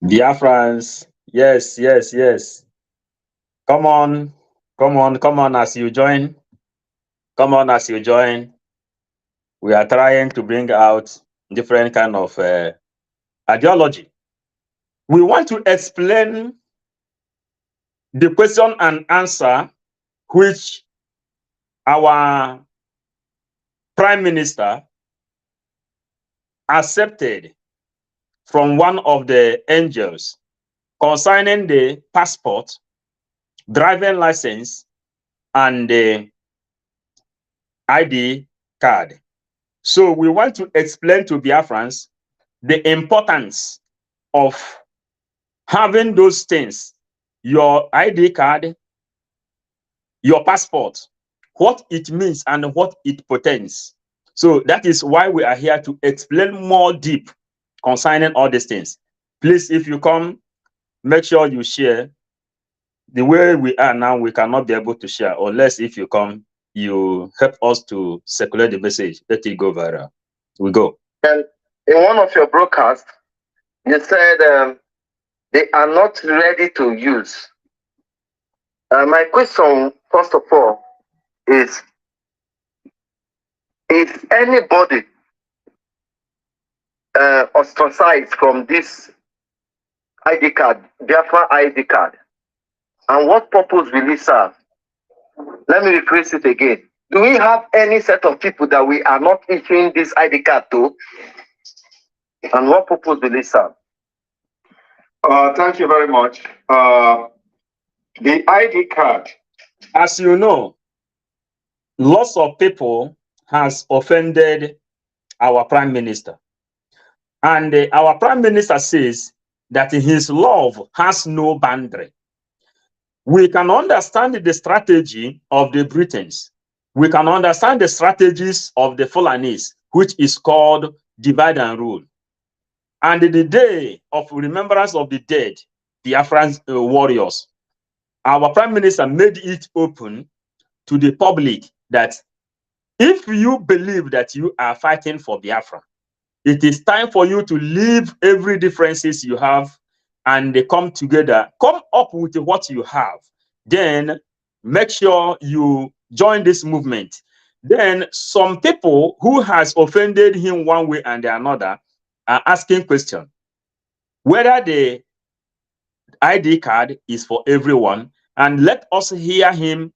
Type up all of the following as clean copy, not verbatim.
Biafrans, yes, yes, yes. Come on, come on, come on as you join. Come on as you join. We are trying to bring out different kind of ideology. We want to explain the question and answer which our Prime Minister accepted from one of the angels concerning the passport, driving license, and the ID card. So we want to explain to Biafrans the importance of having those things, your ID card, your passport, what it means and what it pertains. So that is why we are here to explain more deep concerning all these things. Please, if you come, make sure you share. The way we are now, we cannot be able to share unless if you come, you help us to circulate the message. Let it go viral. We go. And in one of your broadcasts, you said they are not ready to use. My question, first of all, is if anybody ostracized from this ID card, Biafra ID card, and what purpose will it serve? Let me rephrase it again. Do we have any set of people that we are not issuing this ID card to? And what purpose will it serve? Thank you very much. The ID card. As you know, lots of people has offended our Prime Minister. And our Prime Minister says that his love has no boundary. We can understand the strategy of the Britons. We can understand the strategies of the Fulanese, which is called divide and rule. And the day of remembrance of the dead, the Biafran warriors, our Prime Minister made it open to the public that if you believe that you are fighting for Biafra, it is time for you to leave every differences you have and they come together, come up with what you have. Then make sure you join this movement. Then some people who has offended him one way and the another are asking questions whether the ID card is for everyone, and let us hear him,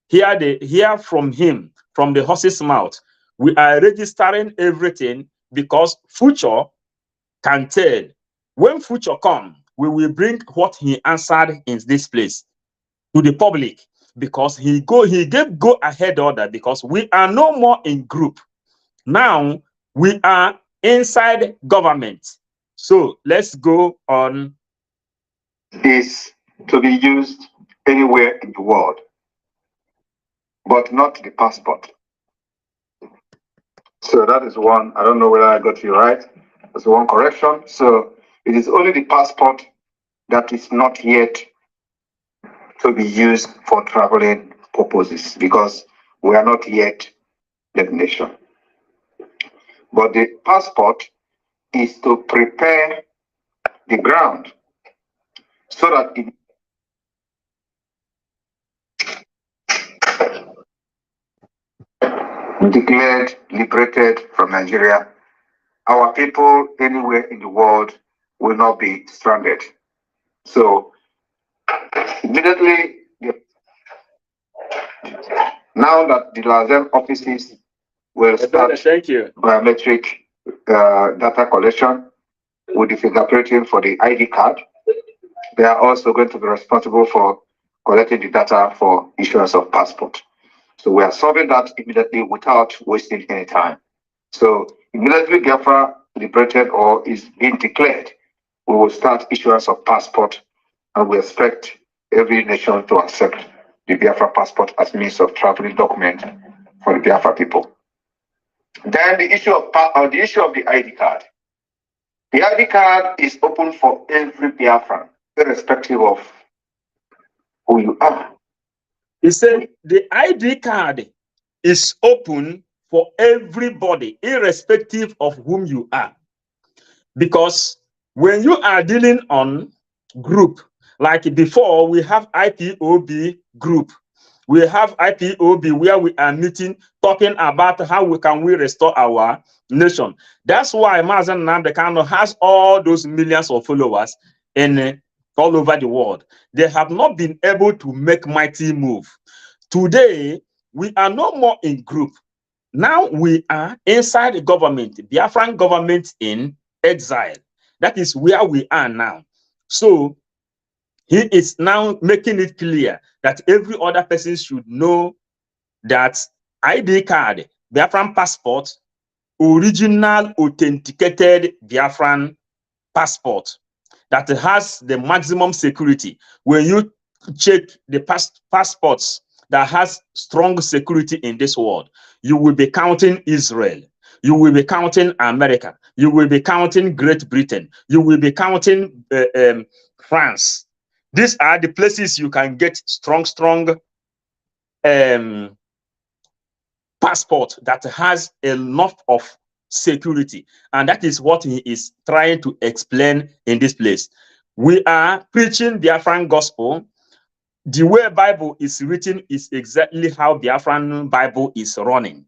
hear from him from the horse's mouth. We are registering everything because future can tell. When future come, we will bring what he answered in this place to the public because he gave go ahead order because we are no more in group. Now we are inside government. So let's go on. Is to be used anywhere in the world, but not the passport. So that is one. I don't know whether I got you right. That's one correction. So it is only the passport that is not yet to be used for traveling purposes because we are not yet the nation. But the passport is to prepare the ground so that it declared liberated from Nigeria, our people anywhere in the world will not be stranded. So immediately, now that the Lazen offices will start biometric data collection with the fingerprinting for the ID card, they are also going to be responsible for collecting the data for issuance of passport. So we are solving that immediately without wasting any time. So immediately Biafra liberated or is being declared, we will start issuance of passport, and we expect every nation to accept the Biafra passport as means of traveling document for the Biafra people. Then the issue of the ID card. The ID card is open for every Biafran, irrespective of who you are. He said the ID card is open for everybody, irrespective of whom you are. Because When you are dealing on group, like before, we have IPOB group. We have IPOB where we are meeting, talking about how we can restore our nation. That's why Mazen Nnamdi Kanu has all those millions of followers in all over the world. They have not been able to make mighty move. Today, we are no more in group. Now we are inside the government, Biafran government in exile. That is where we are now. So he is now making it clear that every other person should know that ID card, Biafran passport, original authenticated Biafran passport that has the maximum security. When you check the passports that has strong security in this world, you will be counting Israel, you will be counting America, you will be counting Great Britain, you will be counting France. These are the places you can get strong passport that has enough of security, and that is what he is trying to explain in this place. We are preaching Biafran gospel. The way Bible is written is exactly how Biafran Bible is running.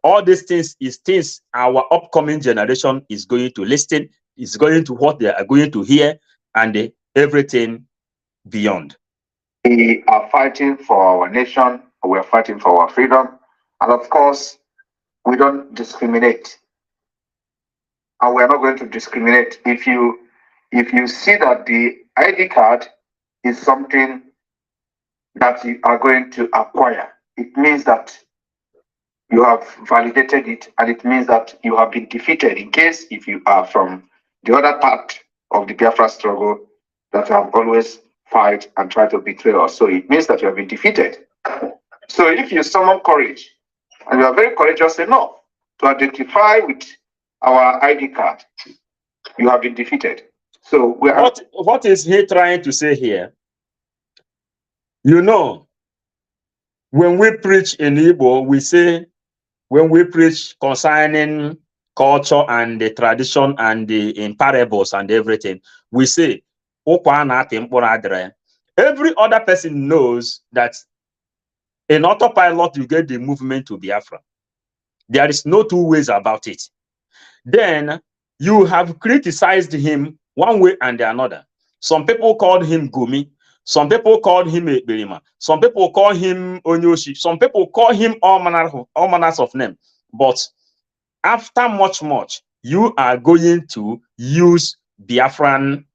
All these things is things our upcoming generation is going to listen, is going to what they are going to hear, and everything beyond. We are fighting for our nation, we are fighting for our freedom, and of course, we don't discriminate. And we're not going to discriminate. If you see that the ID card is something that you are going to acquire, it means that you have validated it, and it means that you have been defeated. In case if you are from the other part of the Biafra struggle that have always fight and try to betray us, so it means that you have been defeated. So if you summon courage and you are very courageous enough to identify with our ID card, you have been defeated. So what is he trying to say here? You know, when we preach in Igbo, we say, when we preach concerning culture and the tradition and in parables and everything, we say, every other person knows that in autopilot you get the movement to Biafra. There is no two ways about it. Then you have criticized him one way and the another. Some people called him Gumi. Some people called him Berima. Some people call him Onyoshi. Some people call him all manners of names. But after much, you are going to use Biafran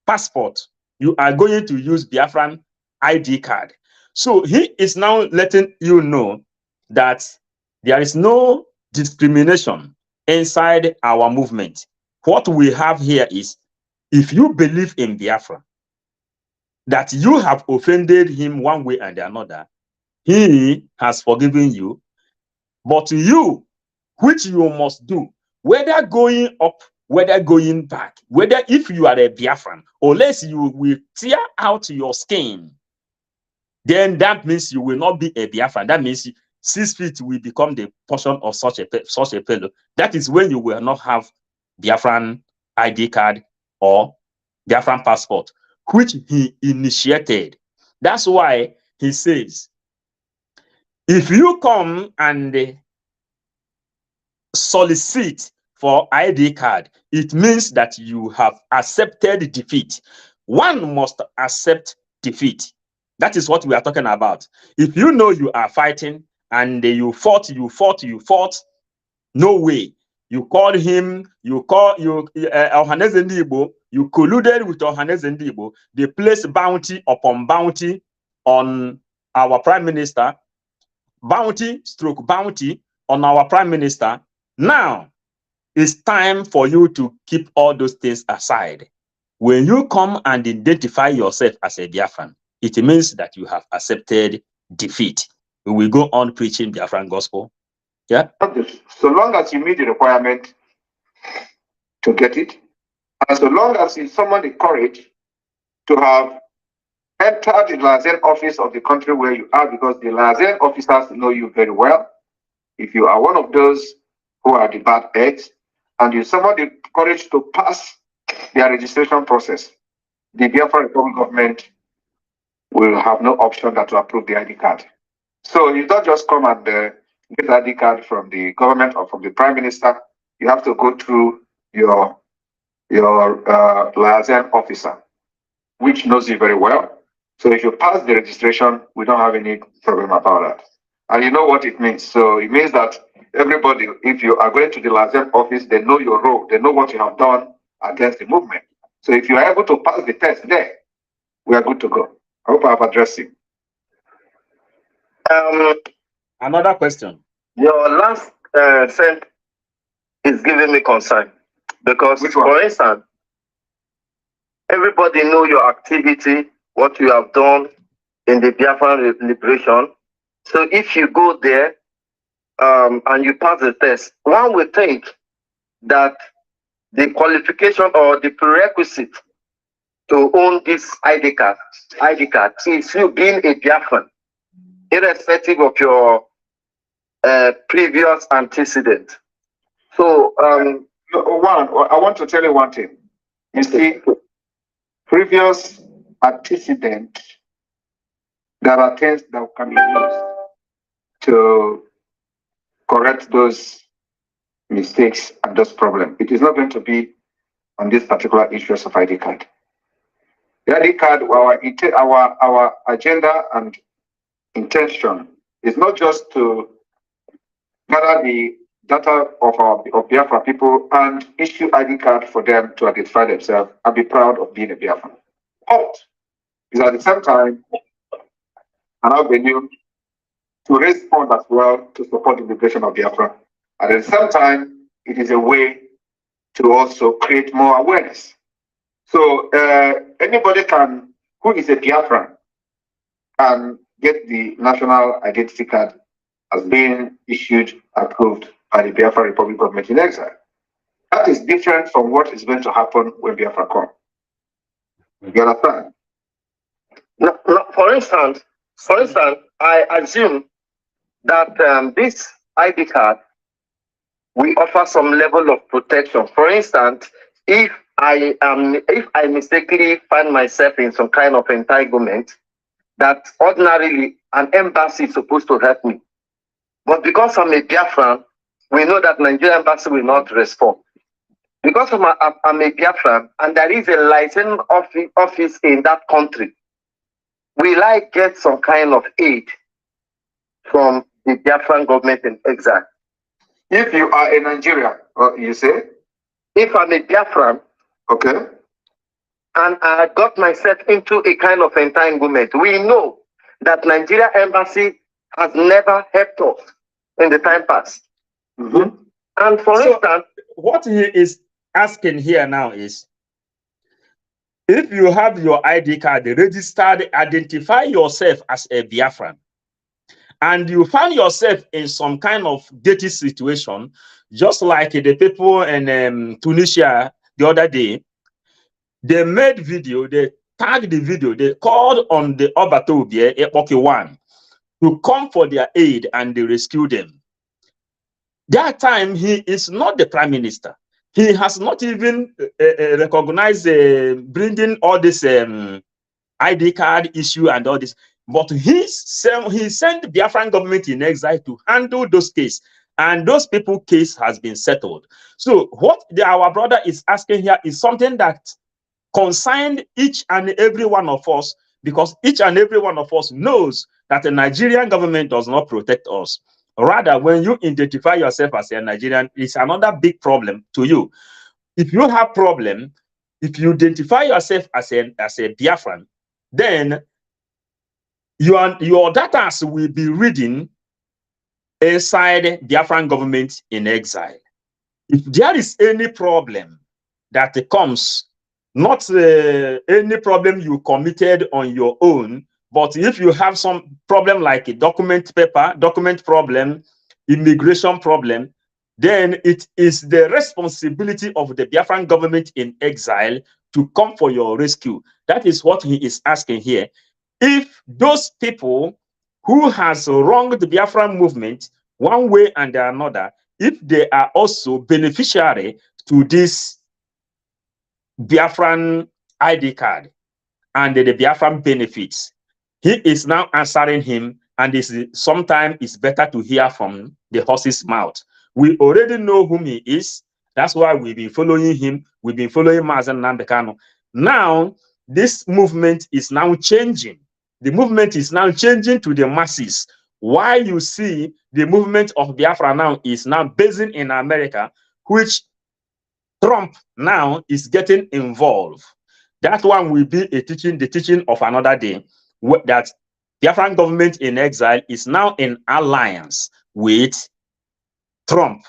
passport. You are going to use Biafran ID card. So he is now letting you know that there is no discrimination inside our movement. What we have here is, if you believe in Biafra, that you have offended him one way and another, he has forgiven you. But you, which you must do, whether going up, whether going back, whether if you are a Biafran, unless you will tear out your skin, then that means you will not be a Biafran. That means 6 feet will become the portion of such a fellow. That is when you will not have Biafran ID card or Biafran passport, which he initiated. That's why he says, if you come and solicit for ID card, it means that you have accepted defeat. One must accept defeat. That is what we are talking about. If you know you are fighting and you fought, no way. You called him, you Ohaneze Ndigbo, you colluded with Ohaneze Ndigbo. They placed bounty upon bounty on our prime minister, bounty on our prime minister. Now, it's time for you to keep all those things aside. When you come and identify yourself as a Biafran, it means that you have accepted defeat. We will go on preaching Biafran gospel. Yeah. So long as you meet the requirement to get it, and so long as you summon the courage to have entered the liaison office of the country where you are, because the liaison officers know you very well. If you are one of those who are the bad eggs, and you summon the courage to pass their registration process, the Biafra Republic government will have no option but to approve the ID card. So you don't just come and get ID card from the government or from the prime minister. You have to go through your liaison officer, which knows you very well. So if you pass the registration, we don't have any problem about that. And you know what it means. So it means that everybody, if you are going to the liaison office, they know your role. They know what you have done against the movement. So if you are able to pass the test there, we are good to go. I hope I have addressed you. Another question. Your last sentence is giving me concern because, for instance, everybody know your activity, what you have done in the Biafran liberation. So if you go there and you pass the test, one would think that the qualification or the prerequisite to own this ID card is you being a Biafran, irrespective of your previous antecedent. So, I want to tell you one thing. You see, previous antecedent, there are things that can be used to correct those mistakes and those problems. It is not going to be on this particular issues of ID card. The ID card, our agenda and intention is not just to gather the data of Biafra people and issue ID card for them to identify themselves and be proud of being a Biafran. But it's at the same time an avenue to raise funds as well to support the liberation of Biafra. At the same time, it is a way to also create more awareness. So anybody who is a Biafran can get the national identity card as being issued, approved by the Biafra Republic government in exile. That is different from what is going to happen when Biafra comes. You understand? No, for instance, I assume that this ID card will offer some level of protection. For instance, if I mistakenly find myself in some kind of entanglement, that ordinarily an embassy is supposed to help me. But because I'm a Biafran, we know that Nigerian embassy will not respond. Because I'm a Biafran and there is a license office in that country, will I get some kind of aid from the Biafran government in exile? If you are in Nigeria, you say? If I'm a Biafran, okay, and I got myself into a kind of entanglement, we know that Nigeria embassy has never helped us in the time past. Mm-hmm. And for instance, what he is asking here now is, if you have your ID card registered, identify yourself as a Biafran, and you find yourself in some kind of dirty situation, just like the people in Tunisia the other day, they made video, they tagged the video, they called on the Obatobie, Epoke 1, to come for their aid and they rescue them. That time, he is not the prime minister. He has not even recognized bringing all this ID card issue and all this. But he sent the Biafran government in exile to handle those cases. And those people case has been settled. So what our brother is asking here is something that concerned each and every one of us, because each and every one of us knows that the Nigerian government does not protect us. Rather, when you identify yourself as a Nigerian, it's another big problem to you. If you have problem, if you identify yourself as a Biafran, then your data will be reading inside Biafran government in exile. If there is any problem that comes, not any problem you committed on your own, but if you have some problem like a document problem, immigration problem, then it is the responsibility of the Biafran government in exile to come for your rescue. That is what he is asking here. If those people who has wronged the Biafran movement one way and another, if they are also beneficiary to this Biafran ID card and the Biafran benefits. He is now answering him, and sometimes it's better to hear from the horse's mouth. We already know whom he is. That's why we've been following him. We've been following Mazen Nambekano. Now, this movement is now changing. The movement is now changing to the masses. Why you see the movement of Biafra now is now based in America, which Trump now is getting involved. That one will be the teaching of another day, that the Biafran government in exile is now in alliance with Trump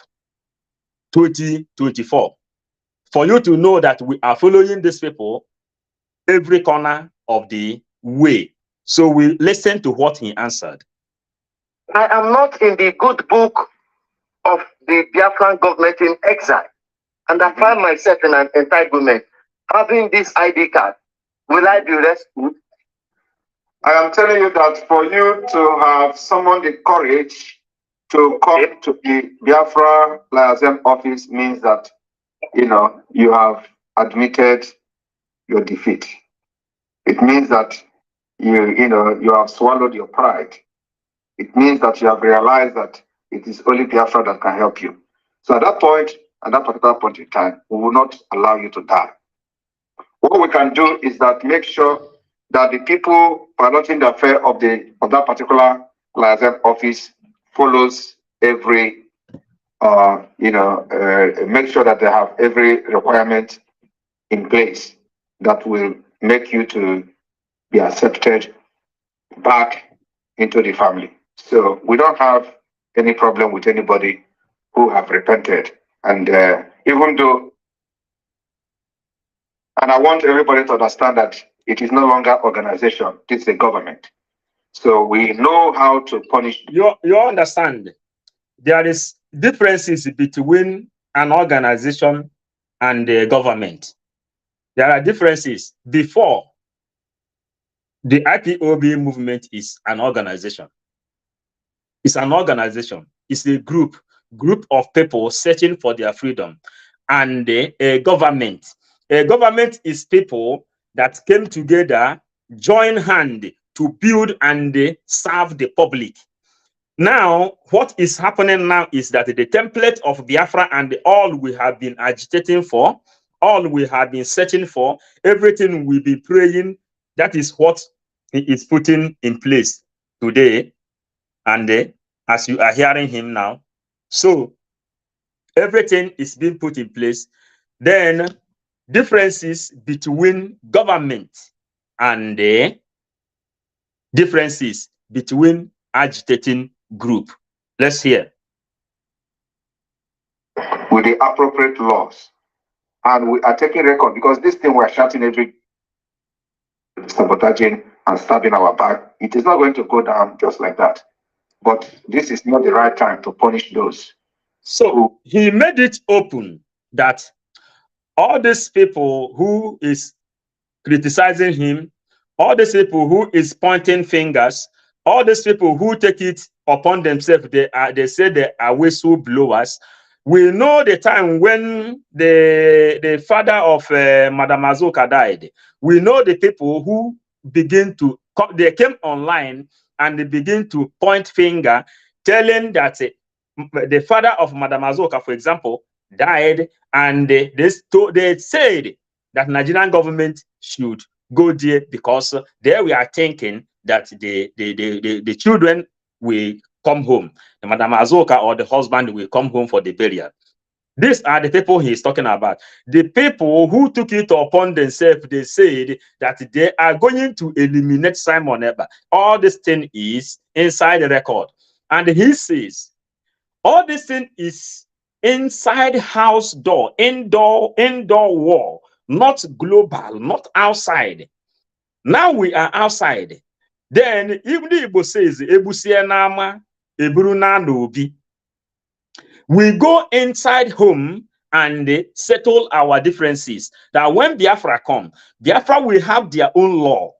2024. For you to know that we are following these people every corner of the way. So we listen to what he answered. I am not in the good book of the Biafran government in exile, and I find myself in an entitlement. Having this ID card, will I be rescued? I am telling you that for you to have summoned the courage to come to the Biafra liaison office means that, you know, you have admitted your defeat. It means that you have swallowed your pride. It means that you have realized that it is only Biafra that can help you. So at that point, at that particular point in time, we will not allow you to die. What we can do is that make sure that the people piloting the affair of that particular liaison office follows every, make sure that they have every requirement in place that will make you to be accepted back into the family. So we don't have any problem with anybody who have repented. And even though, and I want everybody to understand that it is no longer organization, it's a government. So we know how to punish. You understand, there is differences between an organization and the government. There are differences. Before, the IPOB movement is an organization. It's an organization. It's a group of people searching for their freedom. And a government. A government is people that came together, join hand to build and serve the public. Now, what is happening now is that the template of Biafra and all we have been agitating for, all we have been searching for, everything we be praying, that is what he is putting in place today. And as you are hearing him now, so everything is being put in place. Then differences between government and differences between agitating group. Let's hear. With the appropriate laws. And we are taking record because this thing we're shouting every sabotaging and stabbing our back. It is not going to go down just like that. But this is not the right time to punish those. So he made it open that all these people who is criticizing him, all these people who is pointing fingers, all these people who take it upon themselves, they say they are whistleblowers. We know the time when the father of Madam Azuka died. We know the people who they came online and they begin to point finger, telling that the father of Madam Azuka, for example, died, and they said that Nigerian government should go there because there we are thinking that the children will come home. The Madam Azuka or the husband will come home for the burial. These are the people he is talking about. The people who took it upon themselves, they said that they are going to eliminate Simon Eber. All this thing is inside the record. And he says, all this thing is inside house door, indoor wall, not global, not outside. Now we are outside. Then even the Igbo says, Ebusienama, Eburuna Nobi. We go inside home and settle our differences. That when Biafra come, Biafra will have their own law.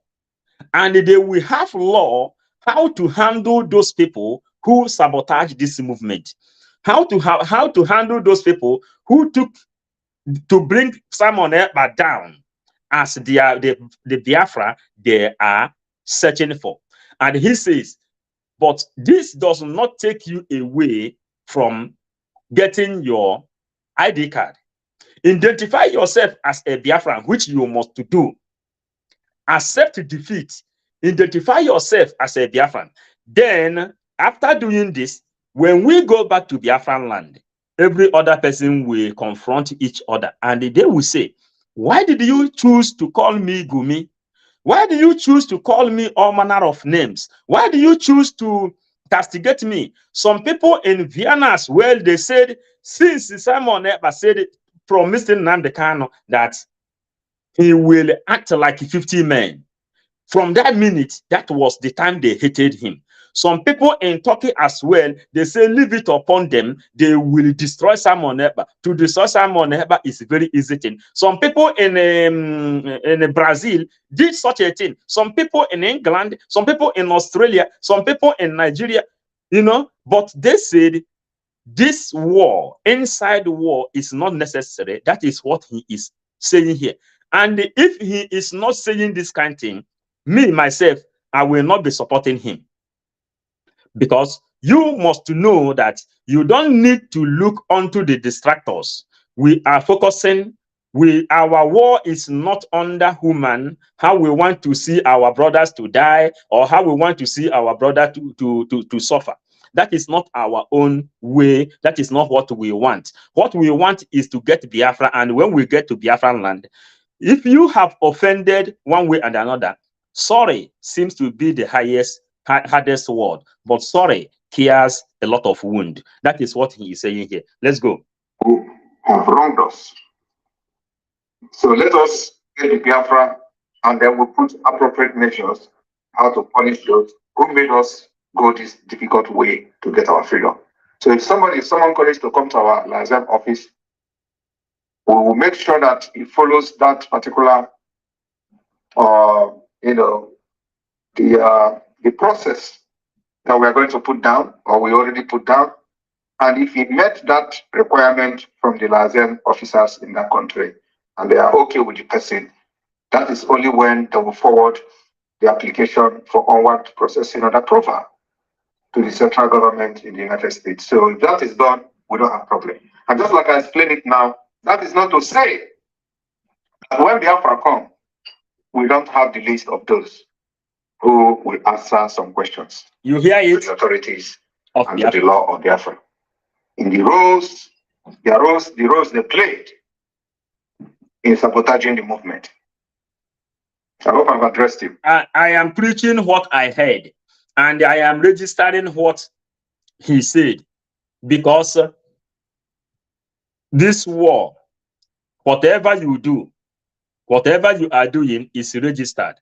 And they will have law how to handle those people who sabotage this movement. How to handle those people who took to bring Simon Ekpa down as the Biafra they are searching for. And he says, but this does not take you away from getting your ID card. Identify yourself as a Biafran, which you must do. Accept defeat. Identify yourself as a Biafran. Then, after doing this, when we go back to Biafran land, every other person will confront each other, and they will say, why did you choose to call me Gumi? Why do you choose to call me all manner of names? Why do you choose to castigate me? Some people in Vienna as well, they said, since Simon Ekpa said, promised Nnamdi Kanu that he will act like 50 men. From that minute, that was the time they hated him. Some people in Turkey as well, they say, leave it upon them. They will destroy Simon Ekpa. To destroy Simon Ekpa is a very easy thing. Some people in Brazil did such a thing. Some people in England, some people in Australia, some people in Nigeria, you know, but they said this war, inside war, is not necessary. That is what he is saying here. And if he is not saying this kind of thing, me, myself, I will not be supporting him. Because you must know that you don't need to look onto the distractors. We are focusing, our war is not under human, how we want to see our brothers to die, or how we want to see our brother to suffer. That is not our own way. That is not what we want. What we want is to get Biafra, and when we get to Biafran land, if you have offended one way and another, sorry seems to be the hardest word, but sorry cures a lot of wound. That is what he is saying here. Let's go. Who have wronged us. So let us get the Biafra, and then we'll put appropriate measures how to punish those who made us go this difficult way to get our freedom. So if someone calls to come to our liaison office, we will make sure that he follows that particular, the process that we are going to put down, or we already put down. And if he met that requirement from the liaison officers in that country, and they are okay with the person, that is only when they will forward the application for onward processing and approval to the central government in the United States. So if that is done, we don't have problem. And just like I explained it now, that is not to say that when Biafra come, we don't have the list of those who will answer some questions. You hear it? To the authorities of and to the law of Biafra. In the roles they played in sabotaging the movement. I hope I've addressed you. I am preaching what I heard, and I am registering what he said, because this war, whatever you do, whatever you are doing is registered.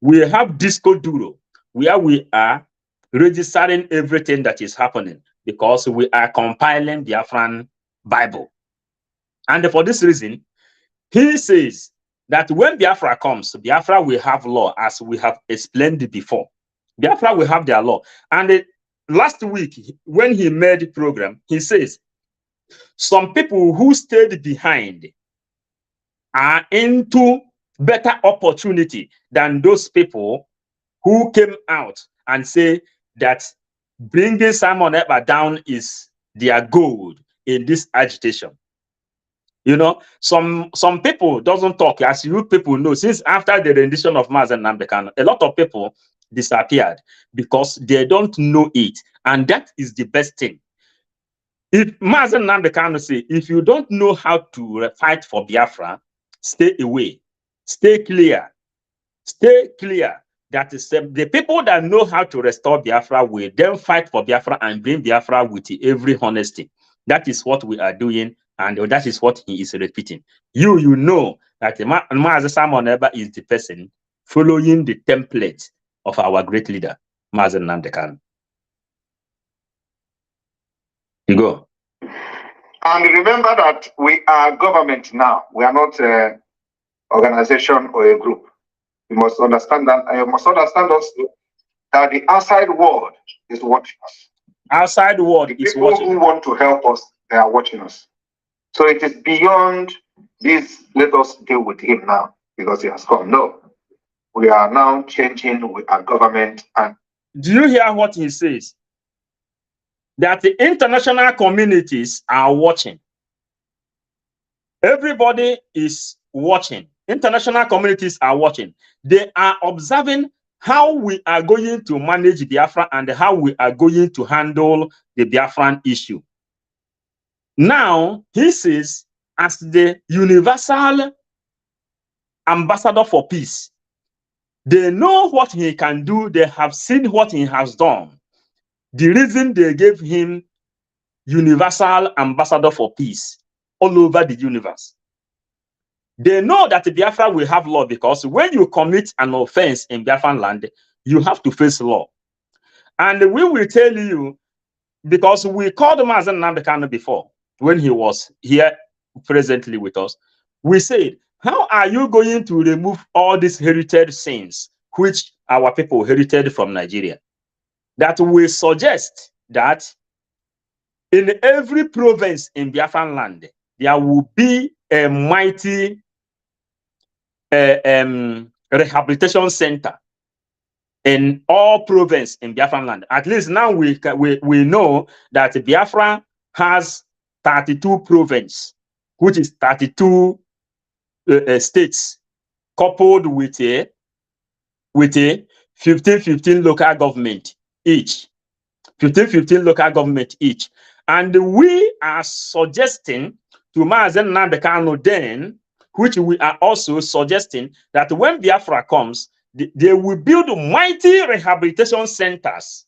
We have Disco Duro, where we are registering everything that is happening, because we are compiling Biafran Bible. And for this reason, he says that when Biafra comes, Biafra will have law, as we have explained before. Biafra will have their law. And last week, when he made the program, he says, some people who stayed behind are into better opportunity than those people who came out and say that bringing Simon Ekpa down is their goal in this agitation. You know, some people doesn't talk, as you people know, since after the rendition of Mazen Nnamdi Kanu, a lot of people disappeared because they don't know it, and that is the best thing. If Mazen Nnamdi Kanu say, if you don't know how to fight for Biafra, stay away, stay clear. That is the people that know how to restore Biafra will then fight for Biafra and bring Biafra with every honesty. That is what we are doing, and that is what he is repeating. You know that Mazen Simon Ekpa is the person following the template of our great leader, Mazen Nnamdi Kanu. You go. And remember that we are government now. We are not an organization or a group. You must understand that. You must understand also that the outside world is watching us. Outside world the is people watching. Who want to help us, they are watching us. So it is beyond this, let us deal with him now because he has come. No, we are now changing with our government. And do you hear what he says? That the international communities are watching. Everybody is watching. International communities are watching. They are observing how we are going to manage Biafra and how we are going to handle the Biafran issue. Now, he says, as the universal ambassador for peace, they know what he can do. They have seen what he has done. The reason they gave him universal ambassador for peace all over the universe. They know that Biafra will have law, because when you commit an offense in Biafran land, you have to face law. And we will tell you, because we called Mazen Nnamdi Kanu before, when he was here presently with us, we said, how are you going to remove all these heritage sins which our people herited from Nigeria? That we suggest that in every province in Biafran land, there will be a mighty rehabilitation center in all provinces in Biafran land. At least now we know that Biafra has 32 provinces, which is 32 states, coupled with a 15 local government each. 15 local government each. And we are suggesting to Mazen Nnamdi Kanu then, which we are also suggesting, that when Biafra comes, they will build mighty rehabilitation centers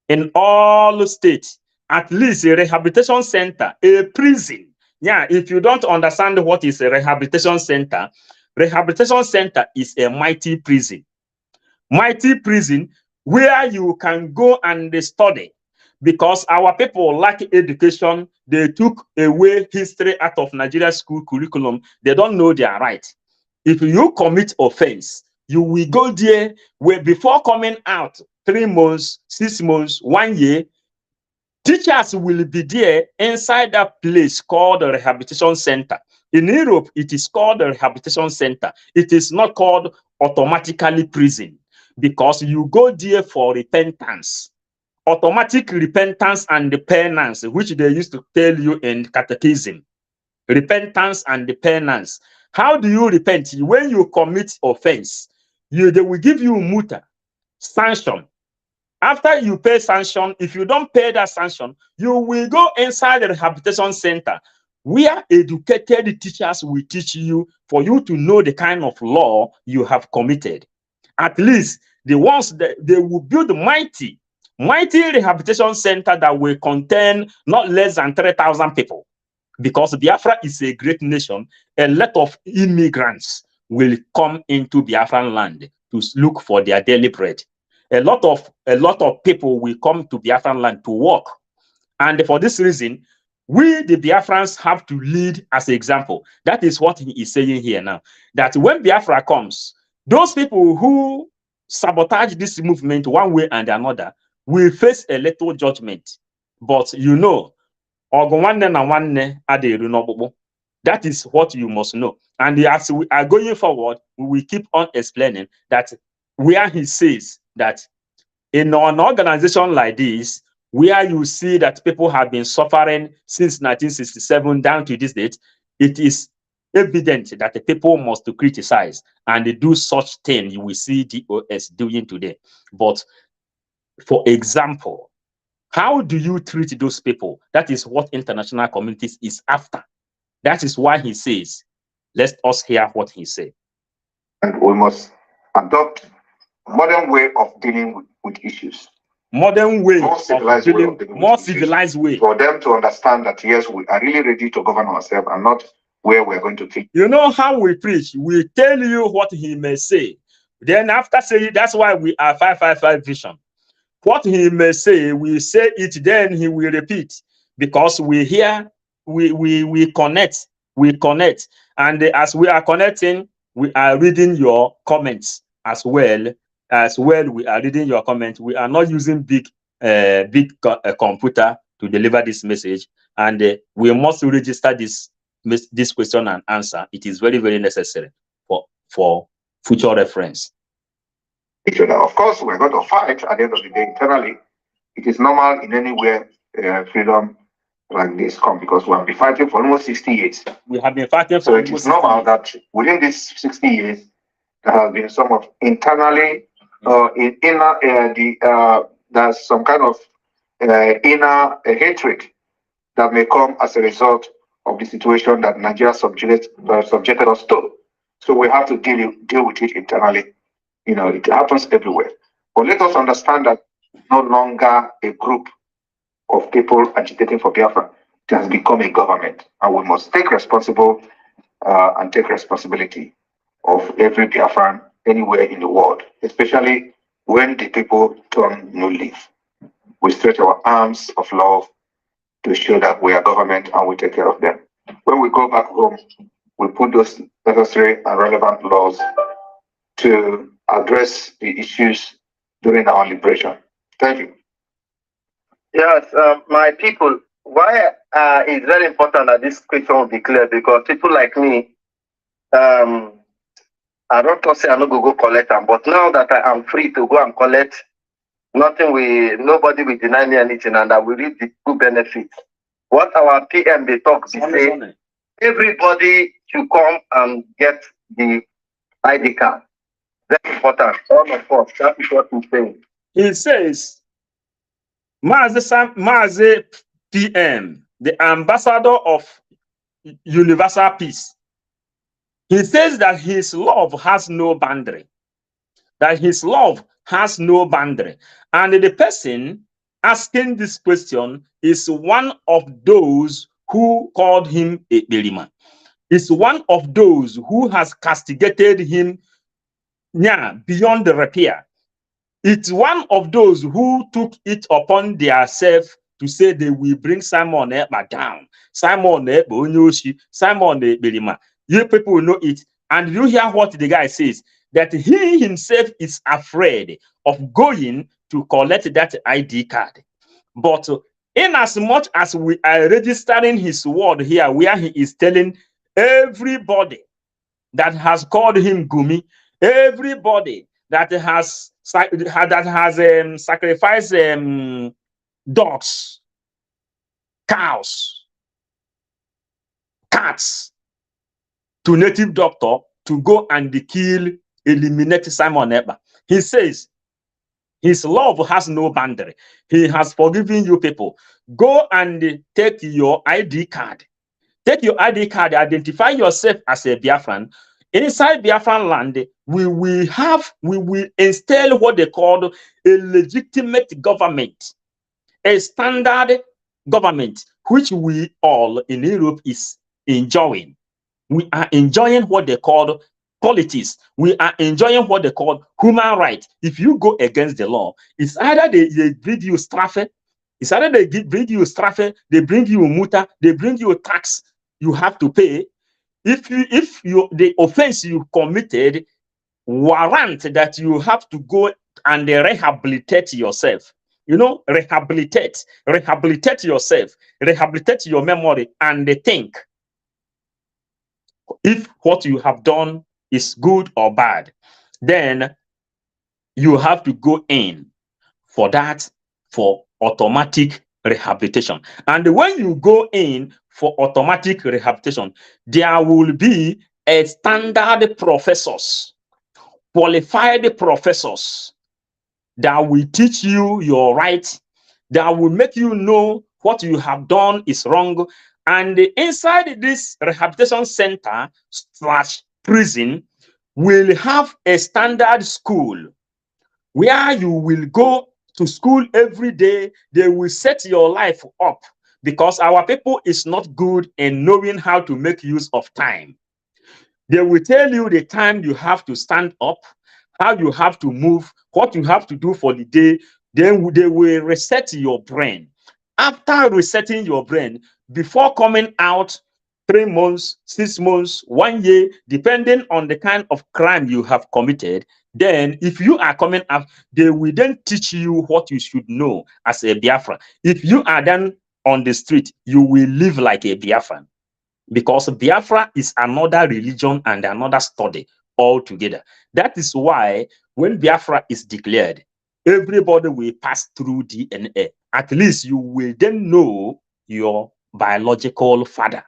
in all states. At least a rehabilitation center, a prison. Yeah, if you don't understand what is a rehabilitation center is a mighty prison. Mighty prison where you can go and study. Because our people lack education, they took away history out of Nigeria school curriculum. They don't know their right. If you commit offense, you will go there where before coming out 3 months, 6 months, 1 year, teachers will be there inside that place called a rehabilitation center. In Europe, it is called a rehabilitation center. It is not called automatically prison, because you go there for repentance. Automatic repentance and the penance, which they used to tell you in catechism. Repentance and the penance. How do you repent? When you commit offense, they will give you muta, sanction. After you pay sanction, if you don't pay that sanction, you will go inside the rehabilitation center, where educated teachers will teach you, for you to know the kind of law you have committed. At least the ones that they will build mighty rehabilitation center that will contain not less than 3,000 people. Because Biafra is a great nation, a lot of immigrants will come into Biafran land to look for their daily bread. A lot of people will come to Biafran land to work. And for this reason, we, the Biafrans, have to lead as an example. That is what he is saying here now. That when Biafra comes, those people who sabotage this movement one way and another will face a little judgment. But you know, that is what you must know. And as we are going forward, we will keep on explaining that, where he says that in an organization like this, where you see that people have been suffering since 1967 down to this date, it is evident that the people must criticize and do such thing you will see DOS doing today. But for example, how do you treat those people? That is what international communities is after. That is why he says, let us hear what he said. And we must adopt modern way of dealing with issues. Modern way, more civilized way. For them to understand that, yes, we are really ready to govern ourselves and not where we're going to think. You know how we preach? We tell you what he may say. Then after saying, that's why we are 555 vision. What he may say, we say it, then he will repeat. Because we hear, we connect. And as we are connecting, we are reading your comments as well. We are reading your comments. We are not using big computer to deliver this message. And we must register this this question and answer, it is very, very necessary for future reference. Of course, we're going to fight at the end of the day internally. It is normal in anywhere freedom like this come, because we have been fighting for almost 60 years. We have been fighting for so it is normal that within these 60 years, there has been some of internally, there's some kind of inner hatred that may come as a result of the situation that Nigeria subjected us to. So we have to deal with it internally. You know, it happens everywhere. But let us understand that no longer a group of people agitating for Biafra. It has become a government, and we must take responsibility of every Biafran anywhere in the world, especially when the people turn new leaf. We stretch our arms of love to show that we are government and we take care of them. When we go back home, we put those necessary and relevant laws to address the issues during our liberation. Thank you. Yes, my people, why it's very important that this question will be clear, because people like me, I don't say I'm not going to go collect them, but now that I am free to go and collect, nobody will deny me anything, and I will read the true benefits. What our PM they talk, they say, everybody should come and get the ID card. Very important. All of us, that is what he's saying. He says, Mazi PM, the ambassador of universal peace, he says that his love has no boundary. That his love has no boundary. And the person asking this question is one of those who called him a Beliman. Is one of those who has castigated him beyond the repair. It's one of those who took it upon themselves to say they will bring Simon Ekpa down. Simon Ekpa Onyoshi, Simon Ekpa. You people know it. And you hear what the guy says, that he himself is afraid of going to collect that ID card. But in as much as we are registering his word here, where he is telling everybody that has called him Gumi, everybody that has sacrificed dogs, cows, cats to native doctor to go and eliminate Simon Ekpa. He says his love has no boundary. He has forgiven you people. Go and take your ID card. Take your ID card, identify yourself as a Biafran. Inside Biafran land, we will install what they call a legitimate government, a standard government, which we all in Europe is enjoying. We are enjoying what they call politics. We are enjoying what they call human rights. If you go against the law, it's either they bring you strafe, it's either they bring you strafe, they bring you muta, they bring you tax you have to pay. If the offense you committed warrant that you have to go and rehabilitate yourself. You know, rehabilitate yourself, rehabilitate your memory, and think if what you have done is good or bad. Then you have to go in for that, for automatic rehabilitation. And when you go in for automatic rehabilitation, there will be a standard professors, qualified professors that will teach you your rights, that will make you know what you have done is wrong. And inside this rehabilitation center / prison will have a standard school where you will go to school every day. They will set your life up, because our people is not good in knowing how to make use of time. They will tell you the time you have to stand up, how you have to move, what you have to do for the day. Then they will reset your brain. After resetting your brain, before coming out 3 months, 6 months, 1 year, depending on the kind of crime you have committed, then if you are coming up, they will then teach you what you should know as a Biafran. If you are then on the street, you will live like a Biafran. because Biafra is another religion and another study altogether. That is why when Biafra is declared, everybody will pass through DNA. At least you will then know your biological father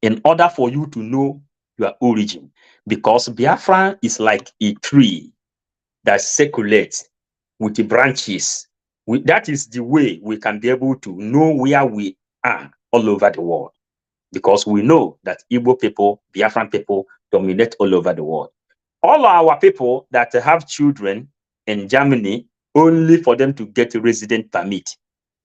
in order for you to know your origin. Because Biafra is like a tree that circulates with the branches. That is the way we can be able to know where we are all over the world. Because we know that Igbo people, Biafran people dominate all over the world. All our people that have children in Germany, only for them to get a resident permit.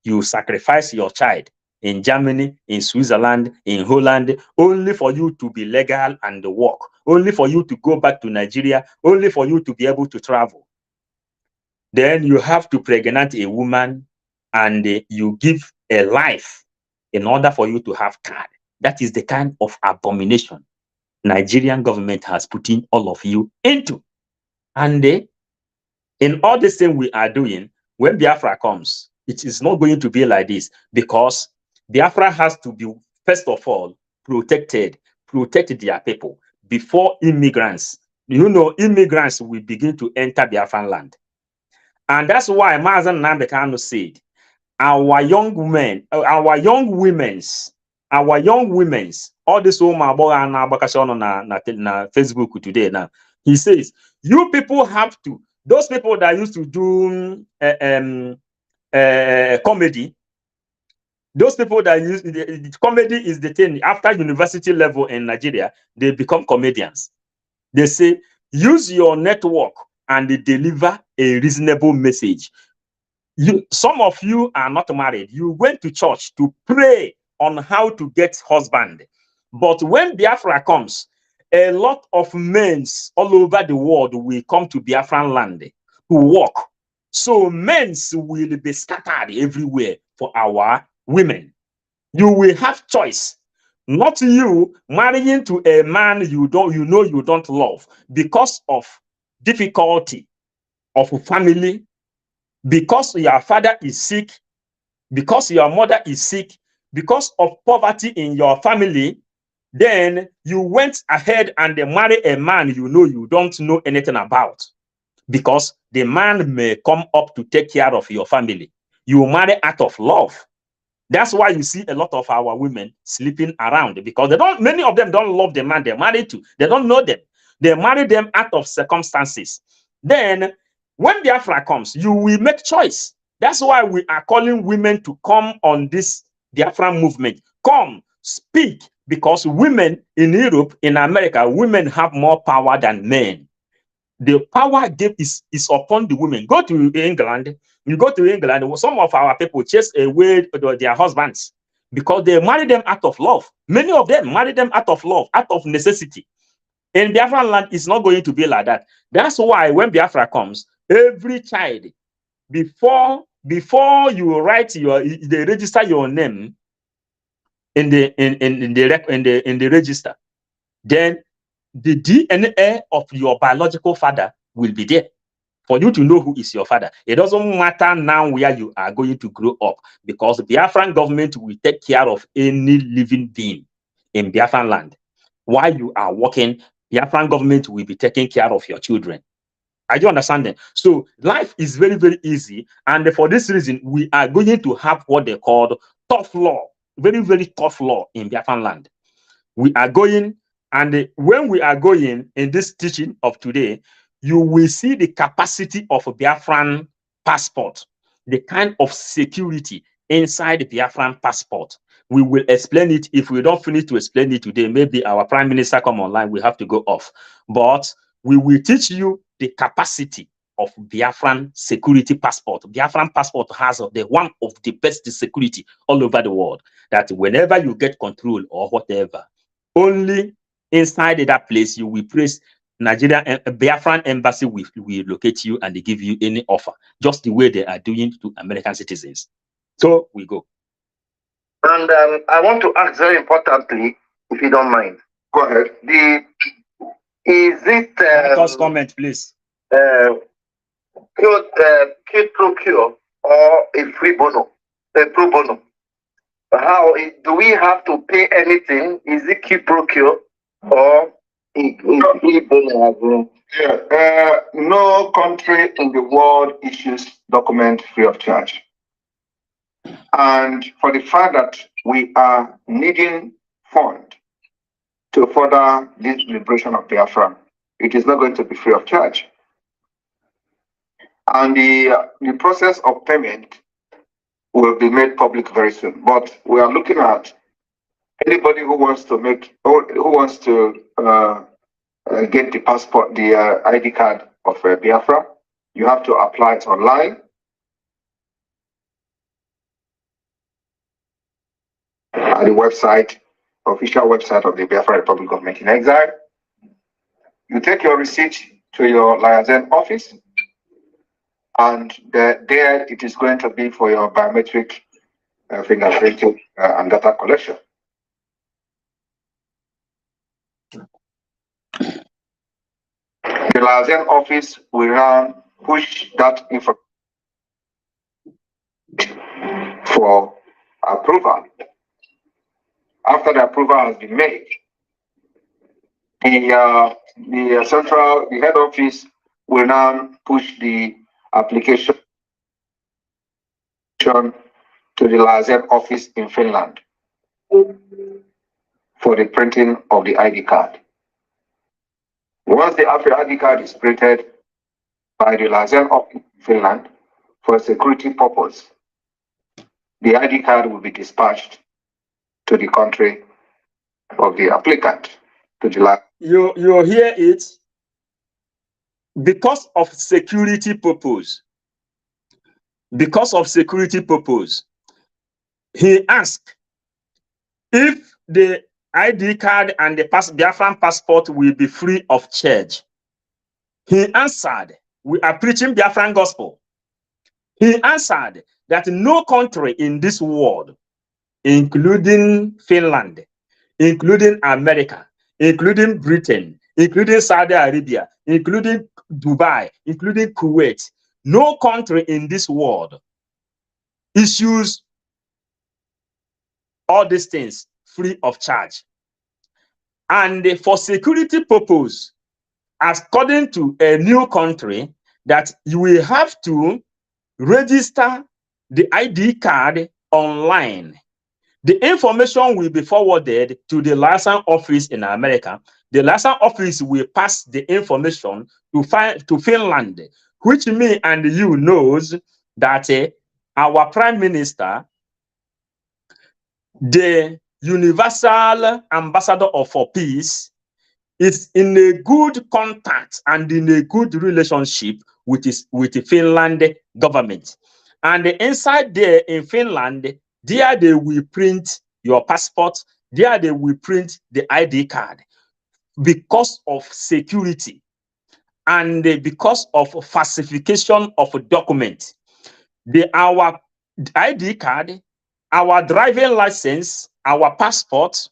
You sacrifice your child in Germany, in Switzerland, in Holland, only for you to be legal and work, only for you to go back to Nigeria, only for you to be able to travel. Then you have to pregnant a woman and you give a life in order for you to have card. That is the kind of abomination Nigerian government has put in all of you into. And in all this thing we are doing, when Biafra comes, it is not going to be like this, because Biafra has to be, first of all, protect their people before immigrants. You know, immigrants will begin to enter Biafran land. And that's why Mazen Nambekano said, our young women, all this woman na Facebook today now, he says, you people have to, those people that used to do comedy, those people that use comedy is the thing after university level in Nigeria, they become comedians. They say, use your network and deliver a reasonable message. Some of you are not married. You went to church to pray on how to get husband. But when Biafra comes, a lot of men all over the world will come to Biafran land to work. So men will be scattered everywhere for our women. You will have choice. Not you marrying to a man you don't love because of difficulty of family, because your father is sick, because your mother is sick, because of poverty in your family. Then you went ahead and marry a man you don't know anything about, because the man may come up to take care of your family. You marry out of love. That's why you see a lot of our women sleeping around, because many of them don't love the man they're married to. They don't know them. They marry them out of circumstances. Then when Biafra comes, you will make choice. That's why we are calling women to come on this Biafra movement. Come, speak, because women in Europe, in America, women have more power than men. The power is upon the women. Go to England. You go to England, some of our people chase away their husbands because they marry them out of love. Many of them marry them out of love, out of necessity. In Biafra land, it's not going to be like that. That's why when Biafra comes, every child, before you write they register your name in the register, then the DNA of your biological father will be there for you to know who is your father. It doesn't matter now where you are going to grow up, because the Biafran government will take care of any living being in Biafran land. While you are working, Biafran government will be taking care of your children. Are you understanding? So life is very, very easy. And for this reason, we are going to have what they call tough law, very, very tough law in Biafran land. We are going, and when we are going in this teaching of today, you will see the capacity of a Biafran passport, the kind of security inside the Biafran passport. We will explain it. If we don't finish to explain it today, maybe our prime minister come online, we have to go off. But we will teach you the capacity of Biafran security passport. Biafran passport has one of the best security all over the world, that whenever you get control or whatever, only inside that place you will praise Nigeria. Biafran embassy will locate you and they give you any offer, just the way they are doing to American citizens. So we go. And I want to ask very importantly, if you don't mind. Go ahead. Is it just comment, please. Quid pro quo or a pro bono? How do we have to pay anything? Is it quid pro quo or no country in the world issues document free of charge. And for the fact that we are needing fund to further this liberation of Biafra, it is not going to be free of charge. And the process of payment will be made public very soon. But we are looking at anybody who wants to get the passport, the ID card of Biafra. You have to apply it online. At the website, official website of the Biafra Republic Government in Exile. You take your receipt to your liaison office, and there it is going to be for your biometric fingerprinting and data collection. The liaison office will now push that information for approval. After the approval has been made, the head office will now push the application to the liaison office in Finland for the printing of the ID card. Once the ID card is printed by the liaison office in Finland for security purpose, the ID card will be dispatched to the country of the applicant. To the you hear it? Because of security purpose. Because of security purpose, he asked if the ID card and the Biafran passport will be free of charge. He answered, we are preaching Biafran gospel. He answered that no country in this world, including Finland, including America, including Britain, including Saudi Arabia, including Dubai, including Kuwait, no country in this world issues all these things free of charge. And for security purpose, according to a new country, that you will have to register the ID card online. The information will be forwarded to the license office in America. The license office will pass the information to Finland, which me and you knows that our Prime Minister, the Universal Ambassador for Peace, is in a good contact and in a good relationship with the Finland government. And inside there in Finland, there they will print your passport, there they will print the ID card because of security and because of falsification of a document. Our ID card, our driving license, our passport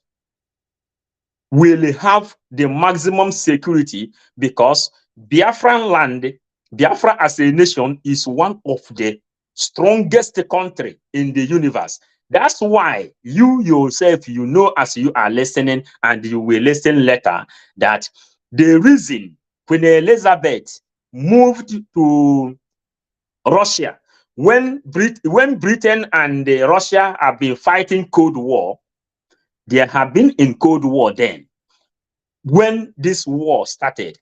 will have the maximum security because Biafran land, Biafra as a nation is one of the strongest country in the universe. That's why you yourself, you know, as you are listening and you will listen later, that the reason Queen Elizabeth moved to Russia when Britain and Russia have been fighting Cold War, they have been in Cold War then. When this war started,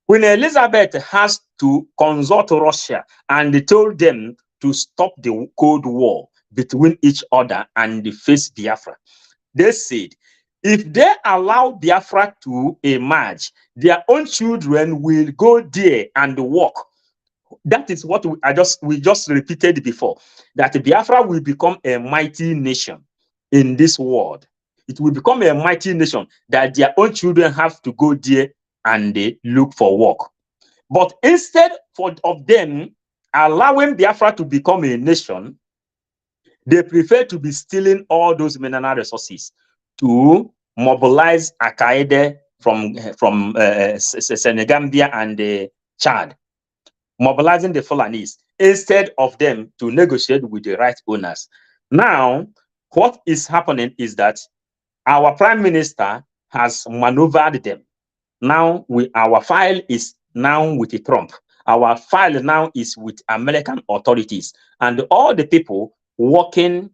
Queen Elizabeth has to consult Russia and they told them to stop the Cold War between each other and face Biafra. They said, if they allow Biafra to emerge, their own children will go there and work. That is what we just repeated before, that Biafra will become a mighty nation in this world. It will become a mighty nation that their own children have to go there and they look for work. But instead of them allowing Biafra to become a nation, they prefer to be stealing all those mineral resources to mobilize Al-Qaeda from Senegambia and Chad, mobilizing the Fulanese instead of them to negotiate with the right owners. Now, what is happening is that our prime minister has maneuvered them. Now our file is now with Trump. Our file now is with American authorities, and all the people working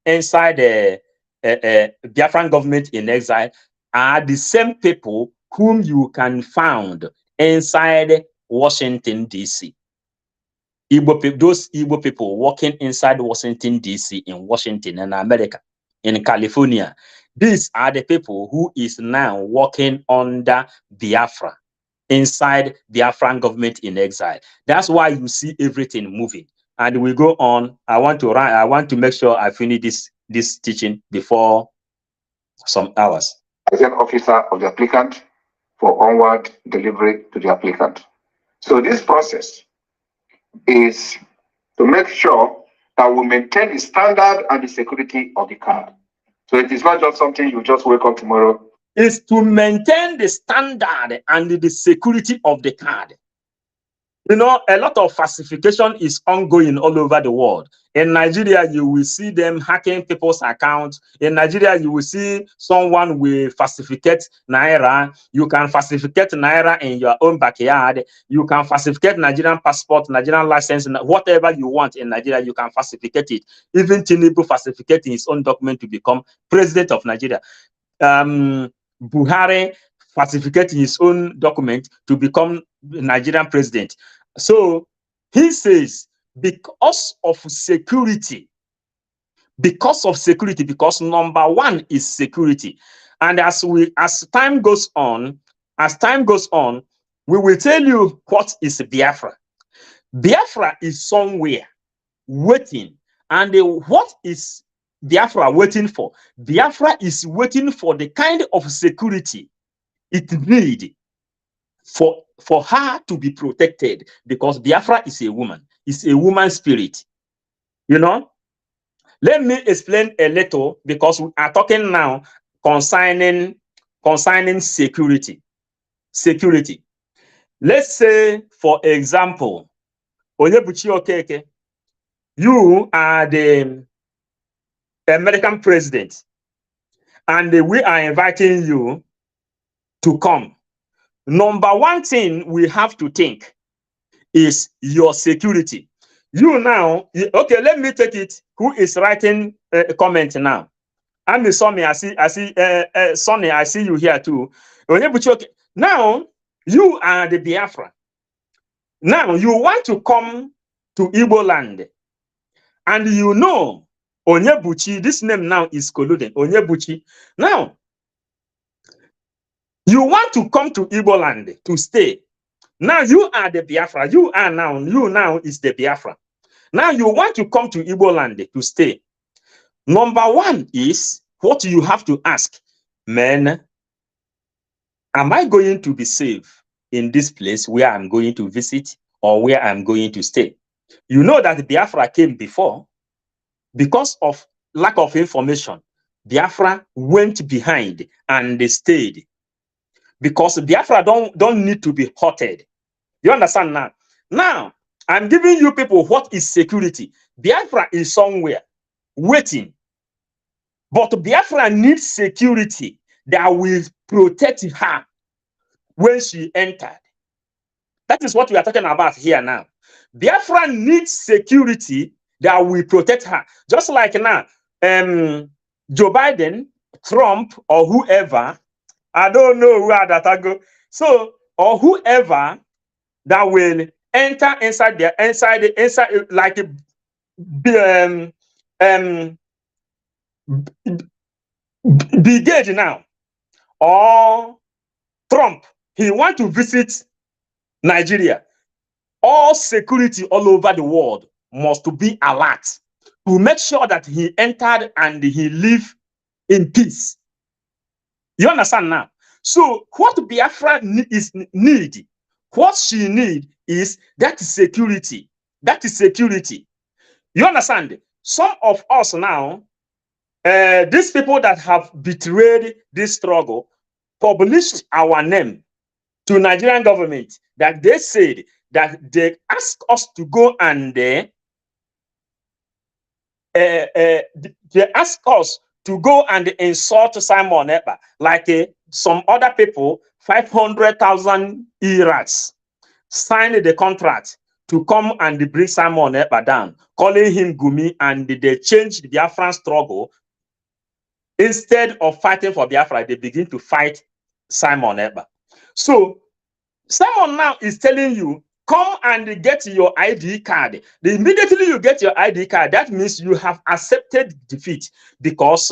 inside the Biafran government in exile are the same people whom you can find inside Washington, D.C. Those Igbo people working inside Washington, D.C., in Washington and America, in California, these are the people who is now working under Biafra, inside Biafran government in exile. That's why you see everything moving. And we go on. I want to make sure I finish this teaching before some hours. As an officer of the applicant for onward delivery to the applicant. So this process is to make sure that we maintain the standard and the security of the card. So it is not just something you just wake up tomorrow. It's to maintain the standard and the security of the card. You know, a lot of falsification is ongoing all over the world. In Nigeria, you will see them hacking people's accounts. In Nigeria, you will see someone will falsificate Naira. You can falsificate Naira in your own backyard. You can falsificate Nigerian passport, Nigerian license, whatever you want in Nigeria, you can falsificate it. Even Tinubu falsificating his own document to become president of Nigeria. Buhari falsificating his own document to become Nigerian president. So he says, because number one is security. And as time goes on, we will tell you what is Biafra. Biafra is somewhere waiting. And what is Biafra waiting for? Biafra is waiting for the kind of security it needs for her to be protected, because Biafra is a woman. It's a woman spirit. You know? Let me explain a little, because we are talking now concerning security. Security. Let's say, for example, Onyebuchi Okeke, you are the American president, and we are inviting you to come. Number one thing we have to think is your security. You now, okay, let me take it. Who is writing a comment now? I'm Sonny. I see Sonny, I see you here too. Now, you are the Biafra. Now, you want to come to Igbo land. And you know, Onyebuchi, this name now is colluded, Onyebuchi. Now, you want to come to Igbo land to stay. Now you are the Biafra. You now is the Biafra. Now you want to come to Igbo land to stay. Number one is what you have to ask. Man, am I going to be safe in this place where I'm going to visit or where I'm going to stay? You know that Biafra came before. Because of lack of information, Biafra went behind and they stayed. Because Biafra don't need to be hurted. You understand now? Now, I'm giving you people what is security. Biafra is somewhere waiting. But Biafra needs security that will protect her when she entered. That is what we are talking about here now. Biafra needs security that will protect her. Just like now, Joe Biden, Trump, or whoever, I don't know where that I go. So, or whoever that will enter inside like brigade now, or Trump, he want to visit Nigeria. All security all over the world must be alert to make sure that he entered and he live in peace. You understand now? So what Biafra need, what she need is that security. That is security. You understand? Some of us now, these people that have betrayed this struggle, published our name to Nigerian government, that they said that they asked us to go and they ask us to go and insult Simon Ekpa, like some other people, 500,000 Iraks signed the contract to come and bring Simon Ekpa down, calling him Gumi, and they changed the Biafran struggle. Instead of fighting for Biafra, they begin to fight Simon Ekpa. So Simon now is telling you, come and get your ID card. Immediately you get your ID card, that means you have accepted defeat, because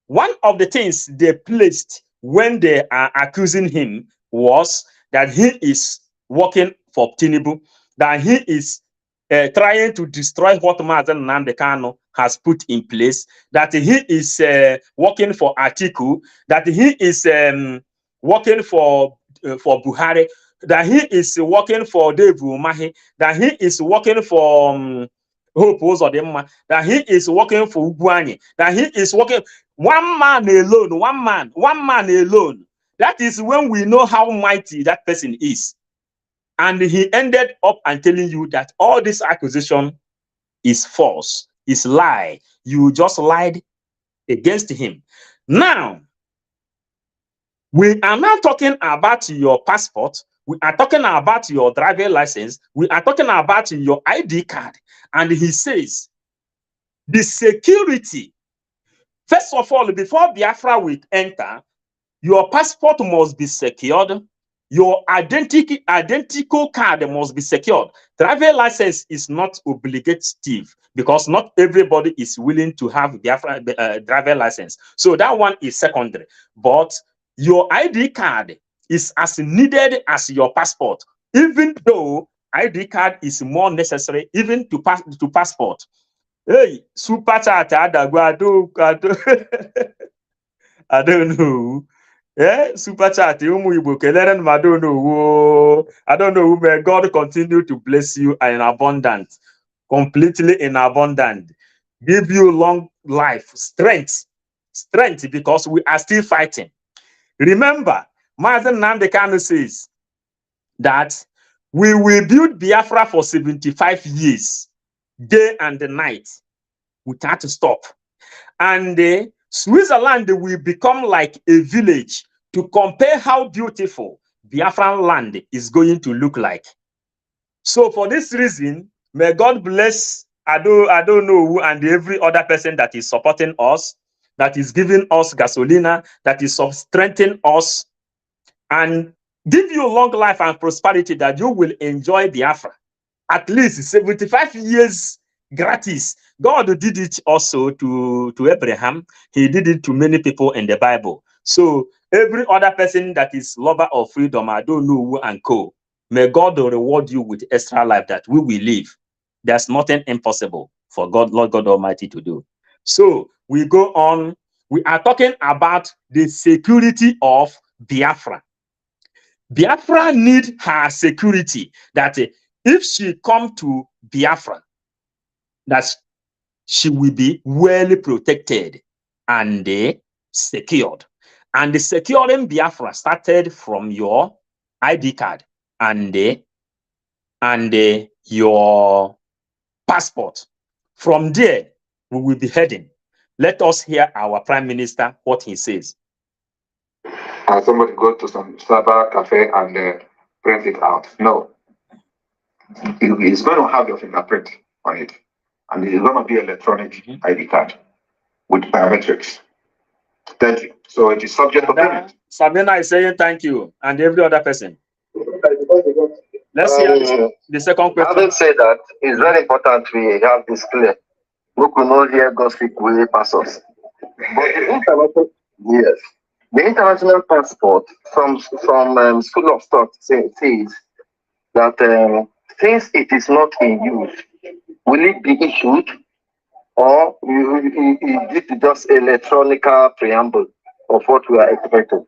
one of the things they placed when they are accusing him was that he is working for Tinubu, that he is trying to destroy what Mazen Nnamdi Kanu has put in place, that he is working for Atiku, that he is working for Buhari, that he is working for Dave Umahi, that he is working for Hope Uzodimma, that he is working for Ugwuanyi, that he is working one man alone, one man alone. That is when we know how mighty that person is. And he ended up and telling you that all this accusation is false, is lie. You just lied against him. Now, we are now talking about your passport. We are talking about your driver license. We are talking about your ID card. And he says, the security, first of all, before Biafra will enter, your passport must be secured. Your identical card must be secured. Driver license is not obligative, because not everybody is willing to have Biafra driver license. So that one is secondary. But your ID card is as needed as your passport, even though ID card is more necessary even to passport. Hey, super chat, I don't know. Yeah, super chat. I don't know. I don't know. May God continue to bless you in abundance, completely in abundance. Give you long life, strength, because we are still fighting. Remember, Mazen Nnamdi Kanu says that we will build Biafra for 75 years, day and night, without a stop. And Switzerland will become like a village, to compare how beautiful Biafran land is going to look like. So for this reason, may God bless I don't know who and every other person that is supporting us, that is giving us gasolina, that is strengthening us, and give you long life and prosperity, that you will enjoy Biafra. At least 75 years gratis. God did it also to Abraham. He did it to many people in the Bible. So every other person that is lover of freedom, I don't know who and co, may God reward you with extra life that we will live. There's nothing impossible for God, Lord God Almighty, to do. So we go on. We are talking about the security of Biafra. Biafra need her security, that if she come to Biafra, that she will be well protected and secured. And the securing Biafra started from your ID card and your passport. From there, we will be heading. Let us hear our Prime Minister, what he says. Somebody go to some cyber cafe and print it out. No. It's going to have your fingerprint on it. And it's going to be electronic ID card with biometrics. Thank you. So it is subject to payment. Sabina is saying thank you, and every other person. Let's hear the second question. Having said that, it's very important we have this clear. We could not hear gossip will pass us. But the international passport from School of Thought says that since it is not in use, will it be issued, or is it just electronic preamble of what we are expecting?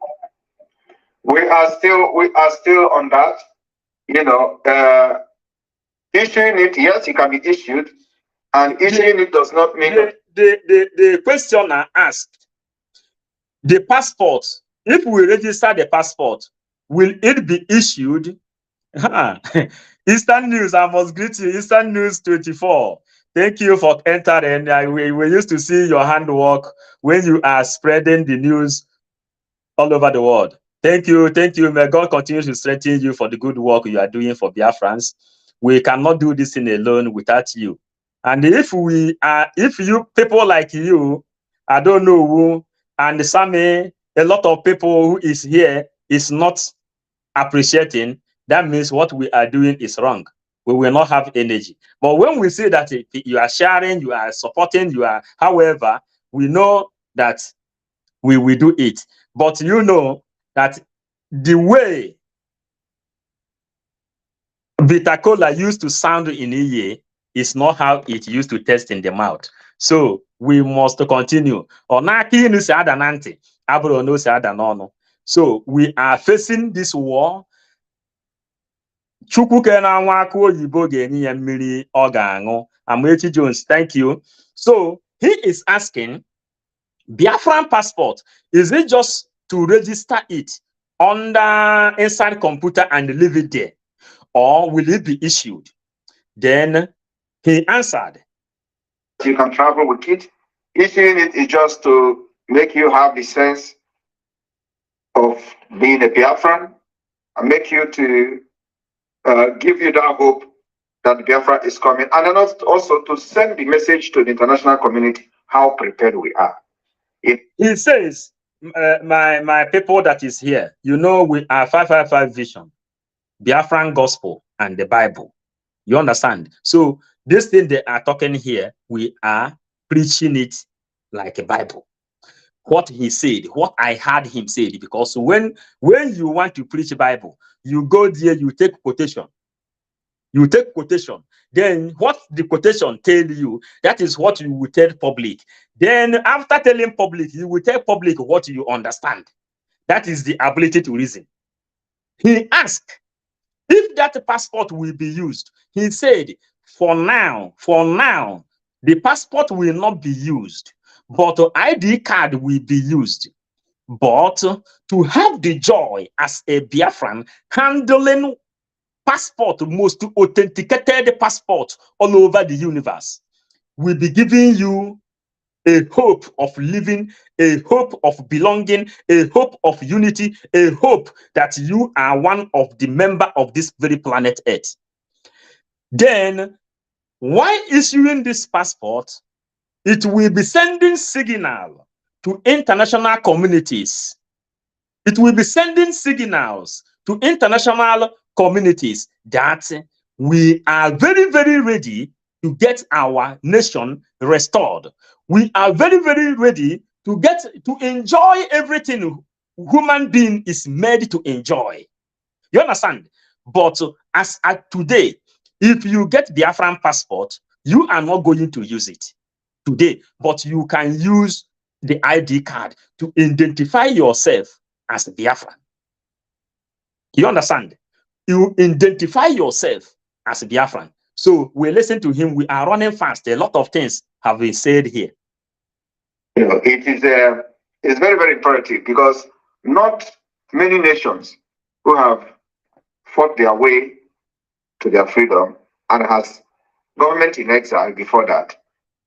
We are still on that. You know, issuing it, yes, it can be issued, and issuing it does not mean the questioner asked, the passport, if we register the passport, will it be issued? Eastern News, I must greet you. Eastern News 24. Thank you for entering. We used to see your handwork when you are spreading the news all over the world. Thank you. Thank you. May God continue to strengthen you for the good work you are doing for Biafrans. We cannot do this thing alone without you. And if you people like you, I don't know who, and Sammy, a lot of people who is here is not appreciating, that means what we are doing is wrong. We will not have energy. But when we see that you are sharing, you are supporting, however, we know that we will do it. But you know that the way bitter cola used to sound in ear is not how it used to taste in the mouth. So we must continue. So we are facing this war. Amaechi Jones, thank you. So he is asking, Biafran passport, is it just to register it inside computer and leave it there, or will it be issued? Then he answered, you can travel with it. Issuing it is just to make you have the sense of being a Biafran and make you to give you that hope that Biafra is coming, and then also to send the message to the international community how prepared we are. He says, my people that is here, you know, we are 555 vision, Biafran gospel, and the Bible. You understand? So this thing they are talking here, we are preaching it like a Bible. What he said, what I heard him say, because when you want to preach Bible, you go there, you take quotation. You take quotation. Then what the quotation tell you, that is what you will tell public. Then after telling public, you will tell public what you understand. That is the ability to reason. He asked if that passport will be used. He said, for now, the passport will not be used, but ID card will be used. But to have the joy as a Biafran handling passport, most authenticated passport all over the universe, will be giving you a hope of living, a hope of belonging, a hope of unity, a hope that you are one of the members of this very planet Earth. Then, why issuing this passport? It will be sending signal to international communities. It will be sending signals to international communities that we are very, very ready to get our nation restored. We are very, very ready to enjoy everything human being is made to enjoy. You understand? But as at today, if you get Biafran passport, you are not going to use it today, but you can use the ID card to identify yourself as Biafran. You understand? You identify yourself as Biafran. So we listen to him. We are running fast. A lot of things have been said here. You know, it's very, very imperative, because not many nations who have fought their way to their freedom and has government in exile before that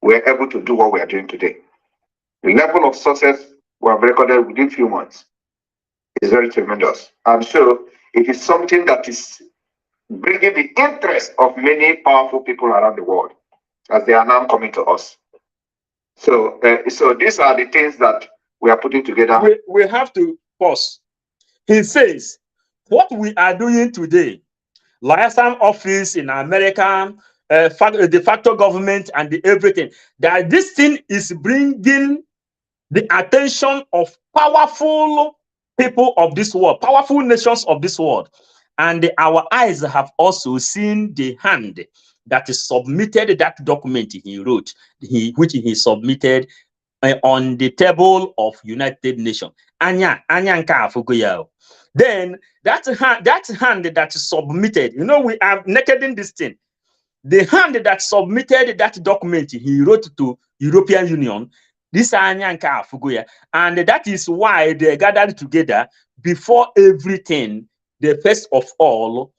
were able to do what we are doing today. The level of success we have recorded within a few months is very tremendous. And so it is something that is bringing the interest of many powerful people around the world as they are now coming to us. So, so these are the things that we are putting together. We have to pause. He says, what we are doing today, liaison office in America, de facto government, and everything, that this thing is bringing the attention of powerful people of this world, powerful nations of this world. And our eyes have also seen the hand that is submitted that document he wrote, which he submitted on the table of United Nations. Then that hand that is submitted, you know, we are naked in this thing. The hand that submitted that document he wrote to European Union, this and that is why they gathered together before everything. They first of all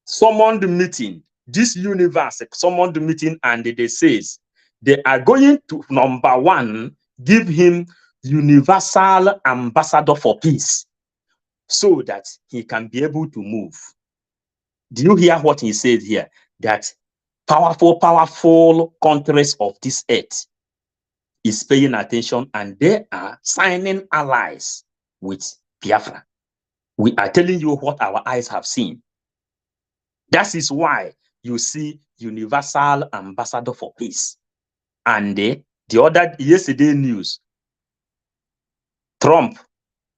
summoned the meeting this universe summoned the meeting and they says they are going to, number one, give him universal ambassador for peace so that he can be able to move. Do you hear what he says here? That powerful countries of this earth is paying attention and they are signing allies with Biafra. We are telling you what our eyes have seen. That is why you see universal ambassador for peace. And the other yesterday news, Trump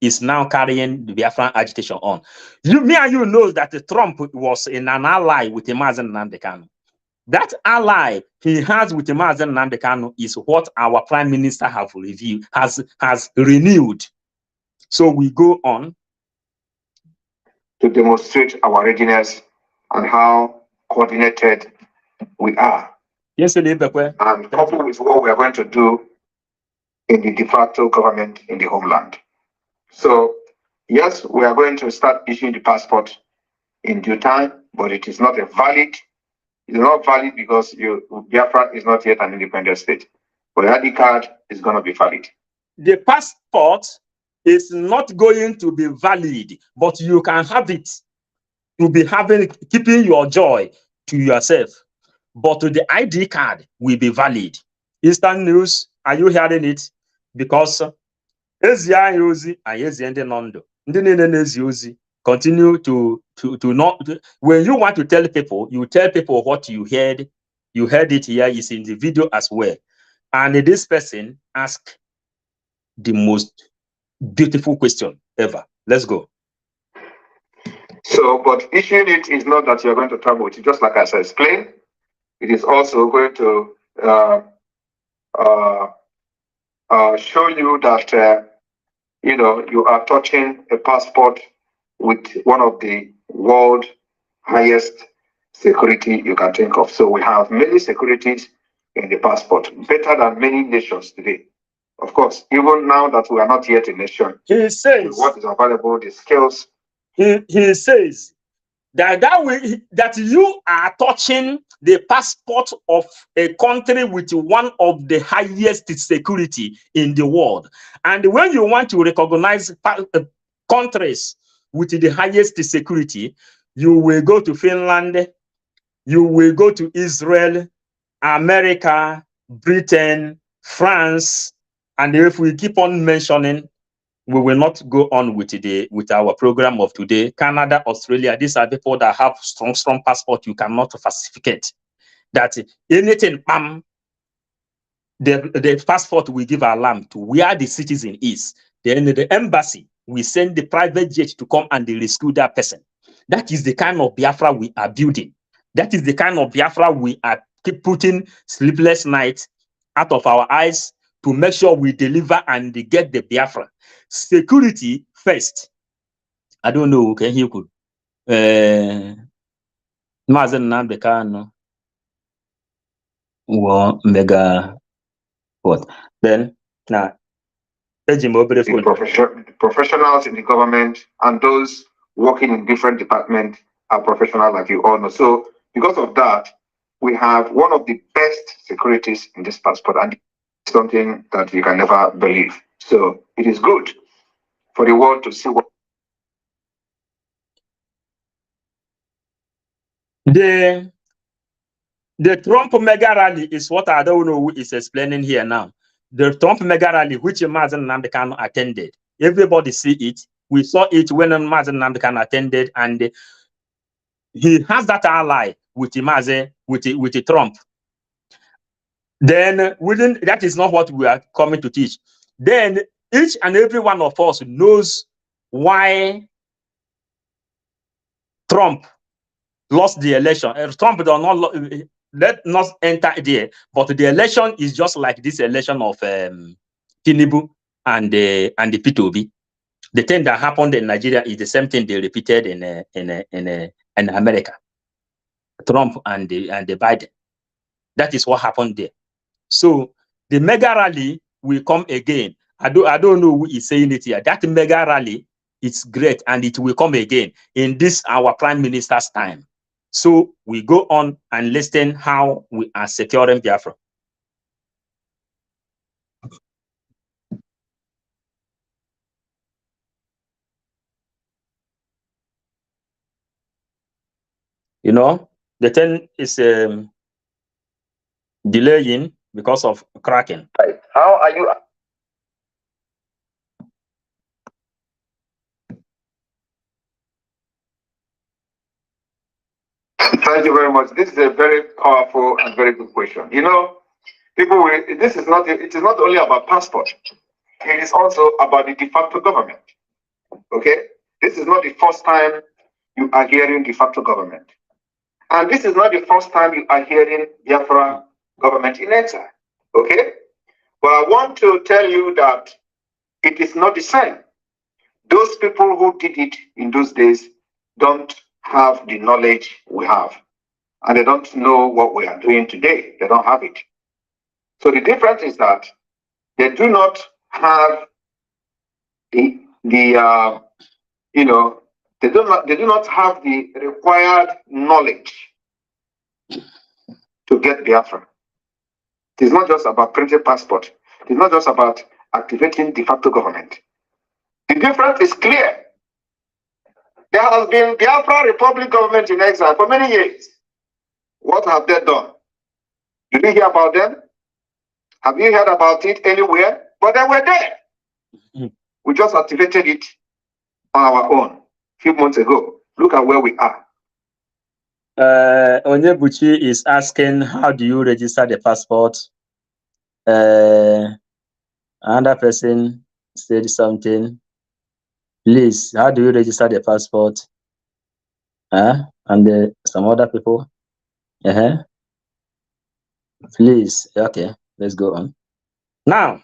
is now carrying the Biafran agitation on. Me and you know that Trump was in an ally with Mazen Nnamdi Kanu. That ally he has with Mazen Nnamdi Kanu is what our prime minister have reviewed, has renewed. So we go on to demonstrate our readiness and how coordinated we are. Yes, and coupled with what we are going to do in the de facto government in the homeland. So, yes, we are going to start issuing the passport in due time, but it is not valid because Biafra is not yet an independent state. But the ID card is going to be valid. The passport is not going to be valid, but you can have it to be keeping your joy to yourself. But the ID card will be valid. Eastern News, are you hearing it? Because continue to not. When you want to tell people, you tell people what you heard. You heard it here, is in the video as well. And this person asked the most beautiful question ever. Let's go. So, but issuing it is not that you're going to travel with it, just like I explained. It is also going to show you that you are touching a passport with one of the world highest security you can think of. So we have many securities in the passport, better than many nations today. Of course, even now that we are not yet a nation, he says what is available, the skills. He says that you are touching the passport of a country with one of the highest security in the world. And when you want to recognize countries with the highest security, you will go to Finland, you will go to Israel, America, Britain, France, and if we keep on mentioning, we will not go on with our program of today. Canada, Australia, these are people that have strong passport you cannot falsificate. That anything, the passport we give alarm to where the citizen is. Then the embassy, we send the private jet to come and they rescue that person. That is the kind of Biafra we are building. That is the kind of Biafra we are keep putting sleepless nights out of our eyes to make sure we deliver and get the Biafra. Security first. I don't know, can you could Mazen Nnamdi Kanu mega what? Then now the professionals in the government and those working in different departments are professional, like you all know. So because of that, we have one of the best securities in this passport, and it's something that you can never believe. So it is good for the world to see what the Trump mega rally is what I don't know who is explaining here now. The Trump mega rally, which Mazen Nnamdi Kanu attended, everybody see it. We saw it when Mazen Nnamdi Kanu attended, and he has that ally with Mazen, with Trump. Then that is not what we are coming to teach. Then each and every one of us knows why Trump lost the election. Trump does not let not enter there, but the election is just like this election of Tinubu and the P2B. The thing that happened in Nigeria is the same thing they repeated in America. Trump and the Biden. That is what happened there. So the mega rally will come again. I don't know who is saying it here. That mega rally, it's great, and it will come again in this our prime minister's time. So we go on and listen how we are securing Biafra. You know, the thing is delaying because of cracking. Right. How are you? Thank you very much. This is a very powerful and very good question. You know, people will, this is not, it is not only about passport. It is also about the de facto government. Okay? This is not the first time you are hearing de facto government. And this is not the first time you are hearing Biafra government in exile. Okay? But I want to tell you that it is not the same. Those people who did it in those days don't have the knowledge we have. And they don't know what we are doing today. They don't have it. So the difference is that they do not have they do not have the required knowledge to get Biafra. It's not just about printing passport. It's not just about activating de facto government. The difference is clear. There has been Biafra Republic government in exile for many years. What have they done? Did you hear about them? Have you heard about it anywhere? But they were there. We just activated it on our own a few months ago. Look at where we are. Onyebuchi is asking, how do you register the passport? Another person said something. Please, how do you register the passport? And some other people. Please, okay, let's go on. Now,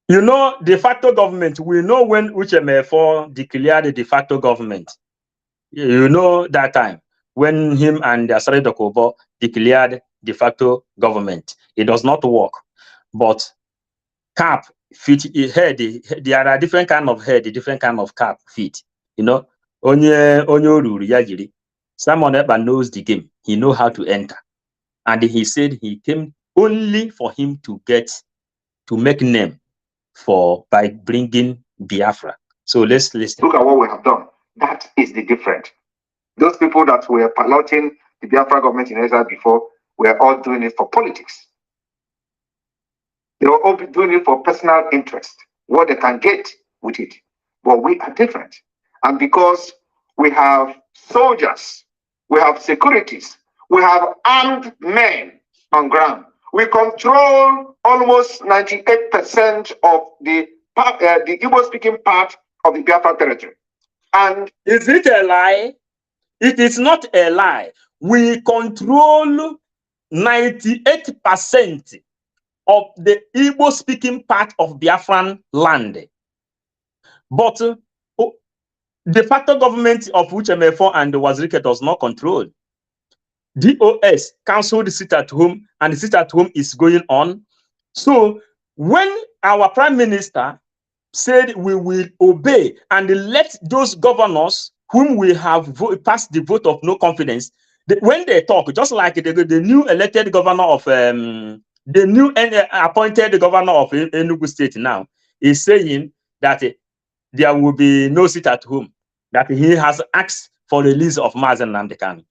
you know, de facto government, we know when Uchemefo declared the de facto government. You know that time when him and Asare Dokubo declared de facto government. It does not work. But cap fit head, there are different kind of head, different kind of cap fit. You know, Simon Eba knows the game. He know how to enter. And he said he came only for him to make name by bringing Biafra. So let's listen. Look at what we have done. That is the difference. Those people that were piloting the Biafra government in exile before were all doing it for politics. They were all doing it for personal interest, what they can get with it. But we are different. And because we have soldiers, we have securities, we have armed men on ground. We control almost 98% of the Igbo-speaking part of the Biafra territory. And is it a lie? It is not a lie. We control 98% of the Igbo-speaking part of Biafran land. But de facto government of Uchemefo and Wazirike does not control. DOS cancelled the sit at home, and the sit at home is going on. So when our prime minister said we will obey and let those governors whom we have passed the vote of no confidence, when they talk, just like the new elected governor of the new appointed governor of Enugu State now is saying that there will be no sit at home, that he has asked for the release of Mazen Nnamdi Kanu.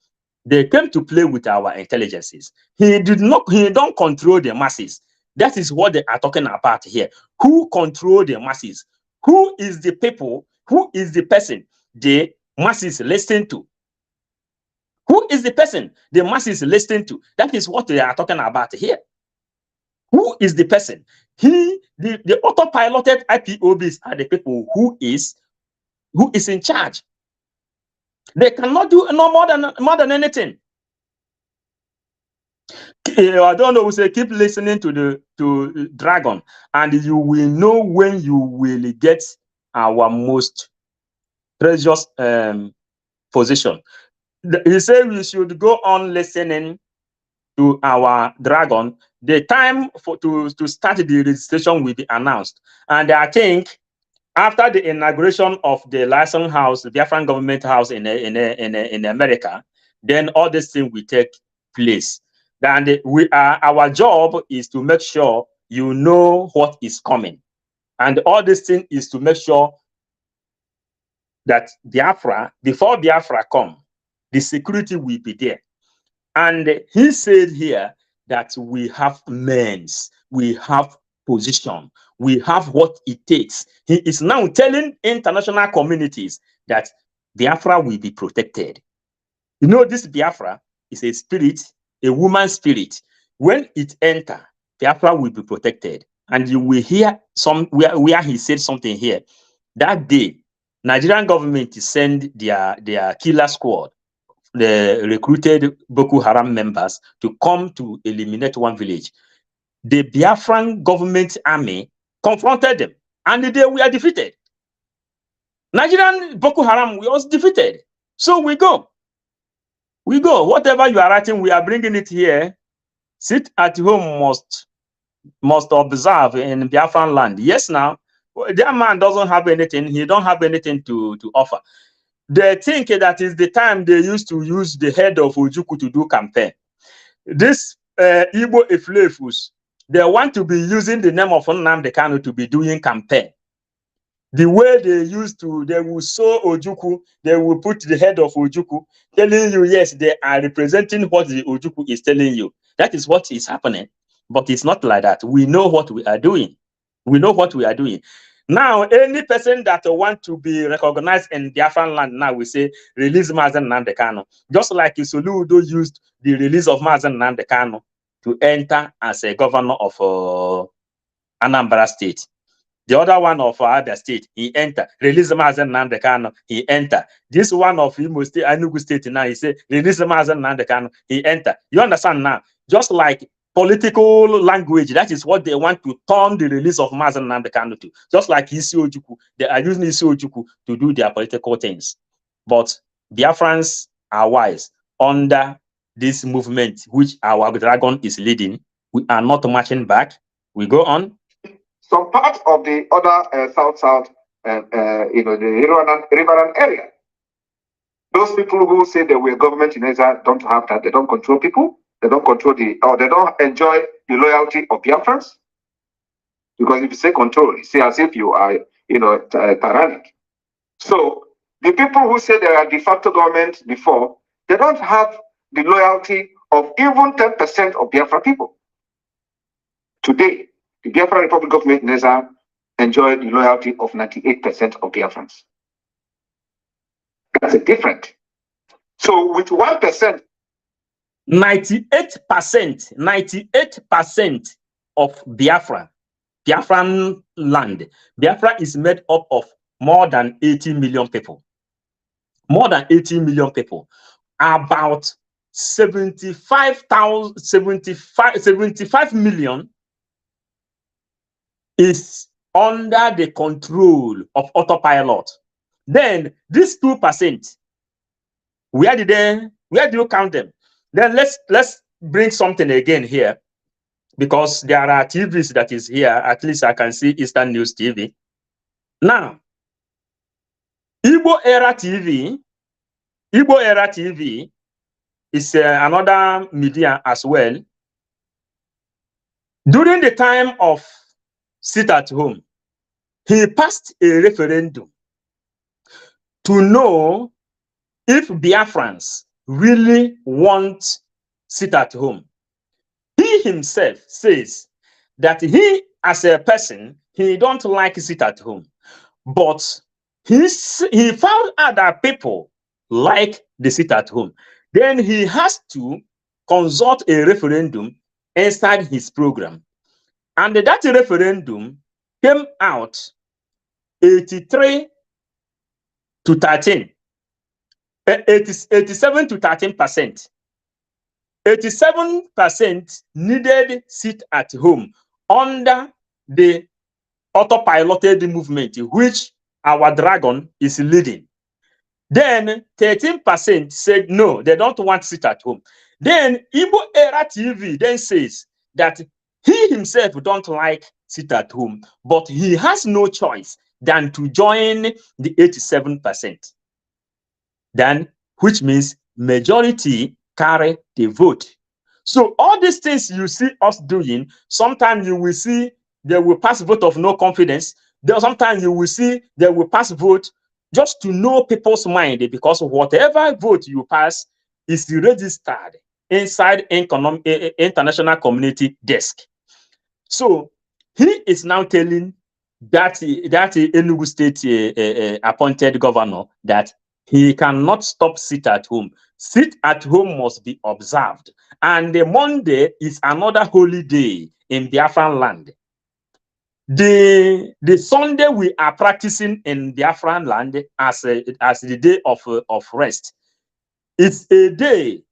They came to play with our intelligences. He don't control the masses. That is what they are talking about here. Who control the masses? Who is the people? Who is the person the masses listen to? Who is the person the masses listen to? That is what they are talking about here. Who is the person? The autopiloted IPOBs are the people who is in charge. They cannot do no more than anything. I don't know. We say keep listening to Dragon, and you will know when you will get our most precious position. He said we should go on listening to our Dragon. The time to start the registration will be announced, and I think after the inauguration of the license house, the Biafran government house in America, then all these things will take place. And our job is to make sure you know what is coming. And all this thing is to make sure that Biafra, before Biafra come, the security will be there. And he said here that we have means, we have position, we have what it takes. He is now telling international communities that Biafra will be protected. You know, this Biafra is a spirit, a woman's spirit. When it enters, Biafra will be protected. And you will hear where he said something here. That day, Nigerian government send their killer squad, the recruited Boko Haram members, to come to eliminate one village. The Biafran government army confronted them, and they were defeated. Nigerian Boko Haram was defeated. So we go. We go. Whatever you are writing, we are bringing it here. Sit at home must observe in Biafran land. Yes, now, their man doesn't have anything. He don't have anything to offer. They think that is the time they used to use the head of Ojukwu to do campaign. This Igbo Eflefus, they want to be using the name of Nnamdi Kanu to be doing campaign. The way they used to, they will show Ojukwu, they will put the head of Ojukwu, telling you, yes, they are representing what the Ojukwu is telling you. That is what is happening. But it's not like that. We know what we are doing. We know what we are doing. Now, any person that want to be recognized in Biafran land now, we say, release Mazen Nnamdi Kanu. Just like Soludo used the release of Mazen Nnamdi Kanu to enter as a governor of Anambra State. The other one of Abia State, he entered. Release Mazen Nnamdi Kanu, he entered. This one of Imo State, Enugu State now, he said, release Mazen Nnamdi Kanu, he entered. You understand now? Just like political language, that is what they want to turn the release of Mazen Nnamdi Kanu to. Just like Isi Ojukwu, they are using Isi Ojukwu to do their political things. But Biafrans are wise. Under this movement, which our dragon is leading, we are not marching back. We go on. Some parts of the other south, the Riverland area, those people who say they were government in Israel don't have that. They don't control people. They don't control they don't enjoy the loyalty of Biafrans. Because if you say control, it's as if you are, tyrannic. So the people who say they are de facto government before, they don't have the loyalty of even 10% of Biafra people. Today, the Biafra Republic government in Israel enjoy the loyalty of 98% of Biafrans. That's a different. So with 1%, 98% of Biafran land. Biafra is made up of more than 80 million people. More than 80 million people. About 75 million is under the control of autopilot. Then this 2%, where do you count them? Then let's bring something again here, because there are TVs that is here. At least I can see Eastern News TV. Now, Igbo Era TV is another media as well. During the time of sit at home, he passed a referendum to know if Biafrans really want sit at home. He himself says that he, as a person, he don't like sit at home, but he found out that people like the sit at home. Then he has to consult a referendum inside his program, and that referendum came out 87 to 13%. 87% needed sit at home under the autopiloted movement, which our dragon is leading. Then 13% said no, they don't want sit at home. Then Igbo Era TV then says that he himself don't like sit at home, but he has no choice. than to join the 87%. Then, which means majority carry the vote. So all these things you see us doing, sometimes you will see they will pass vote of no confidence. Sometimes you will see they will pass vote just to know people's mind, because whatever vote you pass is registered inside international community desk. So he is now telling that Enugu State appointed governor that he cannot sit at home. Sit at home must be observed. And the Monday is another holy day in Biafran land. The Sunday we are practicing in Biafran land as the day of rest. It's a day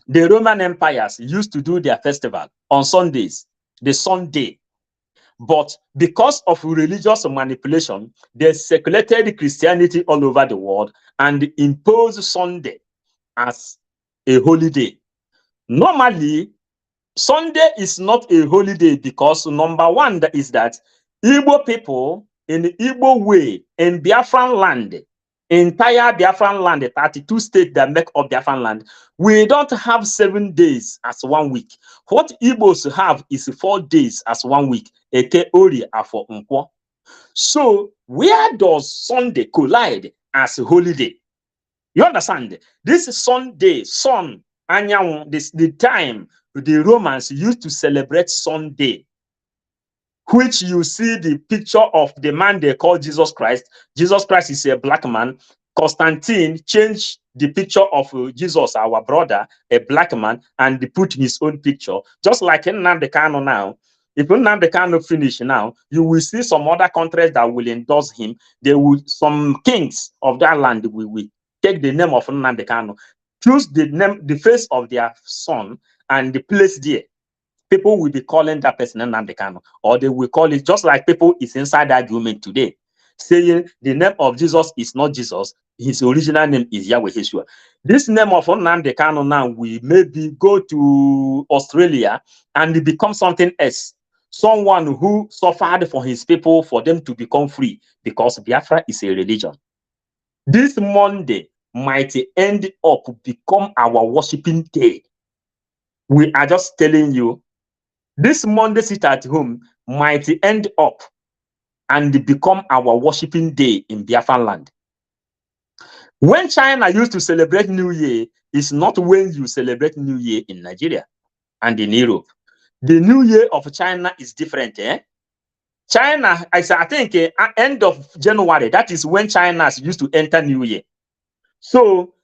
the Roman empires used to do their festival on Sundays, the Sunday. But because of religious manipulation, they circulated Christianity all over the world and imposed Sunday as a holiday. Normally, Sunday is not a holiday because number one is that Igbo people in the Igbo way in Biafran land, entire Biafran land, 32 states that make up Biafran land, we don't have 7 days as 1 week. What Igbos have is 4 days as 1 week. Eke Ori Afo Nkwo. So where does Sunday collide as a holiday? You understand? This Sunday, sun, anyanwụ, the time the Romans used to celebrate Sunday, which you see the picture of the man they call Jesus Christ. Jesus Christ is a black man. Constantine changed the picture of Jesus, our brother, a black man, and they put his own picture. Just like Nnamdi Kanu now. If Nnamdi Kanu finish now, you will see some other countries that will endorse him. Some kings of that land will take the name of Nnamdi Kanu, choose the name, the face of their son, and the place there. People will be calling that person Nnamdi Kanu, or they will call it just like people is inside the argument today, saying the name of Jesus is not Jesus, his original name is Yahweh Yeshua. This name of Nnamdi Kanu now will maybe go to Australia and become something else. Someone who suffered for his people, for them to become free, because Biafra is a religion. This Monday might end up become our worshiping day. We are just telling you, this Monday sit at home might end up and become our worshiping day in Biafran land. When China used to celebrate New Year, it's not when you celebrate New Year in Nigeria and in Europe. The New Year of China is different. China, I think, end of January, that is when China used to enter New Year. So,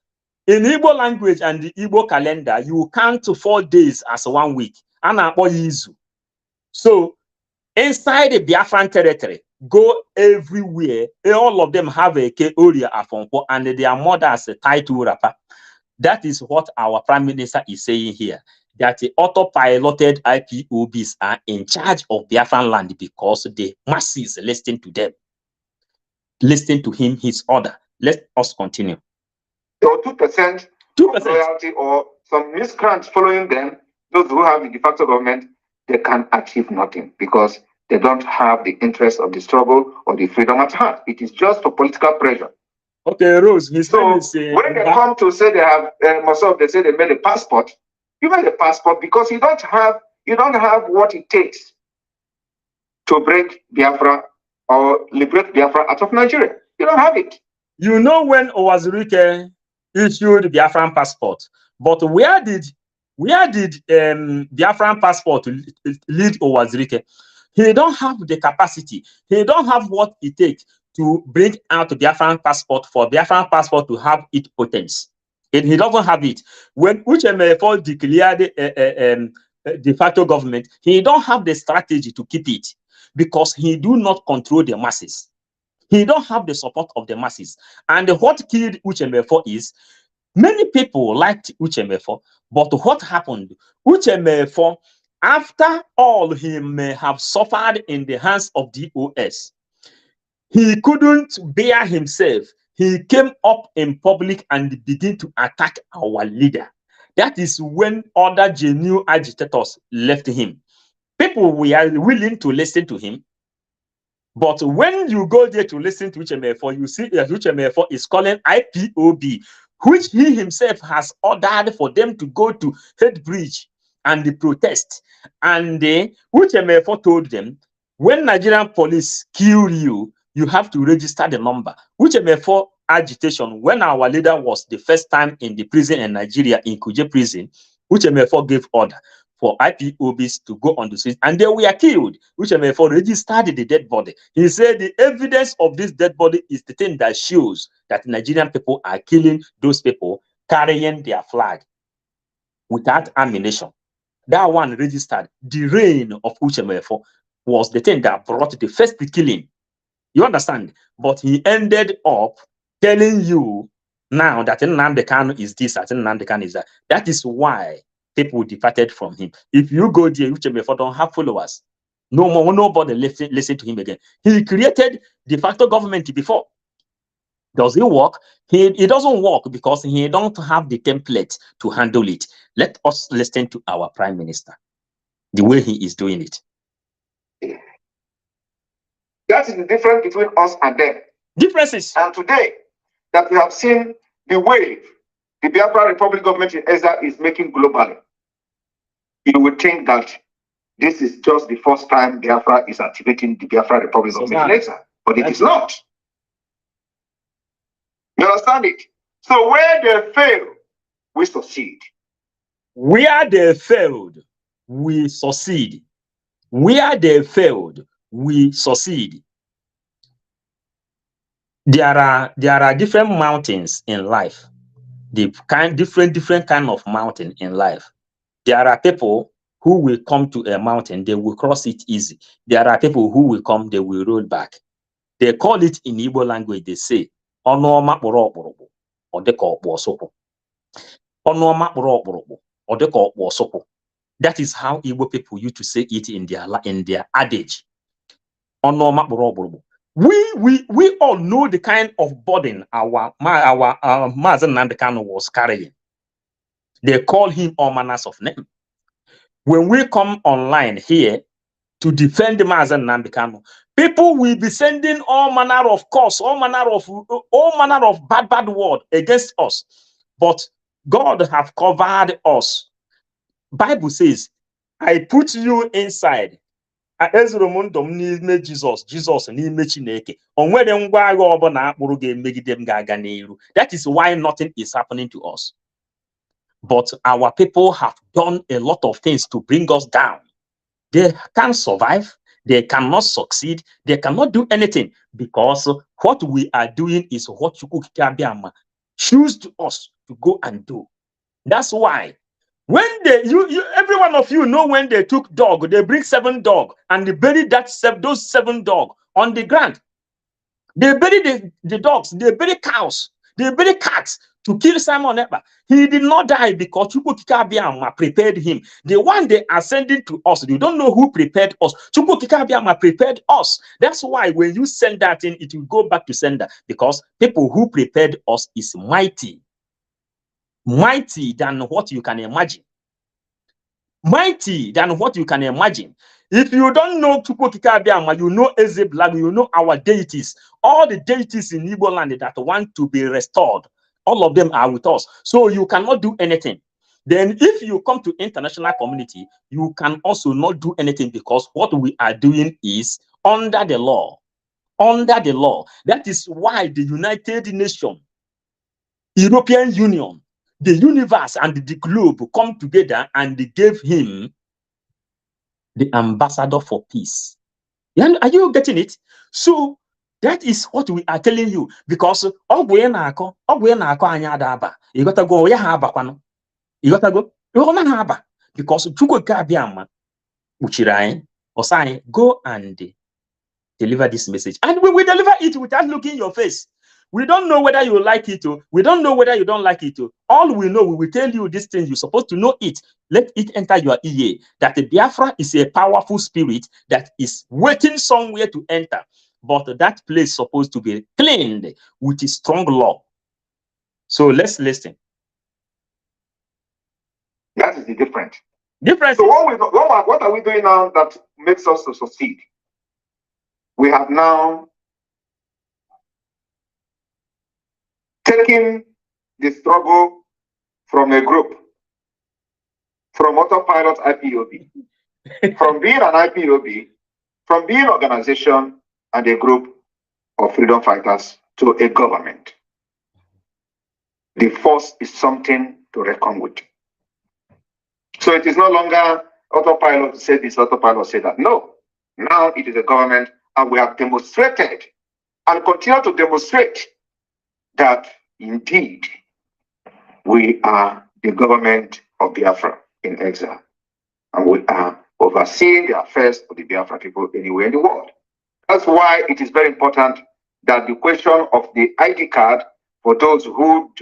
in Igbo language and the Igbo calendar, you count 4 days as 1 week. So, inside the Biafran territory, go everywhere. All of them have a Keoria Afonpo and their mothers a title wrapper. That is what our Prime Minister is saying here, that the autopiloted IPOBs are in charge of Biafran land because the masses listen to them, listen to him, his order. Let us continue. So 2% loyalty or some miscreants following them, those who have the de facto government, they can achieve nothing because they don't have the interest of the struggle or the freedom at heart. It is just for political pressure. Okay, Rose. So when they come to say they have Mossad, they say they made a passport. You made a passport because you don't have what it takes to break Biafra or liberate Biafra out of Nigeria. You don't have it. You know when Owazurike issued the Biafran passport, but where did Biafran passport lead Owazurike? He don't have the capacity. He don't have what it takes to bring out the Biafran passport for Biafran passport to have its potence. And he doesn't have it. When Uchemefo declared de facto government, he don't have the strategy to keep it because he do not control the masses. He don't have the support of the masses. And what killed Uchemefo is many people liked Uchemefo, but what happened? Uchemefo, after all he may have suffered in the hands of DOS, he couldn't bear himself. He came up in public and began to attack our leader. That is when other genuine agitators left him. People were willing to listen to him. But when you go there to listen to Uchemefo, you see that Uchemefo is calling IPOB, which he himself has ordered for them to go to Head Bridge and the protest. And Uchemefo told them, when Nigerian police kill you, you have to register the number. Uchemefo agitation, when our leader was the first time in the prison in Nigeria, in Kuje prison, Uchemefo gave order for IPOBs to go on the street, and they were killed. Uchemefo registered the dead body. He said the evidence of this dead body is the thing that shows that Nigerian people are killing those people carrying their flag without ammunition. That one registered. The reign of Uchemefo was the thing that brought the first killing. You understand? But he ended up telling you now that Nnamdi Kanu is this, that Nnamdi Kanu is that. That is why people departed from him. If you go there, Uchemefo don't have followers. No more, nobody listen to him again. He created de facto government before. Does it work? It doesn't work because he don't have the template to handle it. Let us listen to our prime minister, the way he is doing it. That is the difference between us and them. Differences. And today, that we have seen the wave the Biafra Republic government in Ezra is making globally, you would think that this is just the first time Biafra is activating the Biafra Republic government in Ezra, but it is not. You understand it? So where they fail, we succeed. Where they failed, we succeed. Where they failed, we succeed. There are different mountains in life. Different kind of mountain in life. There are people who will come to a mountain, they will cross it easy. There are people who will come, they will roll back. They call it in Igbo language, they say, Onoma Borokorobo, or they call Bosopo. Onoma Borokorobo, or they call Bosopo. That is how Igbo people used to say it in their adage. Onoma Borokorobo. We all know the kind of burden our Mazen Nnamdi Kanu was carrying. They call him all manners of name. When we come online here to defend Mazen Nnamdi Kanu, people will be sending all manner of curse, all manner of bad word against us. But God have covered us. Bible says, I put you inside. Jesus n'ime Chineke. That is why nothing is happening to us. But our people have done a lot of things to bring us down. They can't survive. They cannot succeed. They cannot do anything because what we are doing is what Chukwuka choose to us to go and do. That's why when every one of you know when they took dog, they bring 7 dogs and they bury those 7 dogs on the ground. They bury the dogs, they bury cows, they bury cats to kill Simon Ekpa. He did not die because Chukwuka prepared him. The one they are sending to us, you don't know who prepared us. Chukwuka prepared us. That's why when you send that in, it will go back to sender because people who prepared us is mighty. Mighty than what you can imagine. Mighty than what you can imagine. If you don't know Chukwuka, you know Ezeblag, you know our deities. All the deities in Igbo land that want to be restored, all of them are with us. So you cannot do anything. Then if you come to international community, you can also not do anything because what we are doing is under the law. Under the law. That is why the United Nations, European Union, the universe and the globe come together and they gave him the ambassador for peace. Are you getting it? So that is what we are telling you because because go and deliver this message, and we will deliver it without looking your face. We don't know whether you like it or we don't know whether you don't like it. All we know, we will tell you this thing. You're supposed to know it. Let it enter your ear. That the Biafra is a powerful spirit that is waiting somewhere to enter. But that place is supposed to be cleaned with a strong law. So let's listen. That is the difference. Difference. So what are we doing now that makes us to succeed? we have now taken the struggle from a group, from autopilot IPOB, from being an IPOB, from being an organization and a group of freedom fighters to a government. The force is something to reckon with. So it is no longer autopilot say this, autopilot say that. No, now it is a government, and we have demonstrated and continue to demonstrate that indeed we are the government of Biafra in exile, and we are overseeing the affairs of the Biafra people anywhere in the world. That's why it is very important that the question of the ID card for those who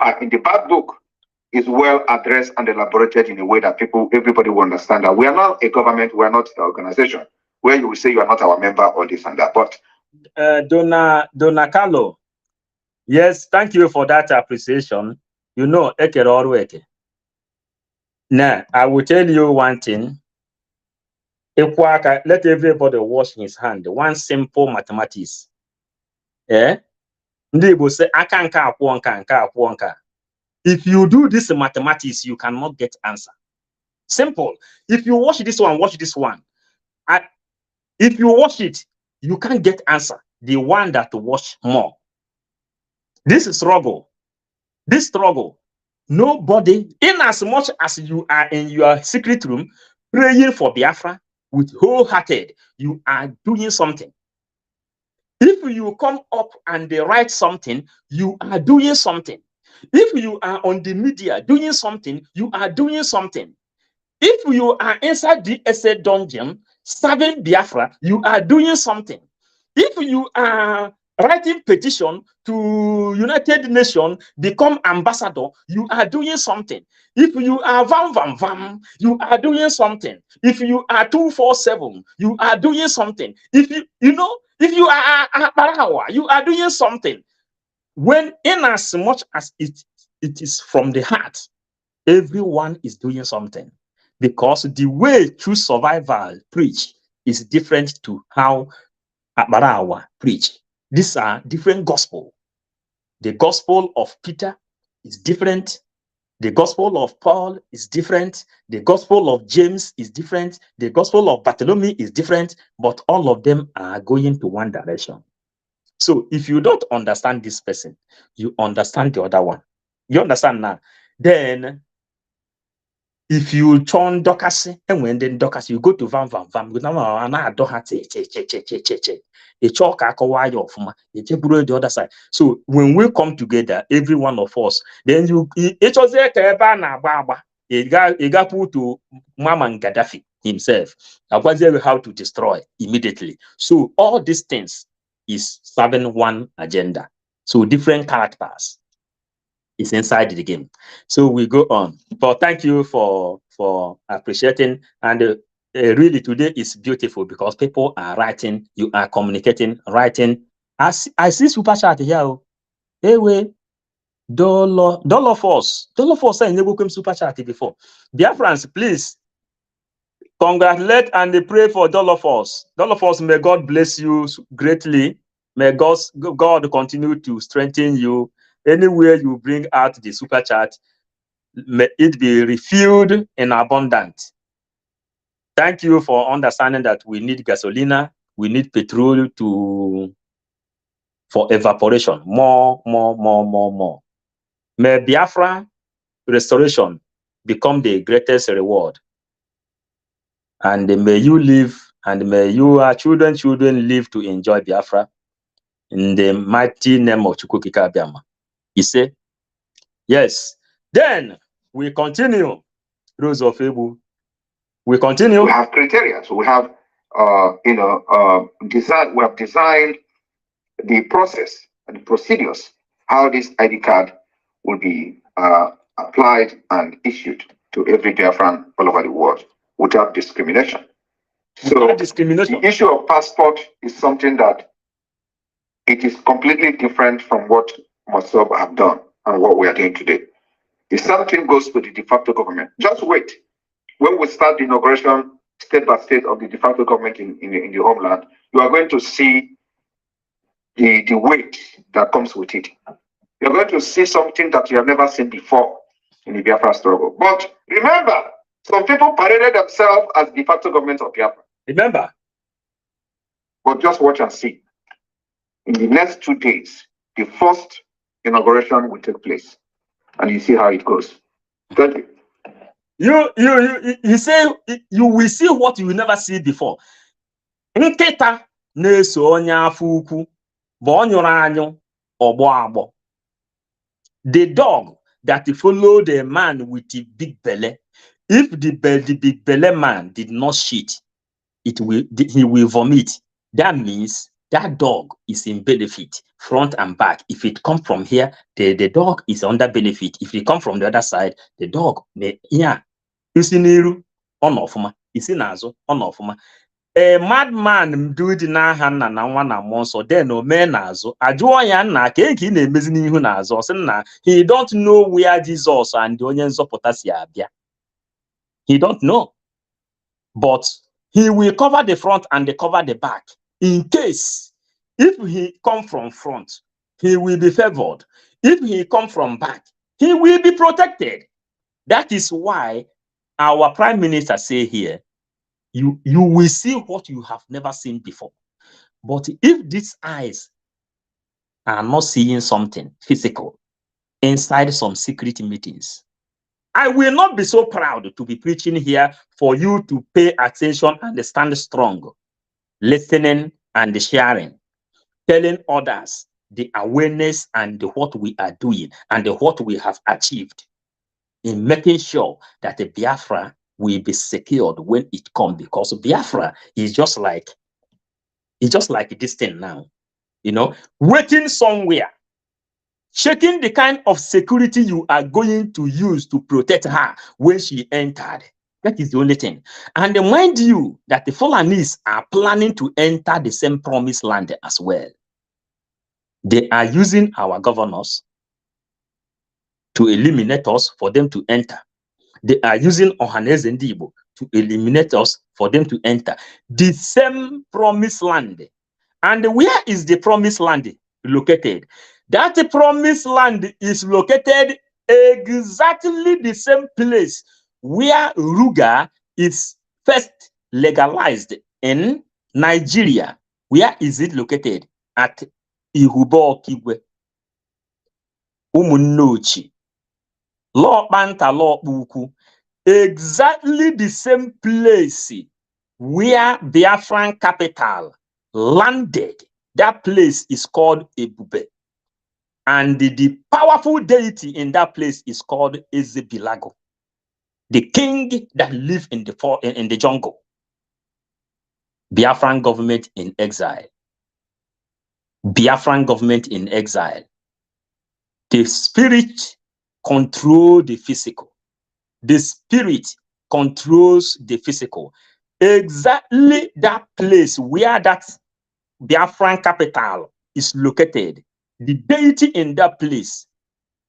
are in the bad book is well addressed and elaborated in a way that everybody will understand that we are not a government, we are not an organization where you will say you are not our member or this and that. But Donna Carlo, yes, thank you for that appreciation. You know, now I will tell you one thing. Let everybody wash his hand. One simple mathematics. If you do this mathematics, you cannot get answer. Simple. If you watch this one, watch this one. If you watch it, you can't get answer. The one that watch more. This struggle, nobody, in as much as you are in your secret room praying for Biafra with wholehearted, you are doing something. If you come up and they write something, you are doing something. If you are on the media doing something, you are doing something. If you are inside the SA dungeon serving Biafra, you are doing something. If you are writing petition to United Nations, become ambassador, you are doing something. If you are vam, you are doing something. If you are 247, you are doing something. If if you are Barawa, you are doing something. When in as much as it is from the heart, everyone is doing something. Because the way true survival preach is different to how Barawa preach. These are different gospel. The gospel of Peter is different. The gospel of Paul is different. The gospel of James is different. The gospel of Bartholomew is different. But all of them are going to one direction. So if you don't understand this person, you understand the other one. You understand now? Then if you turn Dorcas, and when then Dorcas, you go to Vam, you know, and I don't have to a chalk the other side. So when we come together, every one of us, then it was a got put to Maman Gaddafi himself. I was there how to destroy immediately. So all these things is serving one agenda. So different characters is inside the game. So we go on. But thank you for appreciating. And really today is beautiful because people are writing, you are communicating, writing. I see super chat here. Hey, wait. Dollar Force saying never came super chat before. Biafrans, please congratulate and pray for Dollar Force. Dollar Force, may God bless you greatly. May God continue to strengthen you. Anywhere you bring out the super chat, may it be refilled in abundance. Thank you for understanding that we need gasolina, we need petrol for evaporation. More. May Biafra restoration become the greatest reward. And may you live, and may your children live to enjoy Biafra in the mighty name of Chukwukika Abiyama. He said, yes. Then we continue. Rose of Ebu. We continue. We have criteria. So we have, we have designed the process and the procedures, how this ID card will be applied and issued to every Biafran all over the world without discrimination. So the issue of passport is something that it is completely different from what Mosob have done and what we are doing today. If something goes to the de facto government, just wait. When we start the inauguration state by state of the de facto government in the homeland, you are going to see the weight that comes with it. You're going to see something that you have never seen before in the Biafra struggle. But remember, some people paraded themselves as de facto government of Biafra. Remember. But just watch and see. In the next 2 days, the first inauguration will take place. And you see how it goes. Thank you. You say you will see what you will never see before. Nkịta na-eso onye afọ ukwu bụ onyụrụ anyụ ọgbọ agbọ. The dog that followed a man with a big belly, if the big belly man did not shit, he will vomit. That means that dog is in benefit front and back. If it comes from here, the dog is under benefit. If it comes from the other side, the dog yeah. Isi n'iru ọnọ ọfụma, isi n'azụ ọnọ ọfụma. A madman do it na ha nna na nwa na mmụọ nsọ, then o mee n'azụ ajụọ ya nna ka eke ị na-emezi n'ihu n'azụ, sị na he don't know where Jesus and onye nzọpụta si abịa. He don't know, but he will cover the front and cover the back in case if he come from front, he will be favored. If he come from back, he will be protected. That is why our prime minister say here, you will see what you have never seen before. But if these eyes are not seeing something physical inside some secret meetings, I will not be so proud to be preaching here for you to pay attention and stand strong, listening and sharing, telling others the awareness and what we are doing and what we have achieved in making sure that the Biafra will be secured when it comes, because Biafra is just like this thing now, you know, waiting somewhere, checking the kind of security you are going to use to protect her when she entered. That is the only thing. And mind you that the Fulanis are planning to enter the same promised land as well. They are using our governors to eliminate us for them to enter. They are using Ohaneze Ndibo to eliminate us for them to enter the same promised land. And where is the promised land located? That promised land is located exactly the same place where Ruga is first legalized in Nigeria. Where is it located? At Ihubo Kigwe, Umunnochi, Law Banta Law Buku. Exactly the same place where Biafran capital landed. That place is called Ebube. And the powerful deity in that place is called Ezebilago, the king that lived in the jungle. Biafran government in exile. Biafran government in exile. The spirit controls the physical. The spirit controls the physical. Exactly that place where that Biafran capital is located, the deity in that place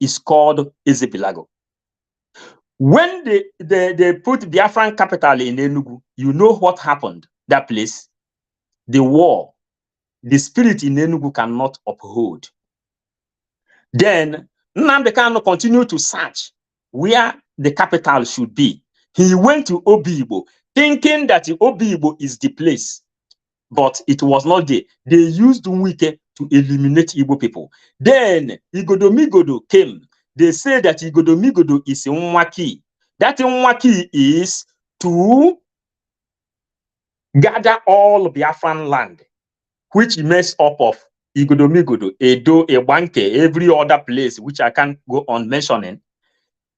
is called Ezebilago. When they put Biafran capital in Enugu, you know what happened? That place, the war, the spirit in Enugu cannot uphold. Then Nnamdi Kanu continued to search where the capital should be. He went to Obibo, thinking that Obibo is the place, but it was not there. They used Wike to eliminate Igbo people. Then Igodomigodo came. They say that Igodomigodo is Nwaki. That Nwaki is to gather all Biafran land, which makes up of Igodomigodo, Edo, Ebanke, every other place, which I can't go on mentioning.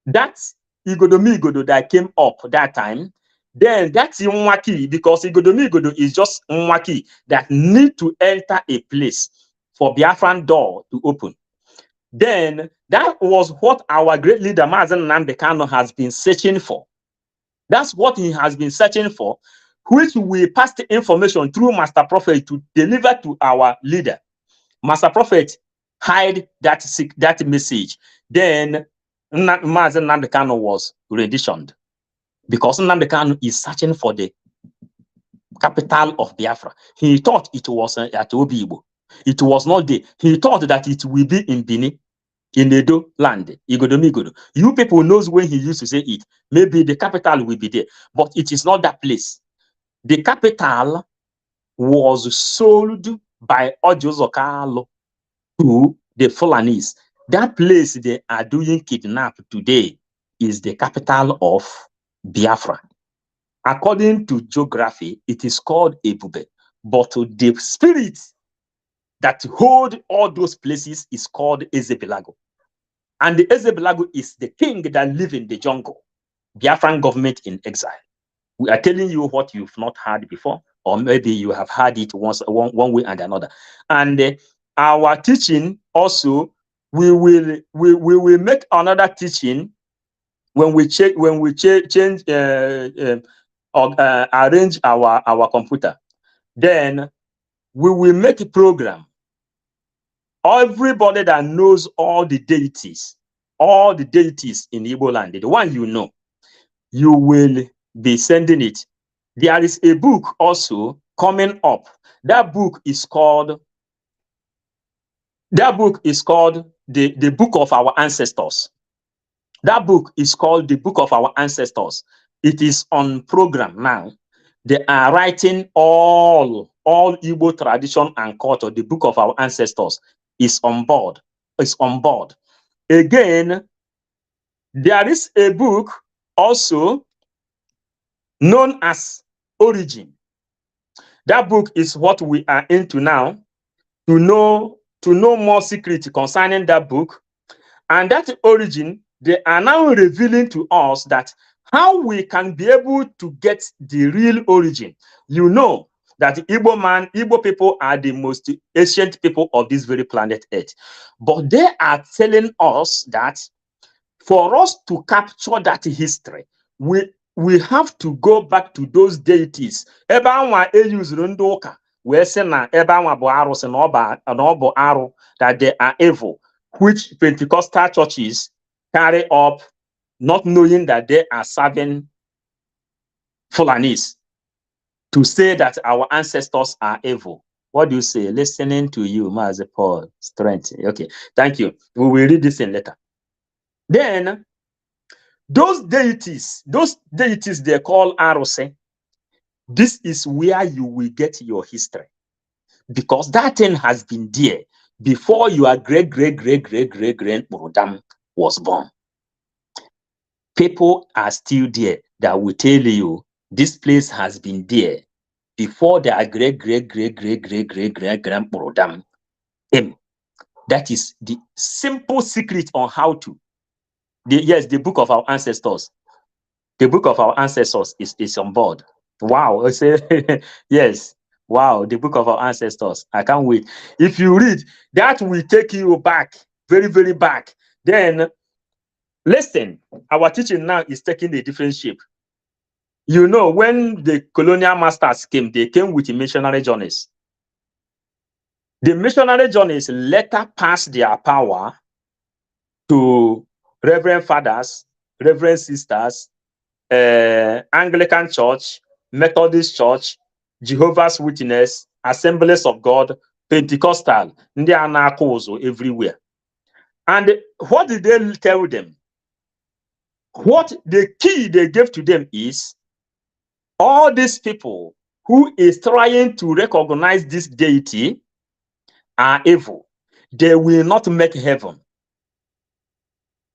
That's Igodomigodo that came up that time. Then that's Nwaki, because Igodomigodo is just Nwaki that need to enter a place for Biafran door to open. Then that was what our great leader Mazen Nnamdi Kanu has been searching for. That's what he has been searching for, which we passed the information through Master Prophet to deliver to our leader. Master Prophet hide that message. Then Mazen Nnamdi Kanu was renditioned, because Nnamdi Kanu is searching for the capital of Biafra. He thought it was at Obibo. It was not there. He thought that it will be in Benin, in Edo land, Igodomigodo. You people knows when he used to say it. Maybe the capital will be there, but it is not that place. The capital was sold by Ojozokalo to the Fulanese. That place they are doing kidnap today is the capital of Biafra. According to geography, it is called Ebube, but the spirit that hold all those places is called Ezebelago. And the Ezebelago is the king that live in the jungle. Biafran government in exile. We are telling you what you've not heard before, or maybe you have heard it once, one way and another. And our teaching also, we will make another teaching when we change arrange our computer. Then we will make a program. Everybody that knows all the deities in Igbo land, the one you know, you will be sending it. There is a book also coming up. That book is called the Book of Our Ancestors. That book is called the Book of Our Ancestors. It is on program now. They are writing all Igbo tradition and culture. The Book of Our Ancestors is on board. Again, there is a book also known as Origin. That book is what we are into now, to know more secrets concerning that book. And that Origin, they are now revealing to us that how we can be able to get the real origin. You know that Igbo people are the most ancient people of this very planet Earth. But they are telling us that for us to capture that history, we have to go back to those deities. Ebe anwa eyuzuru ndị ụka wee sị na ebe anwa bụ arụsị na ọ bụ arụ, that they are evil, which Pentecostal churches carry up, not knowing that they are serving Fulanese, to say that our ancestors are evil. What do you say? Listening to you, Mazi Paul. Strength. Okay, thank you. We will read this in later. Then, those deities they call Arose. This is where you will get your history, because that thing has been there before your great Murodam was born. People are still there that will tell you this place has been there before their great Murodam came. That is the simple secret on how to. The book of our ancestors. The book of our ancestors is on board. Wow. I say yes. Wow, the book of our ancestors. I can't wait. If you read, that will take you back, very, very back. Then, listen, our teaching now is taking a different shape. You know, when the colonial masters came, they came with missionary journeys. The missionary journeys later passed their power to Reverend Fathers, Reverend Sisters, Anglican Church, Methodist Church, Jehovah's Witness, Assemblies of God, Pentecostal, ndị a na-akụ ụzụ everywhere. And what did they tell them? What the key they gave to them is, all these people who is trying to recognize this deity are evil. They will not make heaven.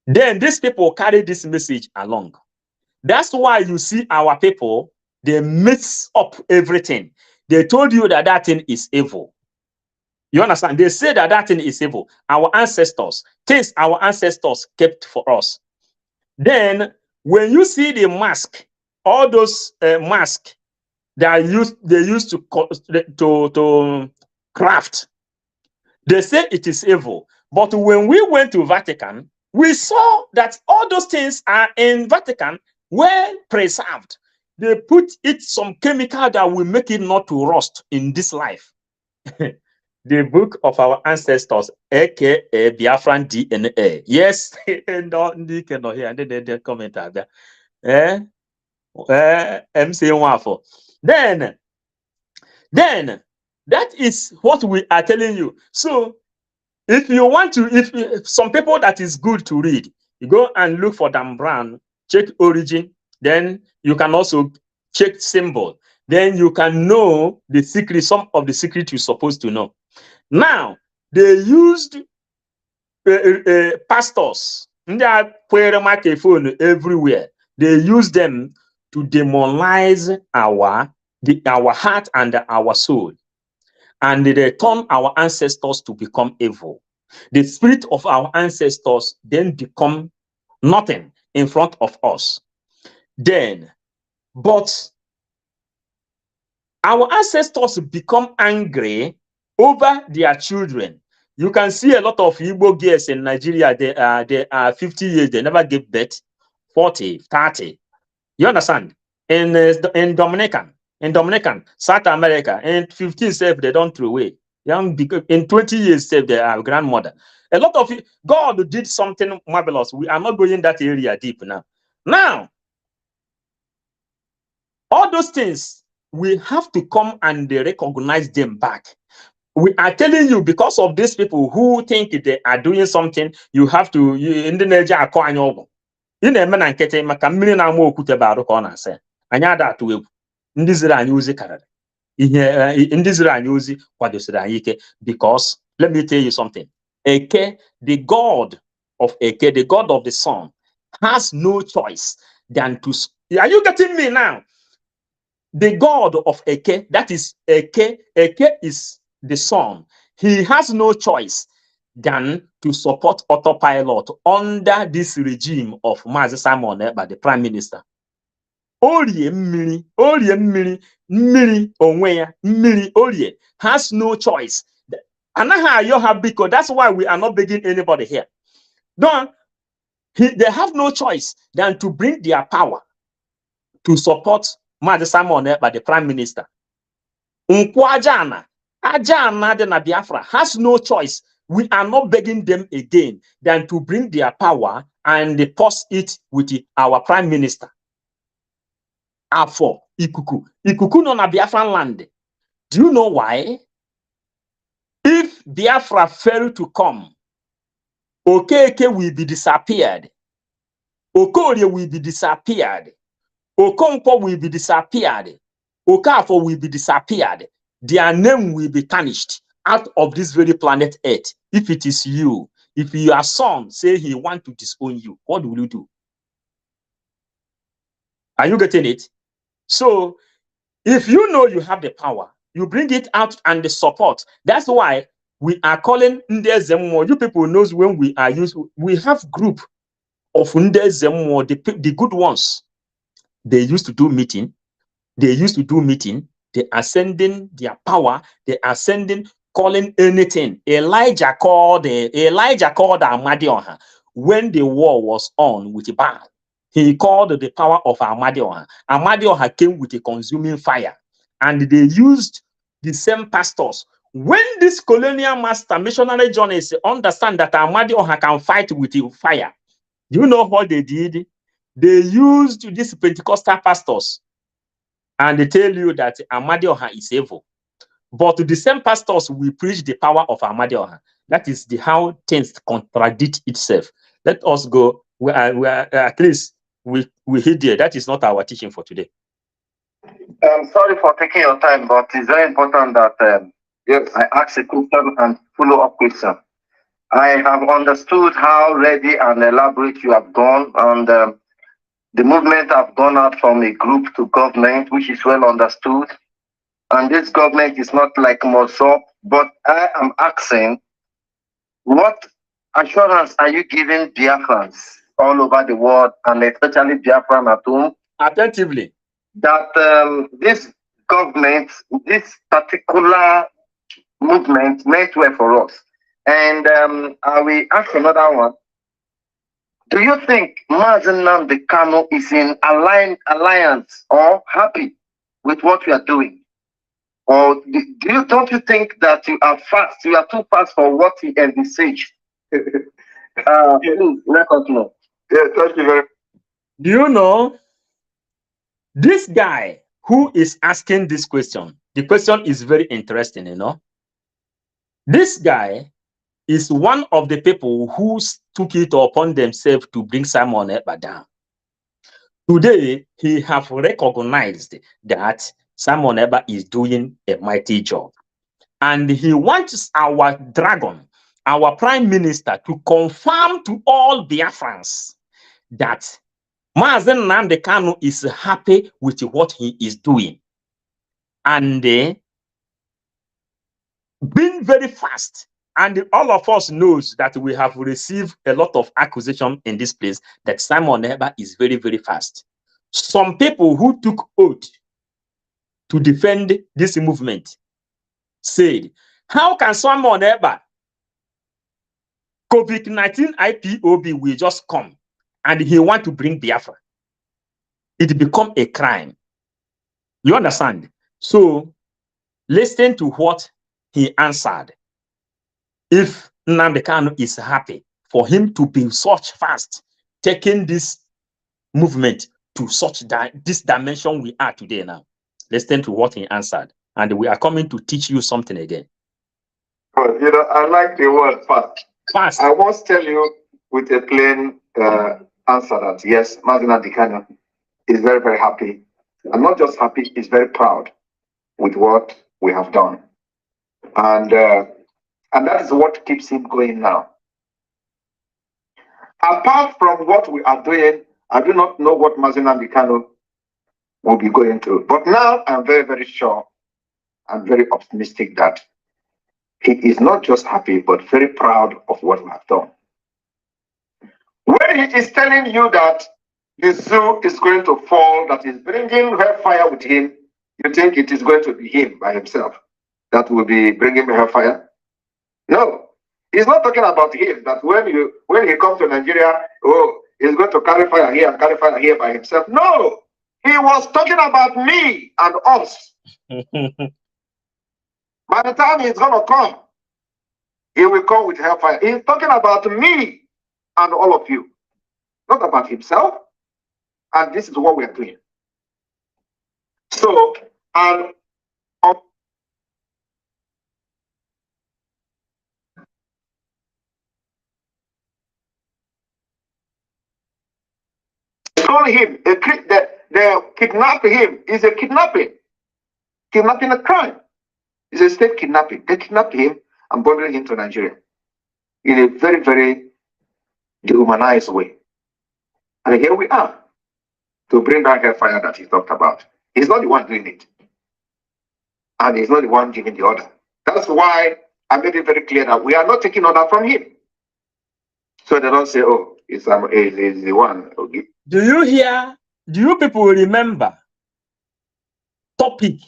Then these people carry this message along. That's why you see our people, they mix up everything. They told you that that thing is evil. You understand? They say that that thing is evil. Our ancestors, things our ancestors kept for us. Then, when you see the mask, all those masks that they used to craft, they say it is evil. But when we went to Vatican, we saw that all those things are in Vatican well preserved. They put it some chemical that will make it not to rust in this life. The book of our ancestors, aka Biafran DNA. Yes, and they cannot hear. And then they comment there. MC Wafo. Then Then that is what we are telling you. So if you want to, if some people that is good to read, you go and look for Dan Brown, check origin, then you can also check symbol. Then you can know the secret, some of the secret you're supposed to know. Now, they used pastors everywhere. They use them to demonize our heart and our soul. And they turn our ancestors to become evil. The spirit of our ancestors then become nothing in front of us. Then, but our ancestors become angry over their children. You can see a lot of Igbo girls in Nigeria, they are 50 years, they never give birth, 40, 30. You understand? In Dominican, South America, in 15 self, they don't throw away. In 20 years, self, they are grandmother. A lot of God did something marvelous. We are not going in that area deep now. Now, all those things, we have to come and recognize them back. We are telling you, because of these people who think they are doing something, you have to, in the Niger, in a man and kete maka mmiri na mo okute baaro ka ọ na-asa anyị ada atụ egwu ndị ziri anyị ozi karịrị ihe ndị ziri anyị ozi kwadosiri anyị ike. Because let me tell you something, Eke, the god of Eke, the god of the sun, has no choice than to, are you getting me now? The god of Eke, that is Eke is the sun. He has no choice than to support autopilot under this regime of Mazi Simon Ekpa, the prime minister. Orie mmiri onwe ya, mmiri Orie has no choice. Anaghị ayọ ha biko. That's why we are not begging anybody here. They have no choice than to bring their power to support Mazi Simon Ekpa, the prime minister. Nkwu Ajana dị na Biafra has no choice. We are not begging them again than to bring their power and post it with our prime minister. Afọ Ikuku no na Biafran land. Do you know why? If Biafra fail to come, Okeke will be disappeared. Okorie will be disappeared. Okonkwo will be disappeared. Okafor will be disappeared. Their name will be tarnished out of this very planet Earth. If it is you, if your son say he want to disown you, what will you do? Are you getting it? So, if you know you have the power, you bring it out and the support. That's why we are calling Ndezemwo. You people knows when we are used. We have group of Ndezemwo, the good ones. They used to do meeting. They are sending their power. They are calling anything. Elijah called Amadioha when the war was on with Baal. He called the power of Amadioha. Amadioha came with a consuming fire, and they used the same pastors. When this colonial master missionary journeys understand that Amadioha can fight with fire, do you know what they did? They used these Pentecostal pastors, and they tell you that Amadioha is evil. But the same pastors will preach the power of Amadioha. That is how things contradict itself. Let us go. We are at least we hit there. That is not our teaching for today. I'm sorry for taking your time, but it's very important that yes, I ask a question and follow-up question. I have understood how ready and elaborate you have gone, and the movement have gone out from a group to government, which is well understood. And this government is not like Mossop, but I am asking, what assurance are you giving Biafrans all over the world, and especially Biafran at home, attentively, that this government, this particular movement meant well for us? And I will ask another one. Do you think Mazi Nnamdi Kanu is in alliance or happy with what we are doing? Or don't you think that you are fast? You are too fast for what he envisaged? Please let us know. Yeah, thank you very much. Do you know this guy who is asking this question? the question is very interesting, you know. This guy is one of the people who took it upon themselves to bring Simon Ekpa down. Today, he have recognized that Simon Ekpa is doing a mighty job. And he wants our dragon, our prime minister, to confirm to all Biafrans that Mazen Nnamdi Kanu is happy with what he is doing. And being very fast. And all of us knows that we have received a lot of accusation in this place that Simon Ekpa is very, very fast. Some people who took oath to defend this movement said, how can Simon Ekpa, COVID-19 IPOB will just come and he want to bring Biafra? It become a crime. You understand? So listen to what he answered. If Nnamdi Kanu is happy for him to be such fast, taking this movement to such this dimension we are today now. Listen to what he answered. And we are coming to teach you something again. Well, you know, I like the word fast. Fast. I must tell you with a plain answer that yes, Mazen Nnamdi Kanu is very, very happy. And not just happy, he's very proud with what we have done. And that is what keeps him going now. Apart from what we are doing, I do not know what Mazen Nnamdi Kanu will be going through. But now I'm very, very sure and very optimistic that he is not just happy, but very proud of what we have done. When he is telling you that the zoo is going to fall, that is bringing hellfire with him, you think it is going to be him by himself that will be bringing hellfire? No, he's not talking about him, that when he comes to Nigeria, oh, he's going to carry fire here and carry fire here by himself. No, he was talking about me and us. By the time he's going to come, he will come with hellfire. He's talking about me and all of you, not about himself. And this is what we are doing. So, and told him, they kidnapped him. Is a kidnapping. Kidnapping a crime. It's a state kidnapping. They kidnapped him and brought him to Nigeria in a very, very dehumanized way. And here we are to bring that hellfire that he talked about. He's not the one doing it. And he's not the one giving the order. That's why I made it very clear that we are not taking order from him. So they don't say, oh, it's the one. Okay. Do you hear? Do you people remember topic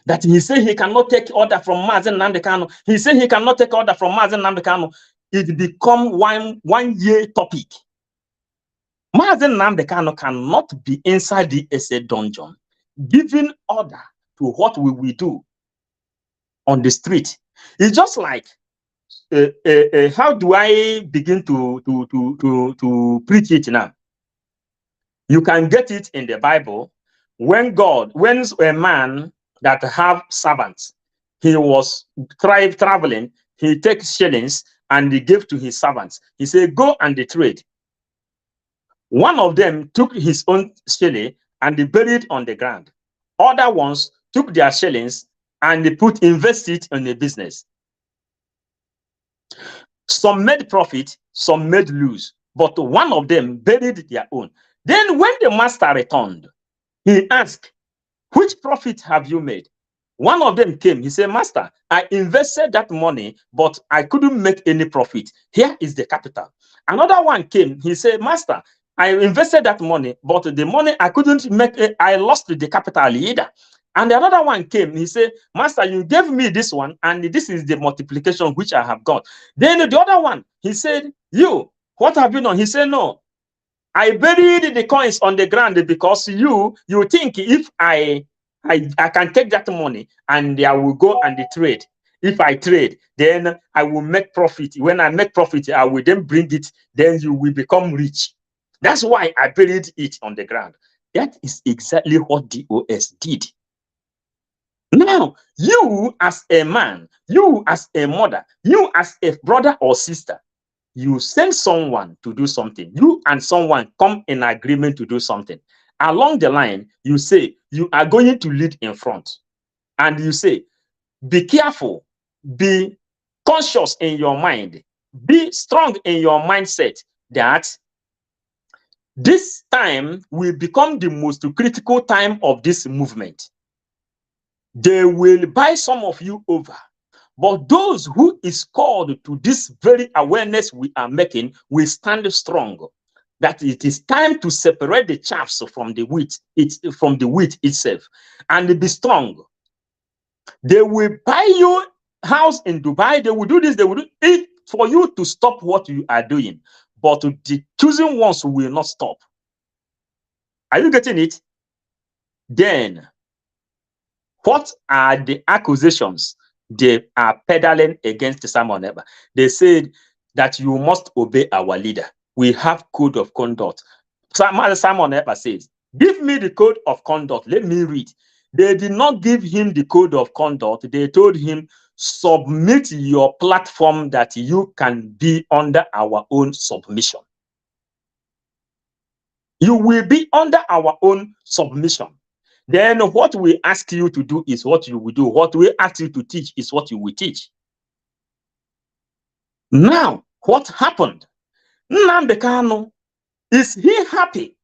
that he said he cannot take order from Mazen Nnamdi Kanu? He said he cannot take order from Mazen Nnamdi Kanu. It become one year topic. Mazen Nnamdi Kanu cannot be inside the SA dungeon, giving order to what we will do on the street. It's just like how do I begin to preach it now? You can get it in the Bible. When a man that have servants, he was traveling, he takes shillings and he gave to his servants. He said, go and trade. One of them took his own shilling and they buried on the ground. Other ones took their shillings and they invest it in a business. Some made profit, some made lose, but one of them buried their own. Then when the master returned, he asked, which profit have you made? One of them came, he said, master, I invested that money, but I couldn't make any profit. Here is the capital. Another one came, he said, master, I invested that money, but the money I couldn't make, I lost the capital either. And another one came, he said, master, you gave me this one, and this is the multiplication which I have got. Then the other one, he said, you, what have you done? He said, no, I buried the coins on the ground because you think if I can take that money and I will go and trade. If I trade, then I will make profit. When I make profit, I will then bring it, then you will become rich. That's why I buried it on the ground. That is exactly what DOS did. Now, you as a man, you as a mother, you as a brother or sister, you send someone to do something. You and someone come in agreement to do something. Along the line, you say you are going to lead in front. And you say, be careful, be conscious in your mind, be strong in your mindset that this time will become the most critical time of this movement. They will buy some of you over. But those who is called to this very awareness we are making will stand strong. That it is time to separate the chaffs from the wheat, from the wheat itself, and be strong. They will buy you house in Dubai. They will do this. They will do it for you to stop what you are doing. But the chosen ones will not stop. Are you getting it? Then, what are the accusations they are peddling against Simon Ekpa? They said that you must obey our leader. We have code of conduct. Simon Ekpa says, give me the code of conduct. Let me read. They did not give him the code of conduct. They told him, submit your platform that you can be under our own submission. You will be under our own submission. Then what we ask you to do is what you will do. What we ask you to teach is what you will teach. Now, what happened? Nnamdi Kanu, is he happy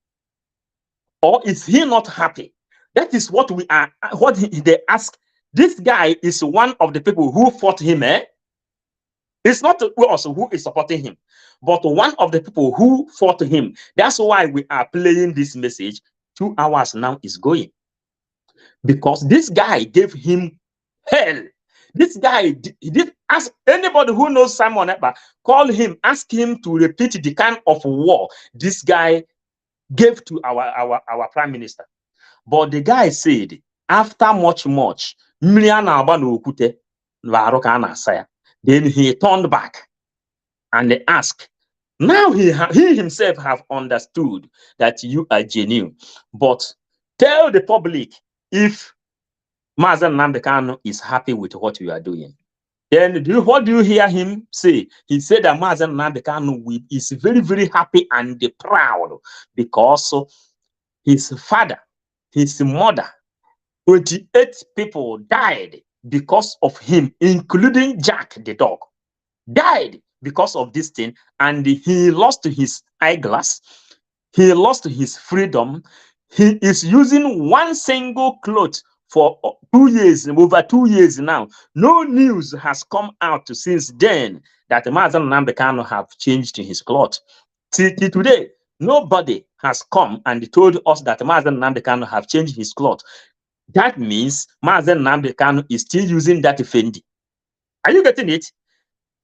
or is he not happy? That is what we are. What they ask. This guy is one of the people who fought him. It's not us who is supporting him, but one of the people who fought him. That's why we are playing this message. 2 hours now is going. Because this guy gave him hell. This guy did ask anybody who knows Simon Ekpa, call him, ask him to repeat the kind of war this guy gave to our prime minister. But the guy said, after much, then he turned back and asked. Now he himself have understood that you are genuine. But tell the public if Mazen Nnamdi Kanu is happy with what you are doing. Then what do you hear him say? He said that Mazen Nnamdi Kanu is very, very happy and proud because his father, his mother, 28 people died because of him, including Jack the dog. Died because of this thing, and he lost his eyeglass. He lost his freedom. He is using one single cloth for 2 years, over 2 years now. No news has come out since then that Mazen Nnamdi Kanu have changed his cloth. Till today, nobody has come and told us that Mazen Nnamdi Kanu have changed his cloth. That means Mazen Nnamdi Kanu is still using that Fendi. Are you getting it?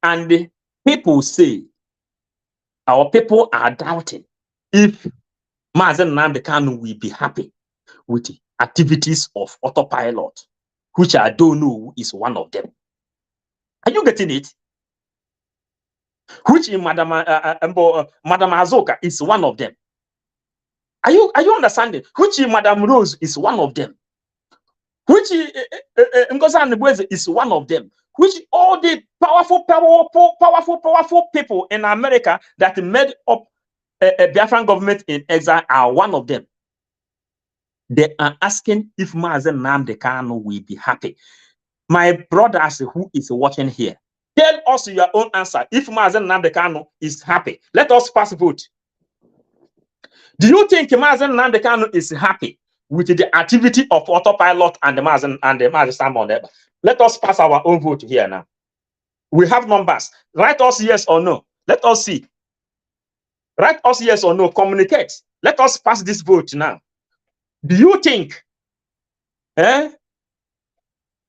And people say, our people are doubting if Mazen Nnamdi Kanu will be happy with the activities of autopilot, which I don't know is one of them. Are you getting it? Which Madam Azoka is one of them. Are you understanding? Which Madam Rose is one of them. Which Ngozi is one of them. Which all the powerful people in America that made up a Biafran government in exile are one of them. They are asking if Mazen Nnamdi Kanu will be happy. My brothers who is watching here, tell us your own answer. If Mazen Nnamdi Kanu is happy, let us pass vote. Do you think Mazen Nnamdi Kanu is happy with the activity of autopilot and the Mazen Simon Ekpa? Let us pass our own vote here now. We have numbers. Write us yes or no. Let us see. Write us yes or no. Communicate. Let us pass this vote now. Do you think? Do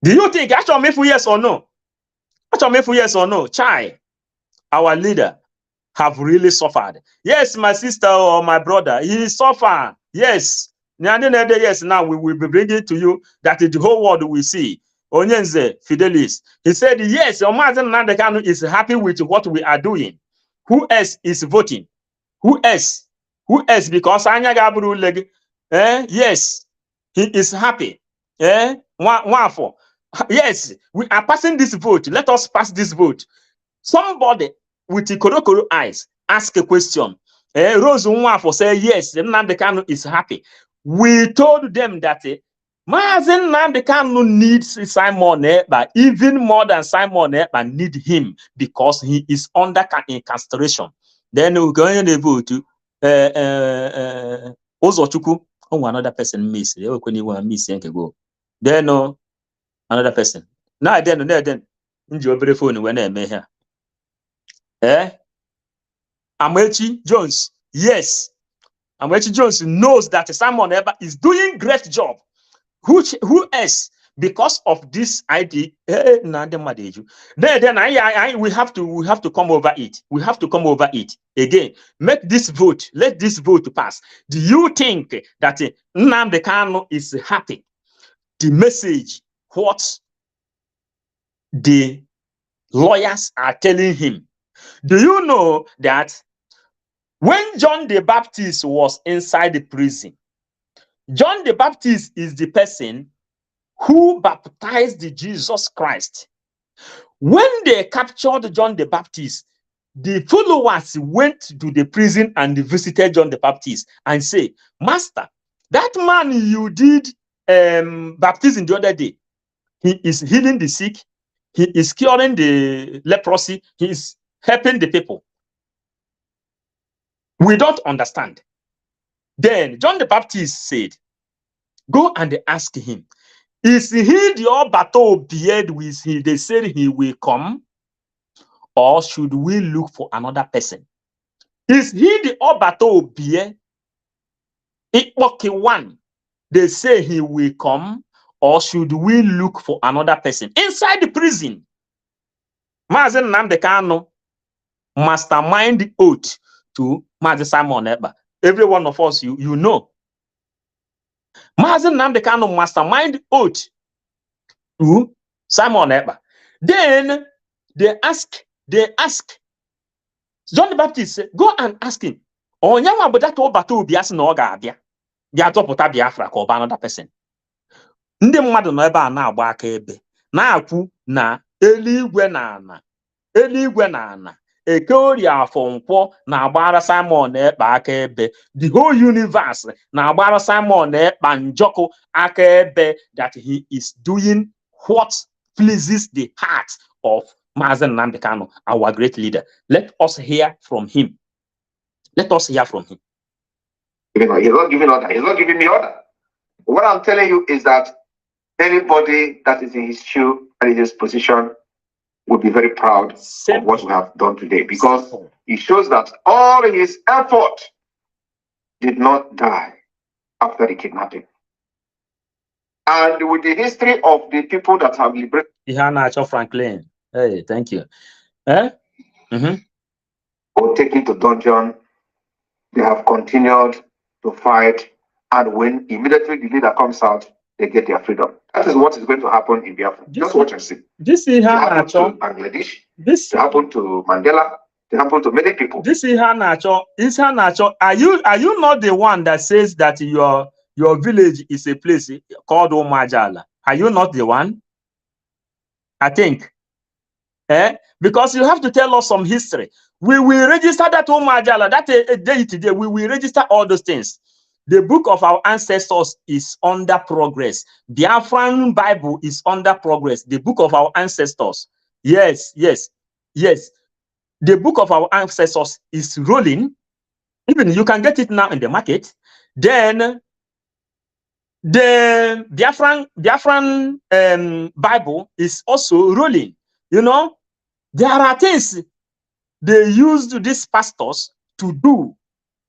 you think? Actually, if yes or no. Actually, if yes or no. Chai, our leader, have really suffered. Yes, my sister or my brother, he suffered. Yes. Yes, now we will be bringing to you that the whole world will see. Onyenze Fidelis. He said, yes, Mazen Nnamdi Kanu is happy with what we are doing. Who else is voting? Who else? Who else? Because Anya Gabru leg. Yes, he is happy. one for. Yes, we are passing this vote. Let us pass this vote. Somebody with the korokoro eyes ask a question. Rose Nwafo say yes, Nnamdi Kanu is happy. We told them that Mazen Nnamdi Kanu needs Simon Ekpa even more than Simon Ekpa need him because he is under incarceration. Then we go in the vote. Ozochukwu, another person miss. Then another person. Now then, phone when I may here. Amaechi Jones, yes. Amaechi Jones knows that Simon Ekpa is doing great job. Who else? Because of this ID, then we have to come over it. We have to come over it again. Make this vote. Let this vote pass. Do you think that Nnamdi Kanu is happy? The message, what the lawyers are telling him. Do you know that when John the Baptist was inside the prison, John the Baptist is the person who baptized Jesus Christ. When they captured John the Baptist, the followers went to the prison and visited John the Baptist and say, Master, that man you did baptism the other day, he is healing the sick, he is curing the leprosy, he is helping the people. We don't understand. Then John the Baptist said, go and ask him, is he the Obato beard with him? They said he will come, or should we look for another person? Is he the Obato beard? One. They say he will come, or should we look for another person inside the prison? Mazen Nnamdi Kanu mastermind the oath to Mazen Simon Ekpa. Every one of us, you know. Mazen Nnamdi Kanu mastermind oath to Simon Ekpa. Then they ask John the Baptist, go and ask him. Onyanwa but that Obato bias no ga-abia. Bia zọpụta Biafra ka ọ bụ another person. Ndị mmadụ nọ ebe a na-agba aka ebe na-akwu na eluigwe na ana Eke Orie Afọ Nkwọ na-agbara Simon Ekpa aka ebe. The whole universe na-agbara Simon Ekpa njọkụ aka ebe that he is doing what pleases the heart of Mazen Nnamdi Kanu, our great leader. Let us hear from him. Let us hear from him. He's not giving order. He's not giving me order. What I'm telling you is that anybody that is in his shoe and in his position will be very proud of what we have done today, because it shows that all his effort did not die after the kidnapping. And with the history of the people that have liberated Ihana Franklin. Hey, thank you. Or taken to dungeon, they have continued to fight, and when immediately the leader comes out, they get their freedom. That is what is going to happen in Biafra. Just watch and see. This is happened to Bangladesh. This happened to Mandela. It happened to many people. This is Hanacho. Are you not the one that says that your village is a place called Omajala? Are you not the one? I think. Because you have to tell us some history. We will register that Omajala, that day today, we will register all those things. The book of our ancestors is under progress. Biafran Bible is under progress. The book of our ancestors. Yes. The book of our ancestors is rolling. Even you can get it now in the market. Then the Biafran Bible is also rolling. You know, there are things they used these pastors to do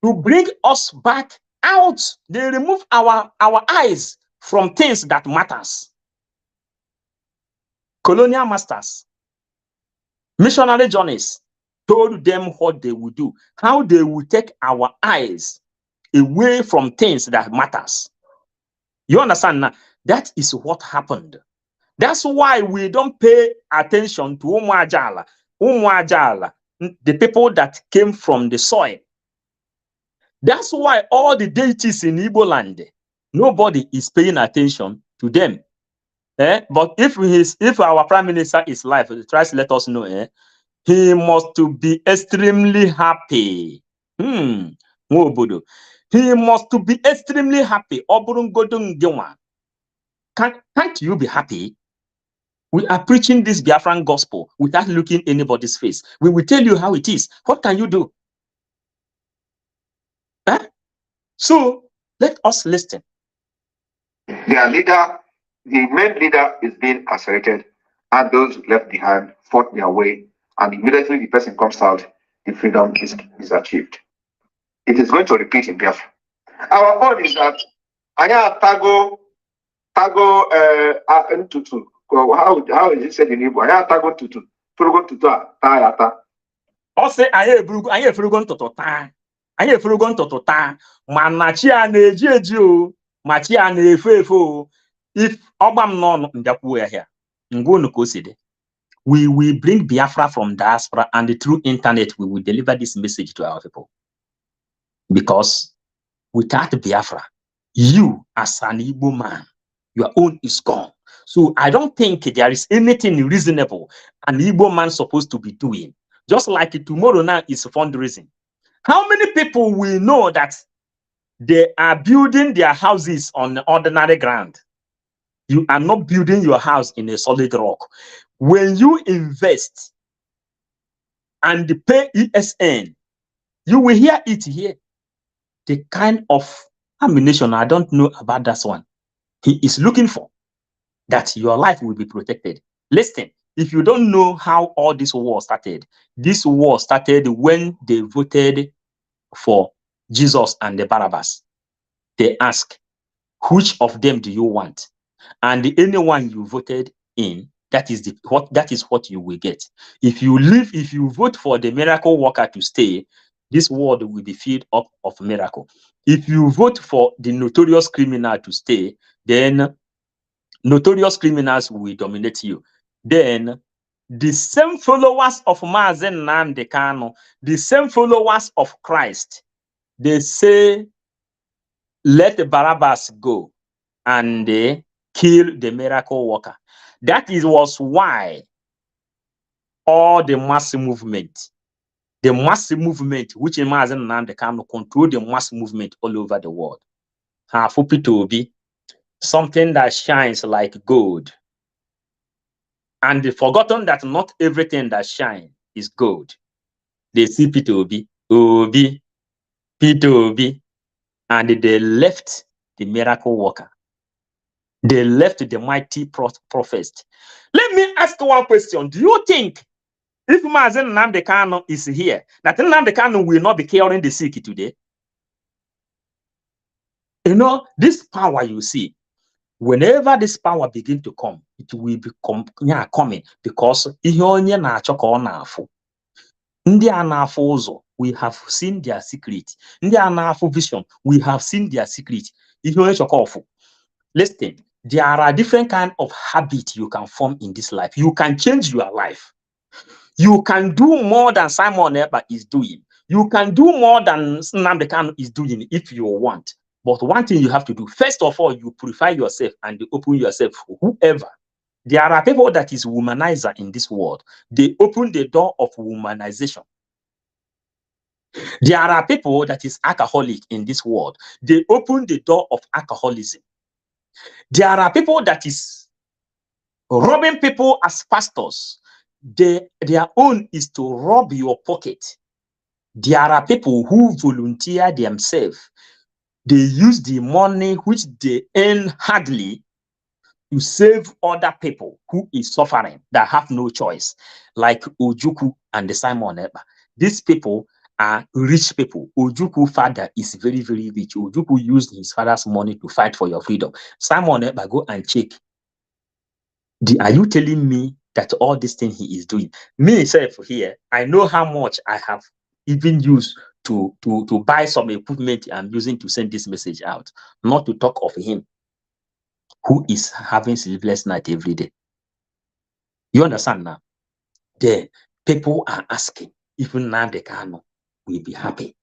to bring us back out. They remove our eyes from things that matters. Colonial masters, missionary journeys told them what they would do, how they would take our eyes away from things that matters. You understand now? That is what happened. That's why we don't pay attention to Umuajala, the people that came from the soil. That's why all the deities in Igbo land, nobody is paying attention to them. But if our prime minister is live, try to let us know, he must to be extremely happy. He must to be extremely happy. Can't you be happy? We are preaching this Biafran gospel without looking anybody's face. We will tell you how it is. What can you do? So let us listen. Their leader, the main leader, is being incarcerated, and those left behind fought their way, and immediately the person comes out, the freedom is achieved. It is going to repeat in Biafra. Our own is that Aya Tago Ntutu. How is it said in Igbo? Aya Tago Tutu. Furugo Tutu Tayata. Ose Aya Furugo Ntutu Ta. Aya Furugo Ntutu Ta. Manachi na-eji eji o. Machi na-efu efu. If Obam non Ndakwu here. Ngonu Koside. We will bring Biafra from diaspora, and through internet we will deliver this message to our people. Because without Biafra, you as an Igbo man, your own is gone. So I don't think there is anything reasonable an Igbo man supposed to be doing. Just like tomorrow now is fundraising. How many people will know that they are building their houses on ordinary ground? You are not building your house in a solid rock. When you invest and pay ESN, you will hear it here. The kind of ammunition, I don't know about that one, he is looking for, that your life will be protected. Listen, if you don't know how all this war started when they voted for Jesus and the Barabbas. They ask, which of them do you want? And anyone you voted in, that is what you will get. If you vote for the miracle worker to stay, this world will be filled up of miracle. If you vote for the notorious criminal to stay, then notorious criminals will dominate you. Then the same followers of Mazen Nnamdi Kanu, the same followers of Christ, they say, let the Barabbas go, and they kill the miracle worker. That was why all the mass movement, which in Mazen Nnamdi Kanu control the mass movement all over the world. Hafupi something that shines like gold. And they've forgotten that not everything that shines is gold. They see P2B, P2B, and they left the miracle worker. They left the mighty prophet. Let me ask one question. Do you think if Mazen Nnamdi Kanu is here, that Nnamdi Kanu will not be curing the sick today? You know, this power you see, whenever this power begin to come, it will become coming, because we have seen their secret. Vision, we have seen their secret. Listen, there are different kinds of habits you can form in this life. You can change your life. You can do more than Simon Eber is doing. You can do more than Nnamdi Kanu is doing if you want. But one thing you have to do, first of all, you purify yourself and open yourself for whoever. There are people that is womanizer in this world. They open the door of womanization. There are people that is alcoholic in this world. They open the door of alcoholism. There are people that is robbing people as pastors. Their own is to rob your pocket. There are people who volunteer themselves. They use the money which they earn hardly to save other people who is suffering, that have no choice, like Ojukwu and the Simon Eber. These people are rich people. Ojukwu father is very, very rich. Ojukwu used his father's money to fight for your freedom. Simon Eber, go and check. Are you telling me that all this thing he is doing? Me self here, I know how much I have even used to buy some equipment I'm using to send this message out, not to talk of him who is having sleepless night every day. You understand now? The people are asking if Nnamdi Kanu will be happy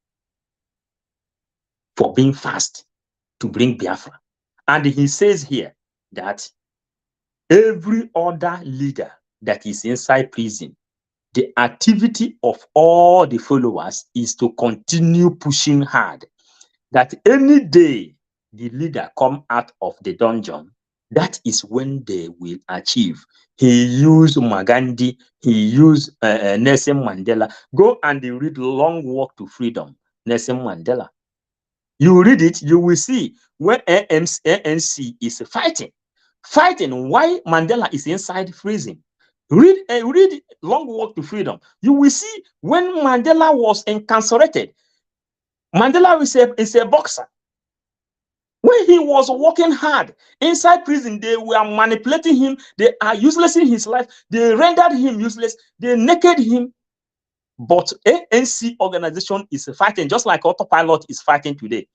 for being fast to bring Biafra. And he says here that every other leader that is inside prison, the activity of all the followers is to continue pushing hard. That any day the leader come out of the dungeon, that is when they will achieve. He used Magandhi, he used Nelson Mandela. Go and read Long Walk to Freedom, Nelson Mandela. You read it, you will see when ANC is fighting why Mandela is inside prison. Read Long Walk to Freedom. You will see when Mandela was incarcerated. Mandela is a boxer. When he was working hard inside prison, they were manipulating him. They are useless in his life. They rendered him useless. They naked him. But ANC organization is fighting, just like Autopilot is fighting today.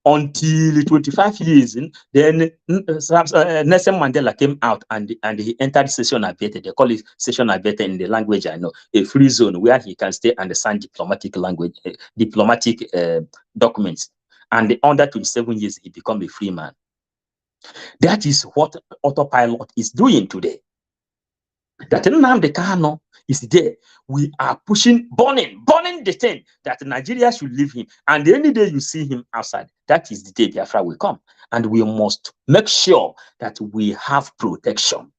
Until 25 years in, then Nelson Mandela came out and he entered session abete. They call it session abete in the language I know, a free zone where he can stay and sign diplomatic language, diplomatic documents. And under 27 years, he become a free man. That is what Autopilot is doing today. That Nnamdi Kanu is there. We are pushing, burning the thing that Nigeria should leave him. And any day you see him outside, that is the day Biafra will come. And we must make sure that we have protection.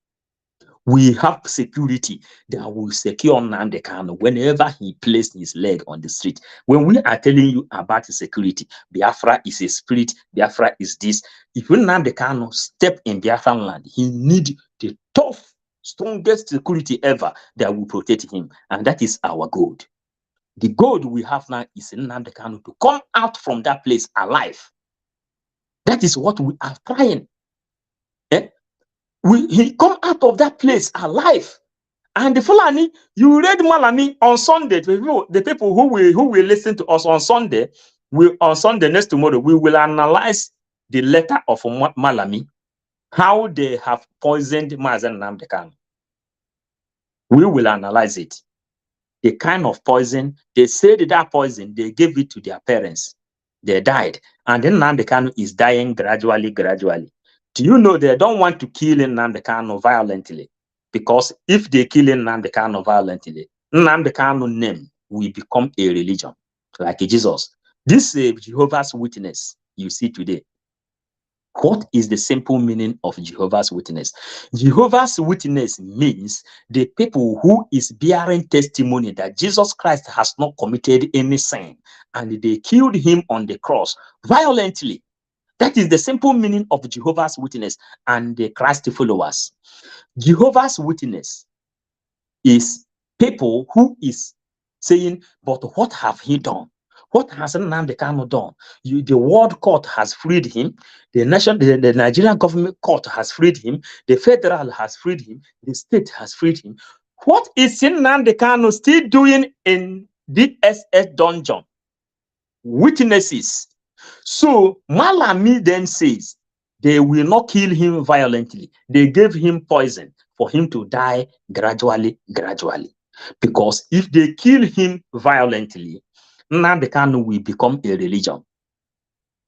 We have security that will secure Nnamdi Kanu whenever he places his leg on the street. When we are telling you about security, Biafra is a spirit, Biafra is this. If Nnamdi Kanu step in Biafran land, he need the tough, strongest security ever that will protect him. And that is our goal. The goal we have now is Nnamdi Kanu to come out from that place alive. That is what we are trying. He come out of that place alive. And the Fulani, you read Malami on Sunday. The people who will listen to us on Sunday, on Sunday next tomorrow, we will analyze the letter of Malami, how they have poisoned Mazen Nnamdi Kanu. We will analyze it. The kind of poison, they said that poison, they gave it to their parents. They died. And then Nnamdi Kanu is dying gradually. Do you know they don't want to kill Nnamdi Kanu violently? Because if they kill Nnamdi Kanu violently, Nnamdi Kanu name will become a religion, like Jesus. This Jehovah's Witness you see today. What is the simple meaning of Jehovah's Witness? Jehovah's Witness means the people who is bearing testimony that Jesus Christ has not committed any sin, and they killed him on the cross violently. That is the simple meaning of Jehovah's Witness and the Christ followers. Jehovah's Witness is people who is saying, but what have he done? What has Nnamdi Kanu done? The world court has freed him. The Nigerian government court has freed him. The federal has freed him. The state has freed him. What is Nnamdi Kanu still doing in DSS dungeon? Witnesses. So Malami then says they will not kill him violently. They gave him poison for him to die gradually. Because if they kill him violently, Nnamdi Kanu will become a religion.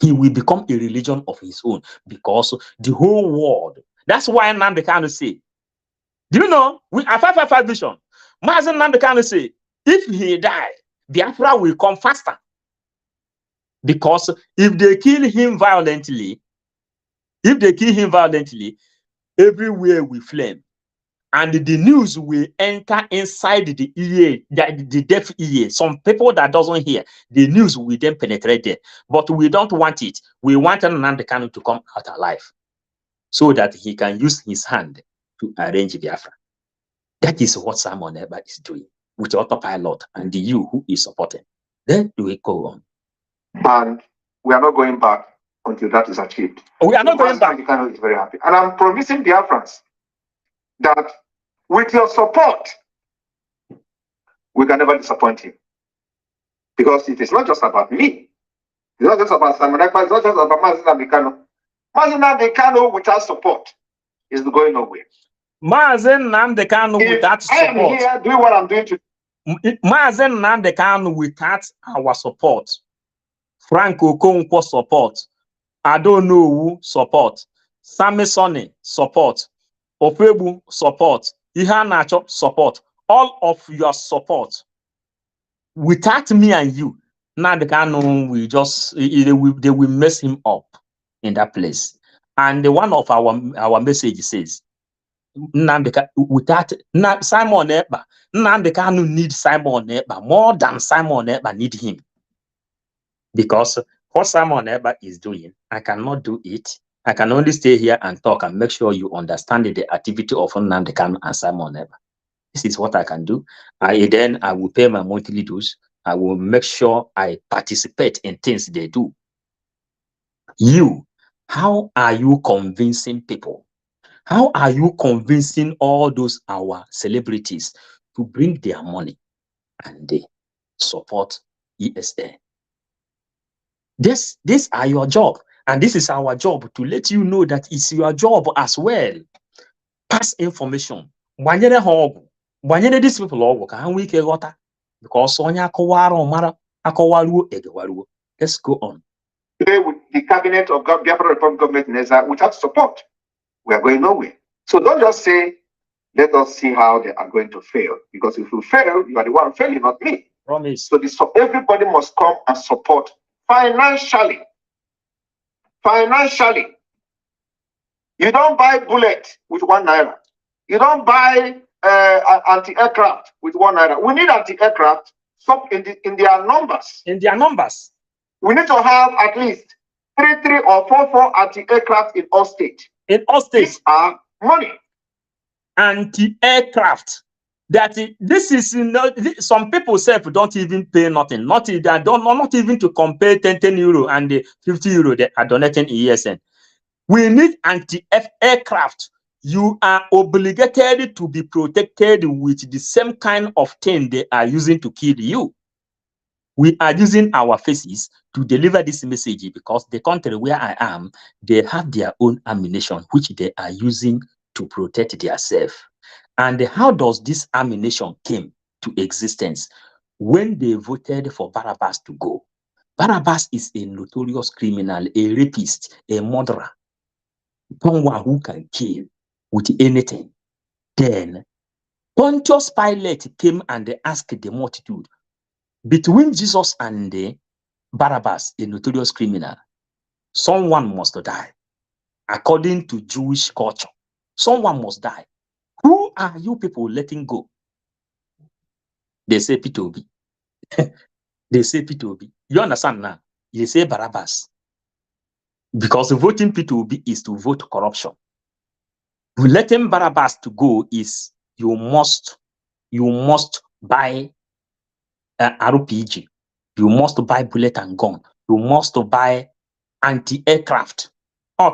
He will become a religion of his own, because the whole world. That's why Nnamdi Kanu say, do you know, we are 555 vision. Mazen Nnamdi Kanu say, if he die, Biafra will come faster. Because if they kill him violently, everywhere will flame. And the news will enter inside the ear, the deaf ear. Some people that doesn't hear, the news will then penetrate there. But we don't want it. We want Nnamdi Kanu to come out alive, so that he can use his hand to arrange Biafra. That is what Simon Eber is doing with Autopilot and the you who is supporting. Then we go on. And we are not going back until that is achieved. We are not going back. Kanu is very happy. And I'm promising Biafrans that with your support, we can never disappoint him. Because it is not just about me. It's not just about Simon Ekpa. It's not just about Mazen Nnamdi Kanu. Mazen Nnamdi Kanu without support is going nowhere. Mazen Nnamdi Kanu without support. I am here doing what I'm doing today. Mazen Nnamdi Kanu without our support. Frank Okonkwo support. I don't know who support. Sammy Sonny support. Ofebu support, Ihe Nacho support, all of your support. Without me and you, now the canon will just they will mess him up in that place. And one of our message says, without Simon Ekpa, Nnamdi Kanu need Simon Ekpa more than Simon Ekpa need him. Because what Simon Ekpa is doing, I cannot do it. I can only stay here and talk and make sure you understand the activity of Nnamdi Kanu and Simon Ekpa. This is what I can do. Then I will pay my monthly dues. I will make sure I participate in things they do. You, how are you convincing people? How are you convincing all those our celebrities to bring their money and they support ESN? These are your job, and this is our job to let you know that it's your job as well. Pass information. Banyere these people all work and we can water because Sonia Kowaro Akowaru Egewaru. Let's go on. Today with the cabinet of Biafra Republic government without support, we are going nowhere. So don't just say, let us see how they are going to fail. Because if you fail, you are the one failing, not me. Promise. So everybody must come and support financially. Financially. You don't buy bullet with 1 naira. You don't buy anti-aircraft with 1 naira. We need anti-aircraft in their numbers. In their numbers. We need to have at least 3 or 4 anti-aircraft in all states. In all states. These are money. Anti-aircraft. That this is some people say don't even pay nothing. Not even to compare 10 euro and the 50 euro they are donating in ESN. We need anti-aircraft. You are obligated to be protected with the same kind of thing they are using to kill you. We are using our faces to deliver this message because the country where I am, they have their own ammunition, which they are using to protect themselves. And how does this ammunition came to existence? When they voted for Barabbas to go. Barabbas is a notorious criminal, a rapist, a murderer. Someone who can kill with anything. Then Pontius Pilate came and asked the multitude, between Jesus and the Barabbas, a notorious criminal, someone must die. According to Jewish culture, someone must die. Who are you people letting go? They say P2B. They say P2B. You understand now? They say Barabbas. Because voting P2B is to vote corruption. Letting Barabbas to go is you must buy RPG. You must buy bullet and gun. You must buy anti-aircraft. You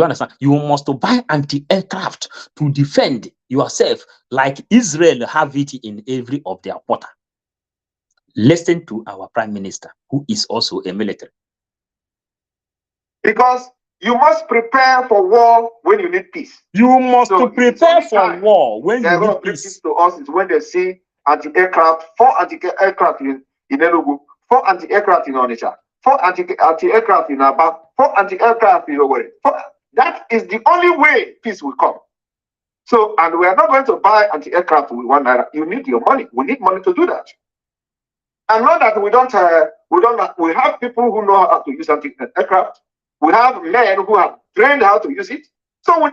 understand? You must buy anti-aircraft to defend yourself like Israel have it in every of their quarter. Listen to our Prime Minister, who is also a military. Because you must prepare for war when you need peace. You must prepare for war when you need peace. To us is when they see anti-aircraft, 4 anti-aircraft in Enugu, 4 anti-aircraft in Onitsha, 4 anti-aircraft in Aba, 4 anti-aircraft in Owerri. That is the only way peace will come. So, and we are not going to buy anti-aircraft with 1 naira. You need your money. We need money to do that. And not that we have people who know how to use anti-aircraft. We have men who have trained how to use it. So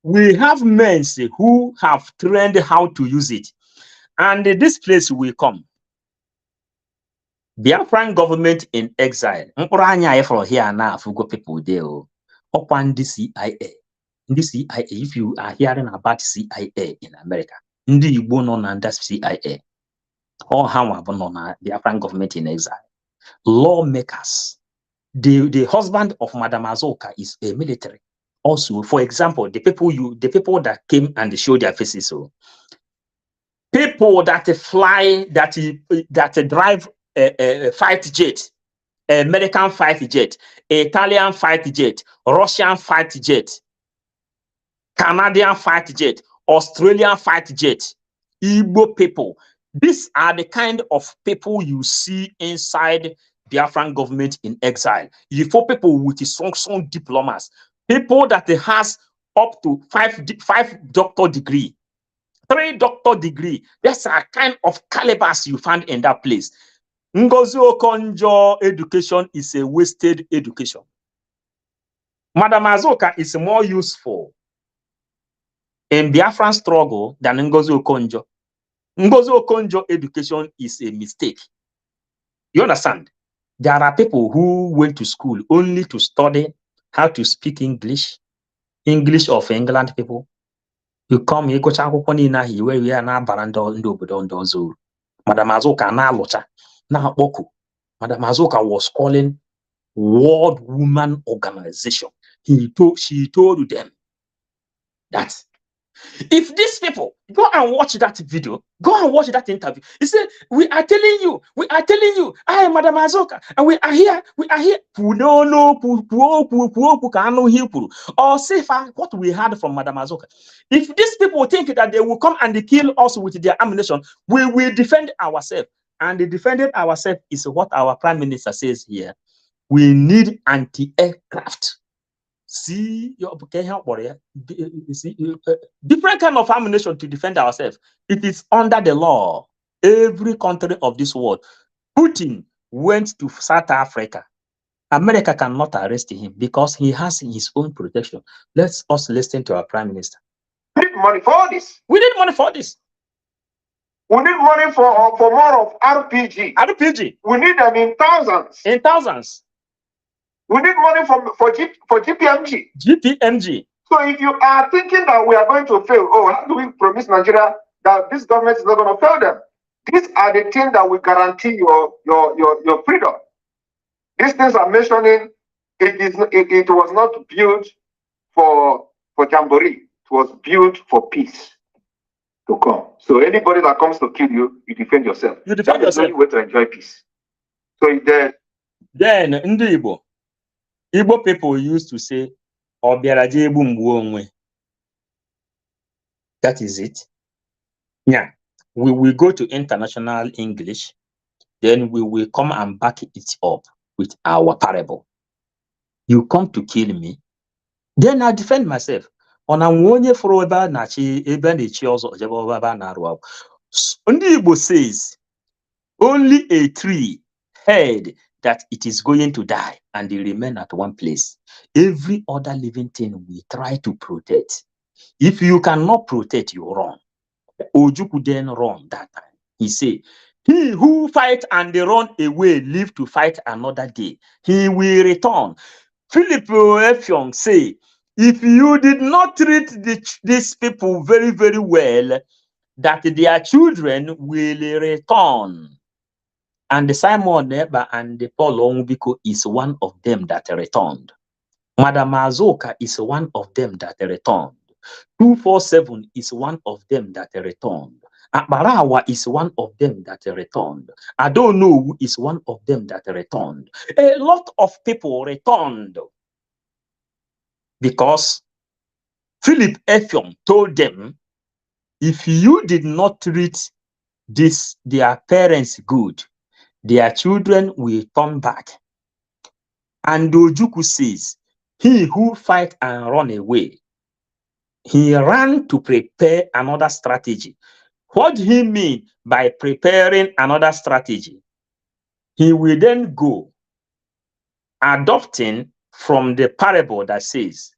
we have men who have trained how to use it. And this place will come. Biafran government in exile. From here now, people there. Upon the CIA. The CIA, if you are hearing about CIA in America, ndi Igbo no under CIA. Or how Biafran government in exile. Lawmakers. The husband of Madam Azoka is a military. Also, for example, the people that came and showed their faces. So people that fly, that drive a fight jet, American fight jet, Italian fight jet, Russian fight jet, Canadian fight jet, Australian fight jet, Igbo people. These are the kind of people you see inside Biafran government in exile. You for people with strong diplomas, People that has up to five doctor degree, 3 doctor degree. That's a kind of calibers you find in that place. Ngozi Okonjo education is a wasted education. Madam Azuka is more useful in Biafran struggle than Ngozi Okonjo. Ngozi Okonjo education is a mistake. You understand? There are people who went to school only to study how to speak English of England people. You come here, go to where we are now, Barando. Madam Azuka na locha na boku. Madam Azuka was calling World Woman Organization. She told them that if these people go and watch that video, go and watch that interview, he said, we are telling you, I am Madam Azuka, and we are here. Or say what we heard from Madam Azuka. If these people think that they will come and kill us with their ammunition, we will defend ourselves. And the defending ourselves is what our Prime Minister says here. We need anti-aircraft. See, different kind of ammunition to defend ourselves. It is under the law. Every country of this world. Putin went to South Africa. America cannot arrest him because he has his own protection. Let's us listen to our Prime Minister. We need money for this. We need money for this. We need money for more of RPG. RPG. We need them in thousands. In thousands. We need money for GPMG. GPMG. So if you are thinking that we are going to fail, how do we promise Nigeria that this government is not going to fail them? These are the things that will guarantee your freedom. These things I'm mentioning, it was not built for jamboree. It was built for peace to come. So anybody that comes to kill you, you defend yourself. You defend yourself. That's the only way to enjoy peace. So then Igbo people used to say, that is it. Yeah. We will go to international English, then we will come and back it up with our parable. You come to kill me, then I defend myself. Igbo says, only a tree heard that it is going to die and they remain at one place. Every other living thing we try to protect. If you cannot protect, you run. Ojukwu then run that time. He said, he who fight and they run away live to fight another day. He will return. Philip Effiong say, if you did not treat these people very, very well, that their children will return. And Simon Neba and Paul Onwubiko is one of them that returned. Madam Azuka is one of them that returned. 247 is one of them that returned. Akbarawa is one of them that returned. I don't know who is one of them that returned. A lot of people returned because Philip Effiong told them, if you did not treat their parents good, their children will turn back. And Ojukwu says, he who fight and run away, he ran to prepare another strategy. What do he mean by preparing another strategy? He will then go adopting from the parable that says,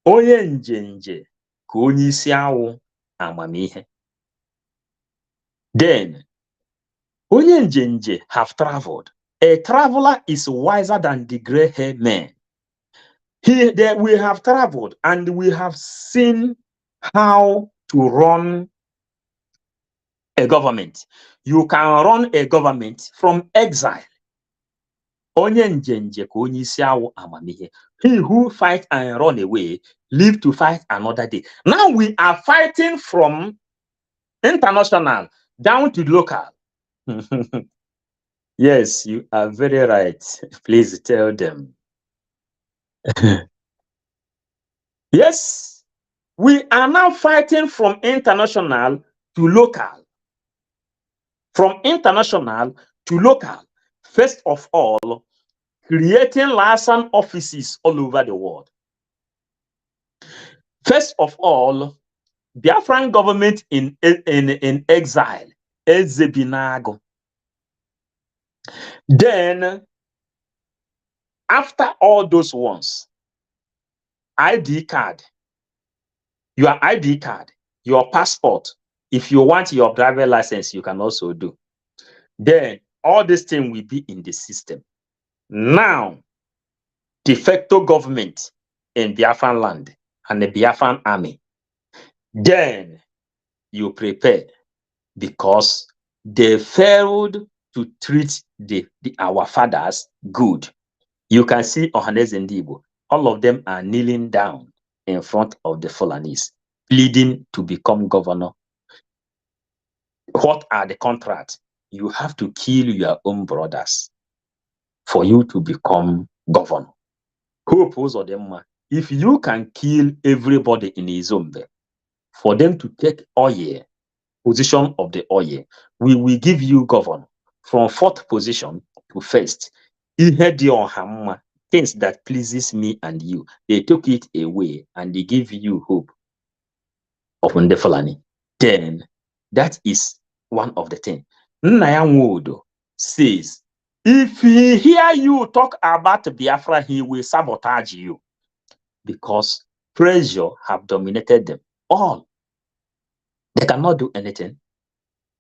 Onye njenje ka onye isi awụ amamihe. Then, Onye njenje have traveled. A traveler is wiser than the gray-haired man. We have traveled and we have seen how to run a government. You can run a government from exile. Onye njenje ka onye isi awụ amamihe. He who fight and run away live to fight another day. Now we are fighting from international down to local. Yes, you are very right. Please tell them. Yes, we are now fighting from international to local. From international to local. First of all, creating liaison offices all over the world. First of all, Biafran government in exile, Ezebinago. Then, after all those ones, ID card, your ID card, your passport, if you want your driver license, you can also do. Then, all this thing will be in the system. Now, de facto government in Biafran land and the Biafran army, then you prepare because they failed to treat our fathers good. You can see Ohanes and Igbo, all of them are kneeling down in front of the Fulanis, pleading to become governor. What are the contracts? You have to kill your own brothers for you to become governor. Hope of them, if you can kill everybody in his own bed, for them to take oil, position of the oil, we will give you governor from 4th position to 1st. Things that pleases me and you, they took it away and they give you hope of Ndefalani. Then that is one of the things. Nnayanwodo says, if he hear you talk about Biafra, he will sabotage you because pressure have dominated them all. They cannot do anything.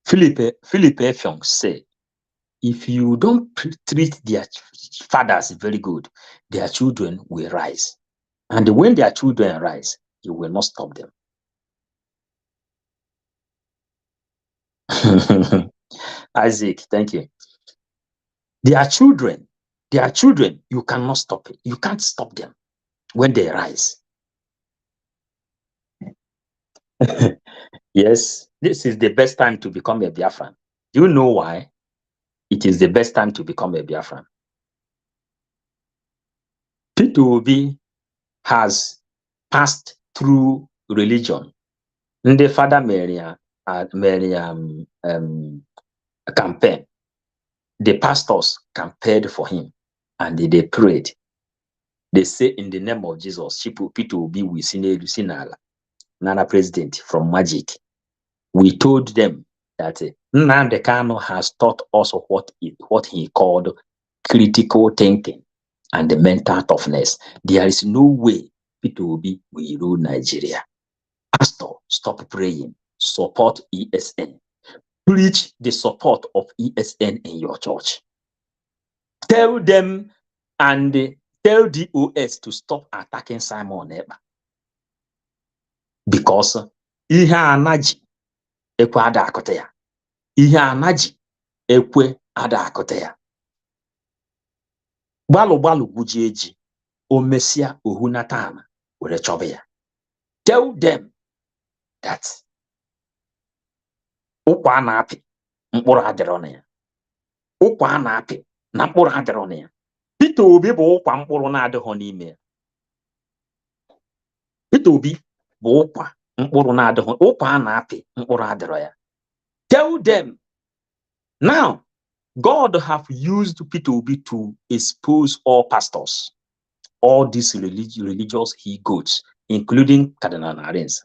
Philippe Effiong said, if you don't treat their fathers very good, their children will rise. And when their children rise, you will not stop them. Isaac, thank you. Their children, you cannot stop it. You can't stop them when they rise. Yes, this is the best time to become a Biafran. Do you know why? It is the best time to become a Biafran. Peter Obi has passed through religion. The father campaign. The pastors campaigned for him and they prayed. They say in the name of Jesus, Peter Obi will see Nana president from magic. We told them that Nnamdi Kanu has taught us what he called critical thinking and the mental toughness. There is no way Peter Obi will rule Nigeria. Pastor, stop praying. Support ESN. Preach the support of ESN in your church. Tell them and tell DOS to stop attacking Simon Ekpa. Because ihe anaji ekwe ada akụta ya. Ihe anaji ekwe ada akụta ya. Gbalụ gwuji eji o mesia ohunata ana were chọba ya. Tell them that ụkwa na-apị mkpụrụ adịrọ na ya. Ụkwa na-apị na mkpụrụ adịrọ na ya. Peter Obi bụ ụkwa mkpụrụ na-adịghọ n'ime ya. Peter Obi bụ ụkwa mkpụrụ na-adịghọ, ụkwa na-apị mkpụrụ adịrọ ya. Tell them now, God have used Peter Obi to expose all pastors, all these religious he-goats, including Cardinal Narens,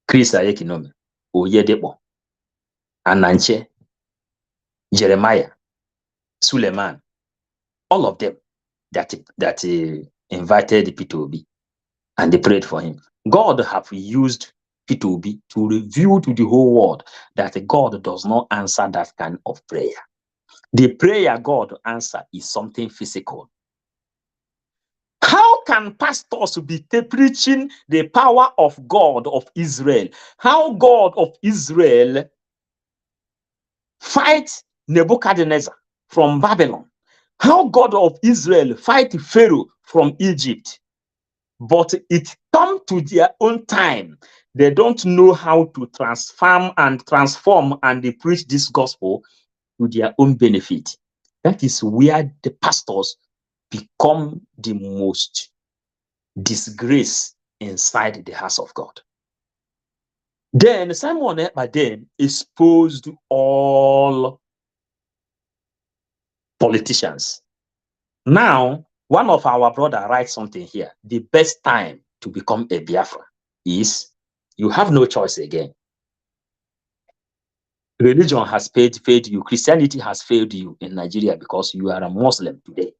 Chris Ayekinome, Oyedepo, Ananche, Jeremiah, Suleiman, all of them that invited Peter Obi and they prayed for him. God have used Peter Obi to reveal to the whole world that God does not answer that kind of prayer. The prayer God answer is something physical. How can pastors be preaching the power of God of Israel? How God of Israel fight Nebuchadnezzar from Babylon? How God of Israel fight Pharaoh from Egypt? But it comes to their own time. They don't know how to transform and they preach this gospel to their own benefit. That is where the pastors become the most disgrace inside the house of God. Then Simon Ekpa then exposed all politicians. Now, one of our brother writes something here. The best time to become a Biafra is you have no choice again. Religion has failed you. Christianity has failed you in Nigeria because you are a Muslim today.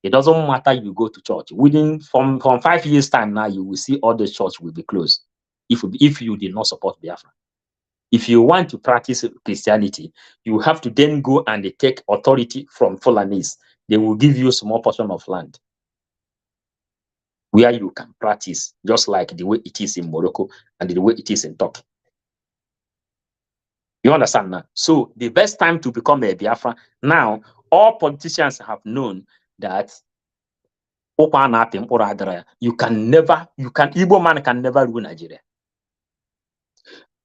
It doesn't matter you go to church. Within from 5 years' time now, you will see all the church will be closed if you did not support Biafra. If you want to practice Christianity, you have to then go and take authority from Fulanis. They will give you a small portion of land where you can practice, just like the way it is in Morocco and the way it is in Turkey. You understand now? So the best time to become a Biafra, now all politicians have known that Igbo man can never rule Nigeria.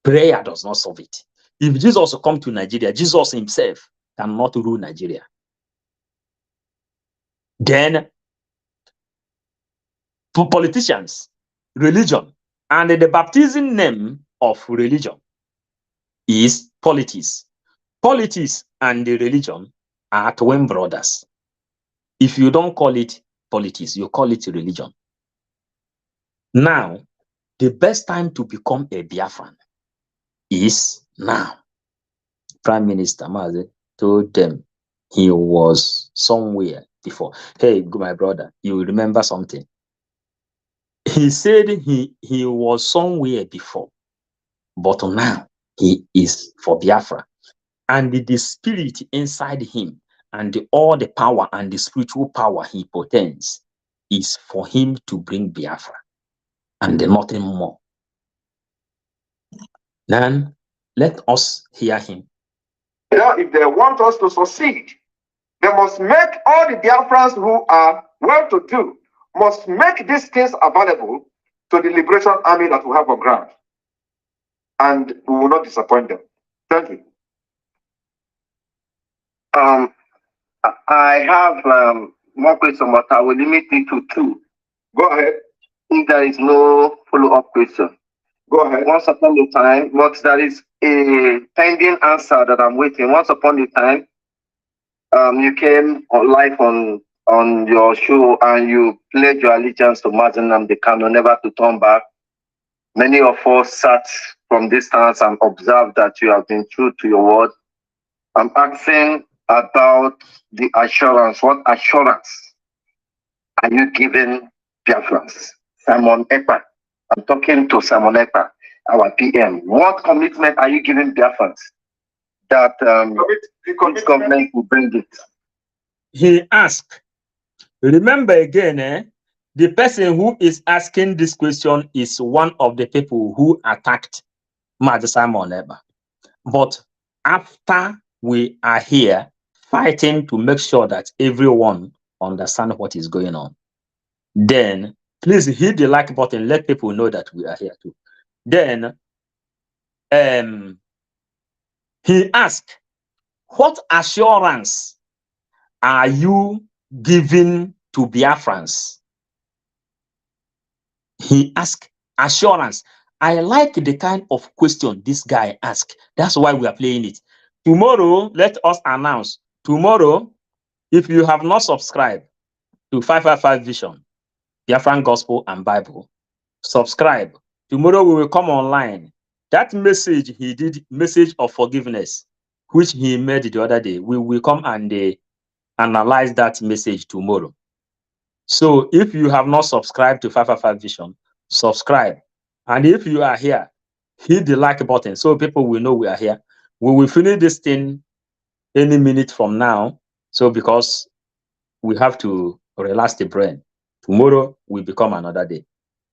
Prayer does not solve it. If Jesus come to Nigeria, Jesus himself cannot rule Nigeria. Then, for politicians, religion, and the baptism name of religion is politics. Politics and the religion are twin brothers. If you don't call it politics, you call it religion. Now, the best time to become a Biafran is now. Prime Minister Mazi told them he was somewhere before. Hey, my brother, you remember something? He said he was somewhere before, but now he is for Biafra. And the spirit inside him and all the power and the spiritual power he portends is for him to bring Biafra and nothing more. Then let us hear him. If they want us to succeed, they must make all the Biafrans who are well-to-do, must make these things available to the Liberation Army that we have on ground. And we will not disappoint them. Thank you. I have more questions, but I will limit it to 2. Go ahead. If there is no follow-up question. Go ahead. Once upon a time, but there is a pending answer that I'm waiting. Once upon a time, you came on live on your show and you pledged your allegiance to Mazi Nnamdi Kanu, never to turn back. Many of us sat from distance and observed that you have been true to your word. I'm asking about the assurance. What assurance are you giving Biafrans? Simon Ekpa. I'm talking to Simon Ekpa, our PM. What commitment are you giving Biafrans that this government will bring it? He asked, remember again, the person who is asking this question is one of the people who attacked Mazi Simon Ekpa. But after we are here fighting to make sure that everyone understands what is going on, then please hit the like button. Let people know that we are here too. Then he asked, what assurance are you giving to Biafrans? He asked assurance. I like the kind of question this guy asked. That's why we are playing it. Tomorrow, let us announce. Tomorrow, if you have not subscribed to 555 Vision, Biafran Gospel and Bible, subscribe. Tomorrow we will come online. That message he did, message of forgiveness, which he made the other day, we will come and analyze that message tomorrow. So if you have not subscribed to 555 Vision, subscribe. And if you are here, hit the like button so people will know we are here. We will finish this thing any minute from now. So because we have to relax the brain. Tomorrow will become another day.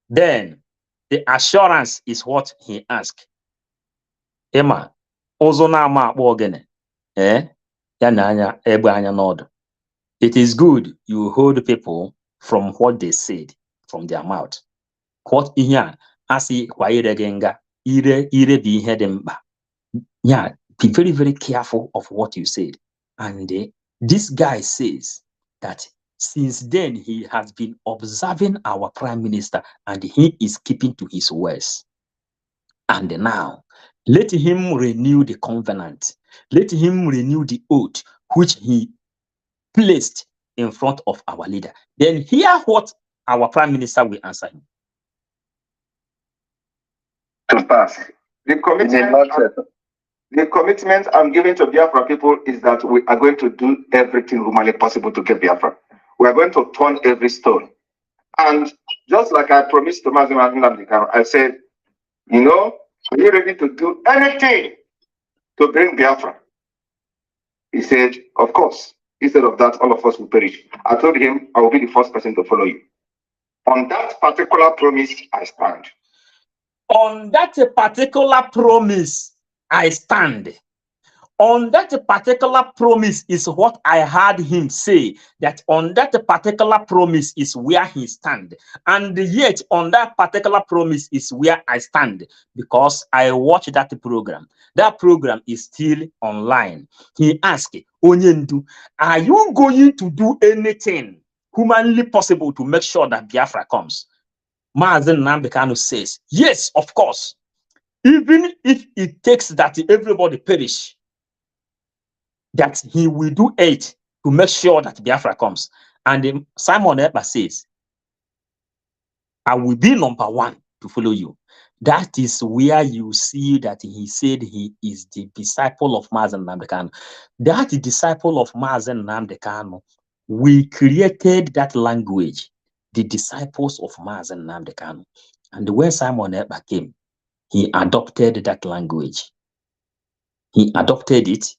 Then the assurance is what he asked. Emma, ozonama ogene. It is good you hold people from what they said from their mouth. What ihe asi kwa ire genga ire bi ihe dị mkpa. Yeah, be very, very careful of what you said. And this guy says that since then he has been observing our prime minister and he is keeping to his words. And now, let him renew the covenant. Let him renew the oath which he placed in front of our leader. Then hear what our prime minister will answer him. to pass. The commitment I'm giving to Biafra people is that we are going to do everything humanly possible to get Biafra. We are going to turn every stone. And just like I promised to Mazim Nnamdi, I said, you know, are you ready to do anything to bring Biafra? He said, of course. Instead of that, all of us will perish. I told him, I will be the first person to follow you. On that particular promise, I stand. On that particular promise, I stand. On that particular promise is what I heard him say, that on that particular promise is where he stand. And yet on that particular promise is where I stand, because I watched that program. That program is still online. He asked, Onyendu, are you going to do anything humanly possible to make sure that Biafra comes? Mazen Nnamdi Kanu says, yes, of course. Even if it takes that everybody perish, that he will do it to make sure that Biafra comes. And Simon Ekpa says, I will be number one to follow you. That is where you see that he said he is the disciple of Mazen Nnamdi Kanu. That disciple of Mazen Nnamdi Kanu, we created that language, the disciples of Mazen Nnamdi Kanu. And when Simon Ekpa came, he adopted that language. He adopted it.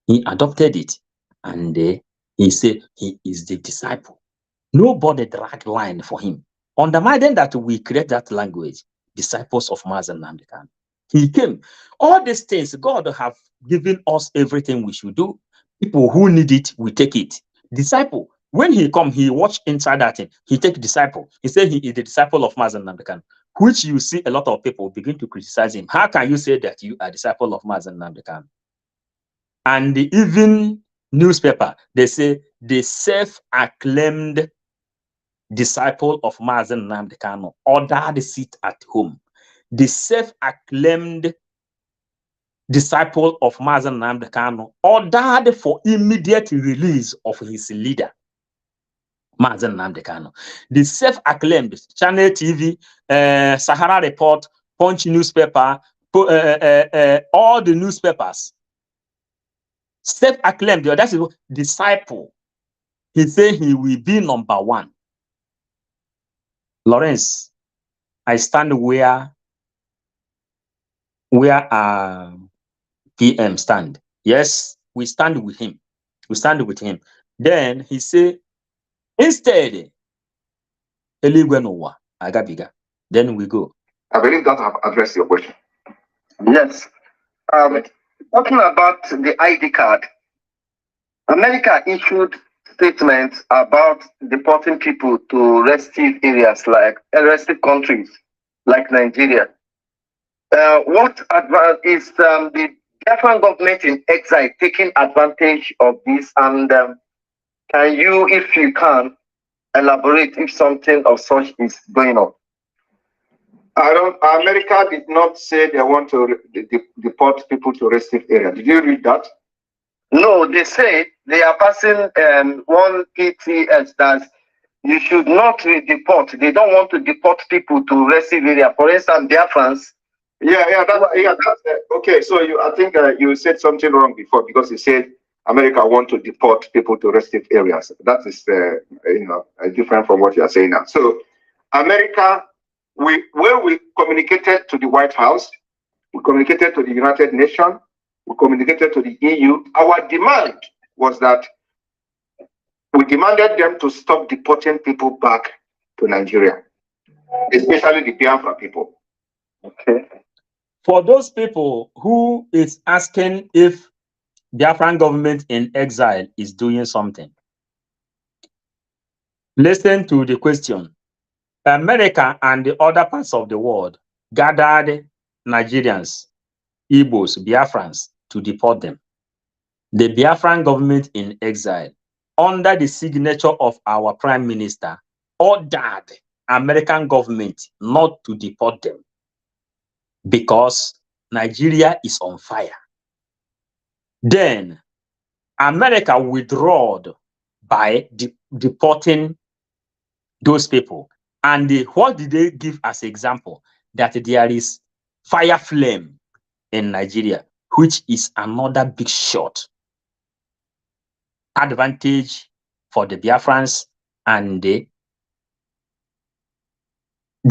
He adopted it, and he said he is the disciple. Nobody dragged line for him. Undermining that we create that language, disciples of Mazen Nnamdi Kanu. He came. All these things, God have given us everything we should do. People who need it, we take it. Disciple, when he come, he watch inside that thing. He take disciple. He said he is the disciple of Mazen Nnamdi Kanu, which you see a lot of people begin to criticize him. How can you say that you are disciple of Mazen Nnamdi Kanu? And even newspaper, they say the self-acclaimed disciple of Mazen Nnamdi Kanu ordered a seat at home. The self-acclaimed disciple of Mazen Nnamdi Kanu ordered for immediate release of his leader, Mazen Nnamdi Kanu. The self-acclaimed Channel TV, Sahara Report, Punch newspaper, all the newspapers, self-acclaimed, that's his disciple. He said he will be number one. Lawrence, I stand where PM stand. Yes, we stand with him. We stand with him. Then he said, instead, Agabiga. Then we go. I believe that have addressed your question. Yes. Talking about the ID card, America issued statements about deporting people to restrictive areas, like restrictive countries like Nigeria. What is the Biafran government in exile taking advantage of this? And can you, if you can, elaborate if something of such is going on? America did not say they want to deport people to restrictive area. Did you read that? No, they say they are passing one PTS that you should not deport. They don't want to deport people to restrictive area. For instance, Biafrans. That's okay. So I think you said something wrong before, because you said America want to deport people to restrictive areas. That is, different from what you are saying now. So America, when we communicated to the White House, we communicated to the United Nations, we communicated to the EU. Our demand was that we demanded them to stop deporting people back to Nigeria, especially the Biafra people. Okay. For those people who is asking if Biafran government in exile is doing something, listen to the question. America and the other parts of the world gathered Nigerians, Igbos, Biafrans to deport them. The Biafran government in exile, under the signature of our prime minister, ordered American government not to deport them because Nigeria is on fire. Then America withdrew by deporting those people. And what did they give as example? That there is fire flame in Nigeria, which is another big shot. Advantage for the Biafrans and the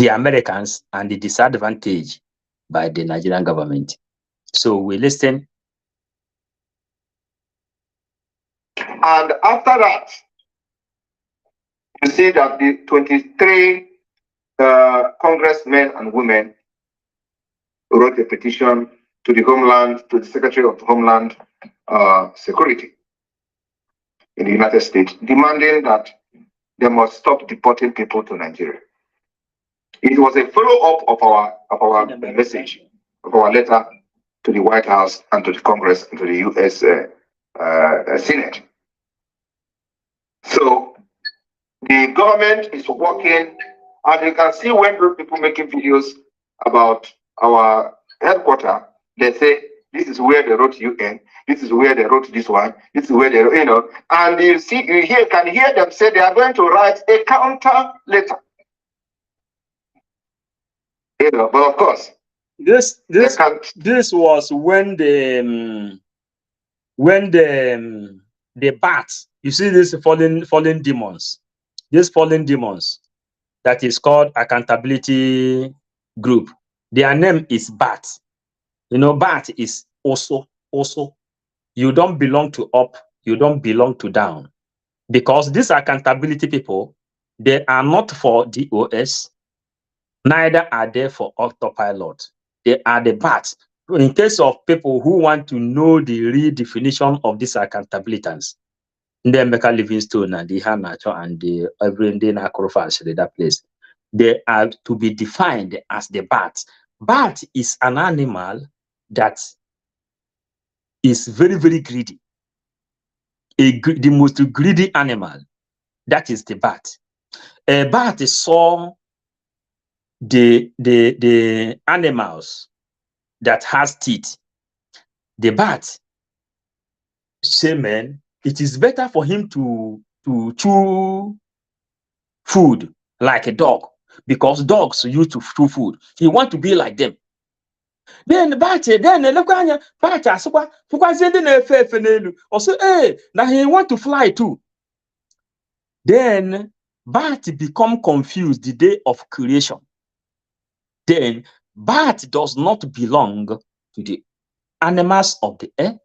Americans, and the disadvantage by the Nigerian government. So we listen. And after that, you see that the 23 congressmen and women wrote a petition to the Secretary of Homeland Security in the United States, demanding that they must stop deporting people to Nigeria. It was a follow-up of our message, of our letter to the White House and to the Congress and to the U.S. Senate. So the government is working, and you can see when those people making videos about our headquarters, they say, this is where they wrote UN, this is where they wrote this one, this is where they wrote, and you can hear them say they are going to write a counter letter. But of course, this was when the bats, you see these fallen demons, that is called accountability group. Their name is BAT. BAT is also. You don't belong to up, you don't belong to down. Because these accountability people, they are not for DOS, neither are they for autopilot. They are the BAT. In case of people who want to know the real definition of these accountabilities, the Emeka Livingstone and the Hanacho and the everyday Nakrofas, that place, they are to be defined as the bat. Bat is an animal that is very, very greedy. The most greedy animal, that is the bat. A bat saw the animals that has teeth. The bat say, man, it is better for him to chew food like a dog, because dogs used to chew food. He want to be like them. Then bat look at bat also, now he want to fly too. Then bat become confused the day of creation. Then bat does not belong to the animals of the air,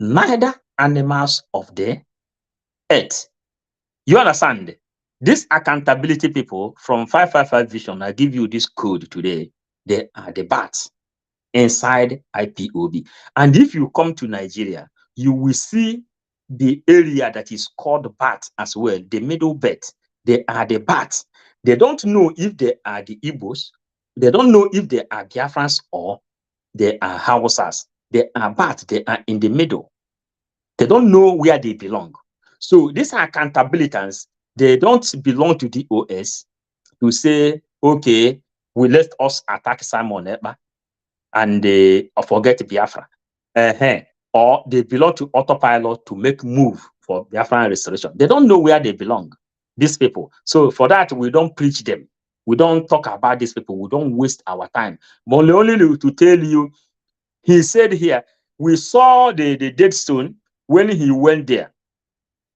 neither animals of the earth. You understand? These accountability people from 555 Vision, I give you this code today. They are the bats inside IPOB. And if you come to Nigeria, you will see the area that is called bat as well, the middle belt. They are the bats. They don't know if they are the Igbos. They don't know if they are Biafrans or they are Hausas. They are bats. They are in the middle. They don't know where they belong. So these accountabilities, they don't belong to the OS to say, okay, we let us attack Simon Ekpa and forget Biafra. Or they belong to autopilot to make move for Biafran restoration. They don't know where they belong, these people. So for that, we don't preach them. We don't talk about these people. We don't waste our time. But only to tell you, he said here, we saw the dead stone when he went there.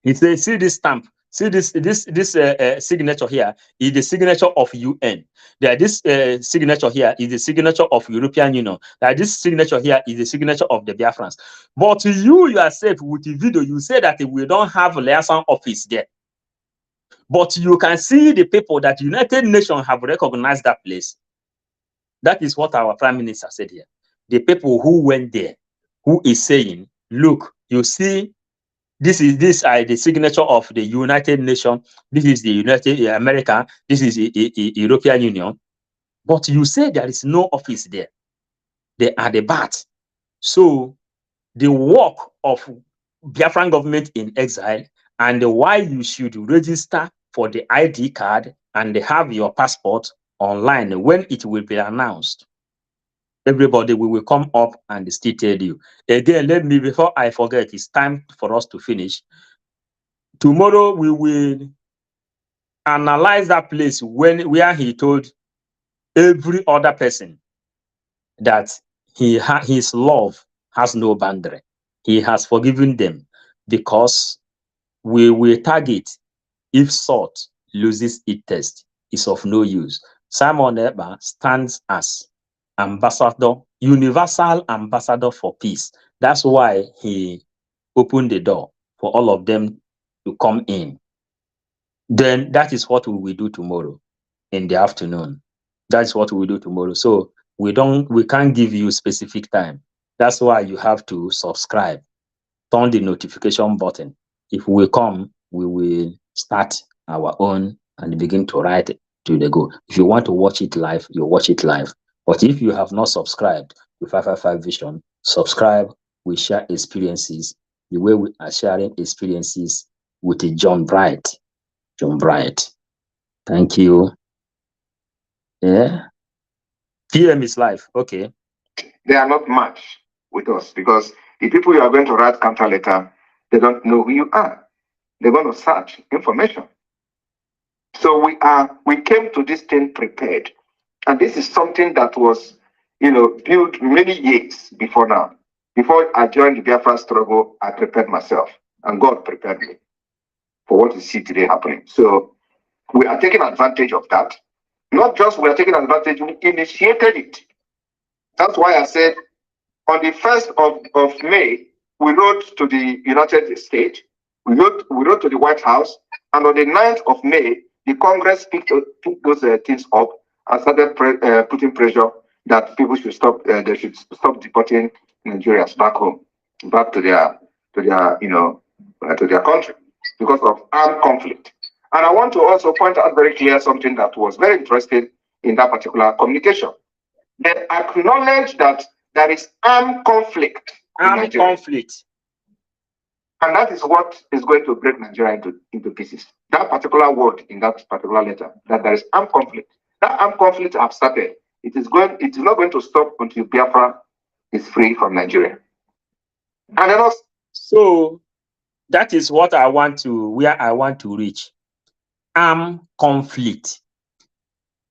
He said, see this stamp, see this signature here is the signature of UN. This signature here is the signature of European Union. This signature here is the signature of the Biafrans. But you yourself with the video, you say that we don't have a liaison office there. But you can see the people that United Nations have recognized that place. That is what our Prime Minister said here. The people who went there, who is saying, look, you see, this is the signature of the United Nations. This is the United America. This is the European Union. But you say there is no office there. They are the bats. So the work of Biafran government in exile and why you should register for the ID card and have your passport online when it will be announced. Everybody, we will come up and still tell you. Again, let me, before I forget, it's time for us to finish. Tomorrow, we will analyze that place where he told every other person that his love has no boundary. He has forgiven them because we will target if salt loses its taste, is of no use. Simon Ekpa stands as ambassador, universal ambassador for peace. That's why he opened the door for all of them to come in. Then that is what we will do tomorrow in the afternoon. That's what we will do tomorrow. So we can't give you specific time. That's why you have to subscribe, turn the notification button. If we come, we will start our own and begin to write to the go. If you want to watch it live, you watch it live. But if you have not subscribed to 555 Vision, subscribe. We share experiences the way we are sharing experiences with John Bright. John Bright. Thank you. Yeah. PM is live. Okay. They are not much with us because the people you are going to write counter letter, they don't know who you are. They're going to search information. So we came to this thing prepared. And this is something that was, built many years before now. Before I joined the Biafra struggle, I prepared myself. And God prepared me for what you see today happening. So we are taking advantage of that. Not just we are taking advantage, we initiated it. That's why I said on the 1st of May, we wrote to the United States, we wrote to the White House, and on the 9th of May, the Congress picked those things up and started putting pressure that people should stop. They should stop deporting Nigerians back home, back to their country because of armed conflict. And I want to also point out very clear something that was very interesting in that particular communication. They acknowledge that there is armed conflict. Armed conflict. And that is what is going to break Nigeria into pieces. That particular word in that particular letter, that there is armed conflict. That armed conflict have started. It is not going to stop until Biafra is free from Nigeria. And then also, so that is what where I want to reach. Armed conflict.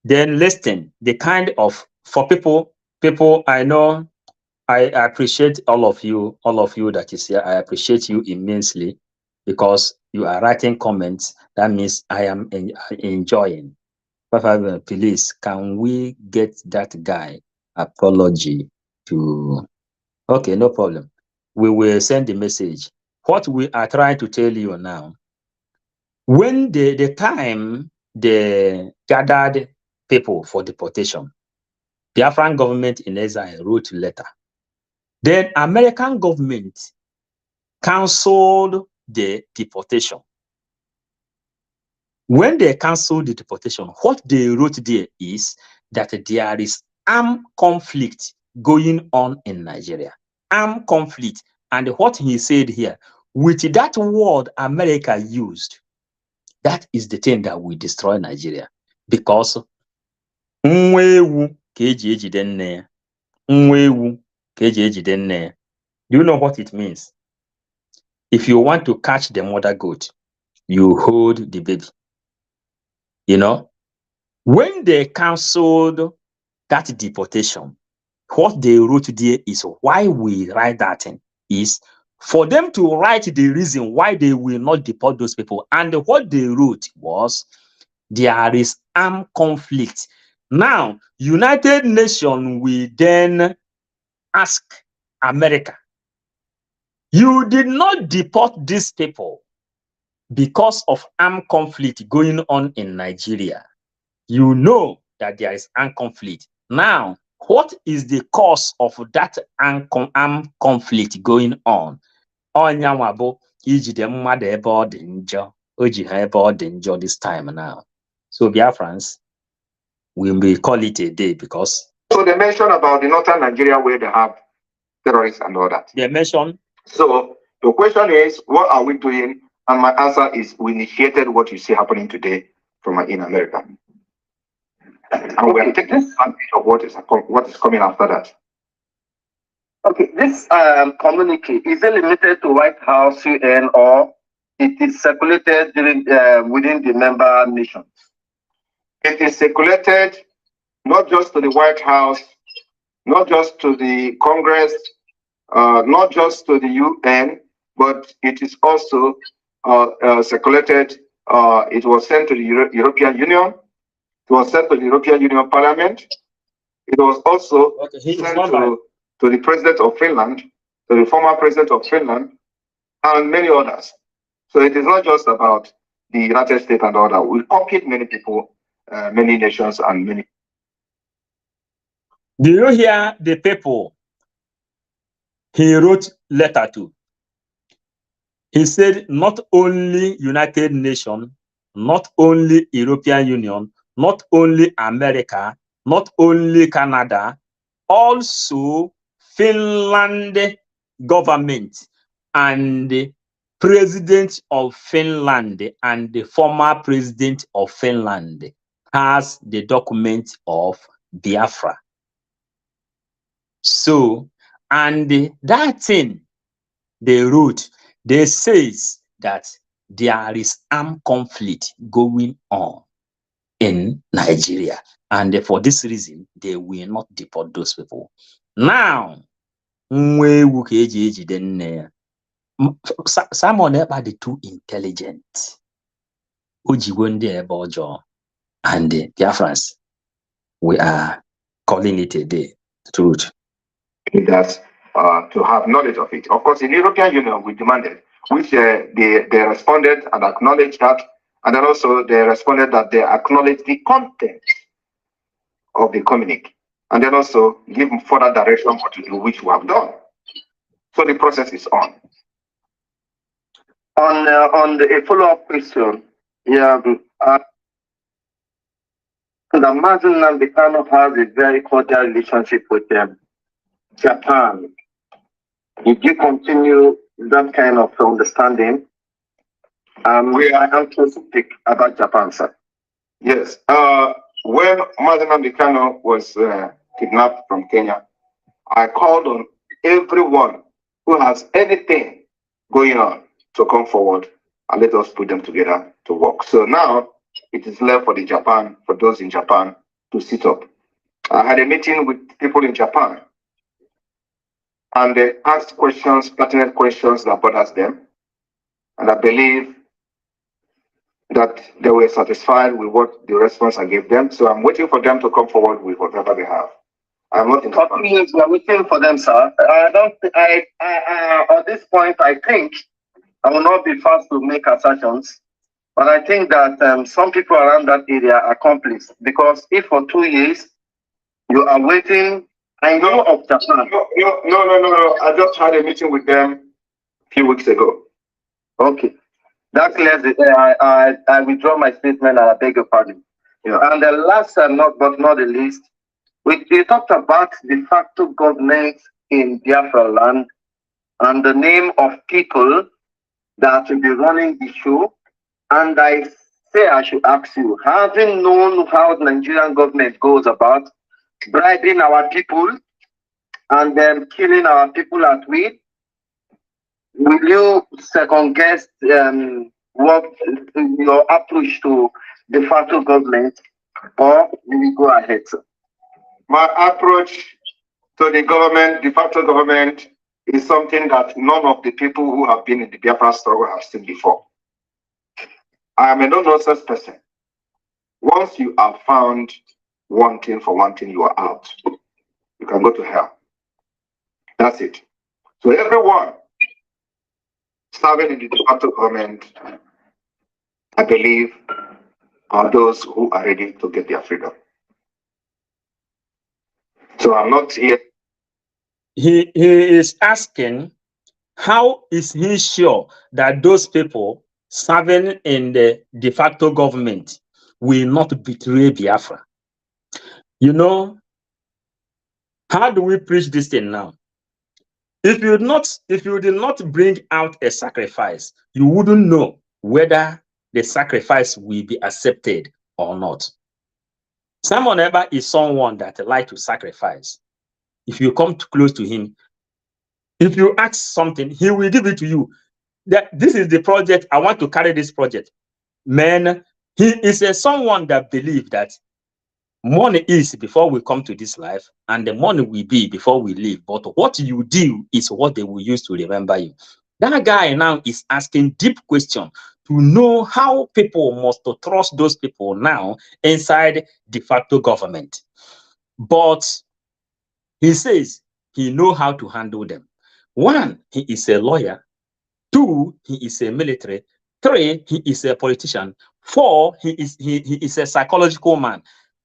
Then listen, the kind of, for people I know, I appreciate all of you that is here. I appreciate you immensely because you are writing comments. That means I am enjoying. Please, can we get that guy apology to? Okay, no problem. We will send the message. What we are trying to tell you now, when the time they gathered people for deportation, Biafran government in exile wrote a letter. Then American government canceled the deportation. When they canceled the deportation, what they wrote there is that there is armed conflict going on in Nigeria. Armed conflict. And what he said here, with that word America used, that is the thing that will destroy Nigeria. Because do you know what it means? If you want to catch the mother goat, you hold the baby. When they canceled that deportation, what they wrote there is why we write that thing is for them to write the reason why they will not deport those people. And what they wrote was there is armed conflict. Now, United Nations will then ask America, you did not deport these people because of armed conflict going on in Nigeria. You know that there is armed conflict. Now, what is the cause of that armed conflict going on? This time now. So Biafrans, we may call it a day because. So they mentioned about the northern Nigeria where they have terrorists and all that. They mentioned. So the question is, what are we doing? And my answer is, we initiated what you see happening today in America. And we are taking advantage of what is coming after that. Okay, this communique, is it limited to White House, UN, or it is circulated within the member nations? It is circulated not just to the White House, not just to the Congress, not just to the UN, but it is also circulated. It was sent to the European Union. It was sent to the European Union Parliament. It was also sent to the President of Finland, to the former President of Finland, and many others. So it is not just about the United States and all that. We copied many people, many nations, and many. Do you hear the people he wrote letter to? He said not only United Nations, not only European Union, not only America, not only Canada, also Finland government and the president of Finland and the former president of Finland has the document of Biafra. So, and that thing they wrote, they says that there is armed conflict going on in Nigeria. And for this reason, they will not deport those people. Now, Simon Ekpa too intelligent. And the Biafrans, we are calling it a day. The truth. That to have knowledge of it. Of course, in the European Union, we demanded, which they responded and acknowledged that, and then also they responded that they acknowledged the content of the communique, and then also give further direction what to do, which we have done. So the process is on. On a follow-up question, yeah, the Mazen Nambikano has a very cordial relationship with them. Japan. Did you continue that kind of understanding? We are enthusiastic about Japan, sir. Yes. When Mazen Nambikano was kidnapped from Kenya, I called on everyone who has anything going on to come forward and let us put them together to work. So now it is left for those in Japan to sit up. I had a meeting with people in Japan, and they asked questions, pertinent questions that bothers them. And I believe that they were satisfied with what the response I gave them. So I'm waiting for them to come forward with whatever they have. I'm not in Japan. We are waiting for them, sir. At this point, I think I will not be fast to make assertions, but I think that some people around that area are complice, because if for 2 years you are waiting, I know of Japan. No. I just had a meeting with them a few weeks ago. Okay. That clears it. I withdraw my statement and I beg your pardon. Yeah. And the last but not the least, we talked about de facto government in Biafra land and the name of people that will be running the show. And I say I should ask you, having known how the Nigerian government goes about bribing our people and then killing our people at will, will you second guess what your approach to de facto government, or will you go ahead, sir? My approach to the government, de facto government, is something that none of the people who have been in the Biafra struggle have seen before. I am a no-nonsense person. Once you are found wanting for one thing, you are out. You can go to hell. That's it. So everyone serving in the de facto government, I believe, are those who are ready to get their freedom. So I'm not here. He is asking, how is he sure that those people serving in the de facto government will not betray Biafra? You know, how do we preach this thing now? If you did not bring out a sacrifice, you wouldn't know whether the sacrifice will be accepted or not. Simon Ekpa is someone that likes to sacrifice. If you come too close to him, if you ask something, he will give it to you. That this is the project, I want to carry this project. Man, he is someone that believes that Money is before we come to this life, and the money will be before we leave. But what you do is what they will use to remember you. That guy now is asking deep question to know how people must to trust those people now inside de facto government. But he says he know how to handle them. 1, he is a lawyer. 2, he is a military. 3, he is a politician. 4, he is a psychological man.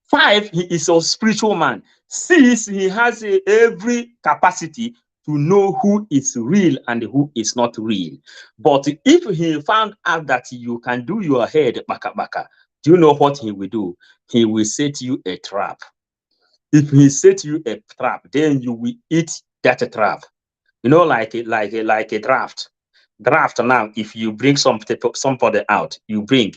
5, he is a spiritual man. 6, he has every capacity to know who is real and who is not real. But if he found out that you can do your head baka baka, do you know what he will do? He will set you a trap. If he set you a trap, then you will eat that trap. You know, like a draft. Draft now, if you bring somebody out, you bring.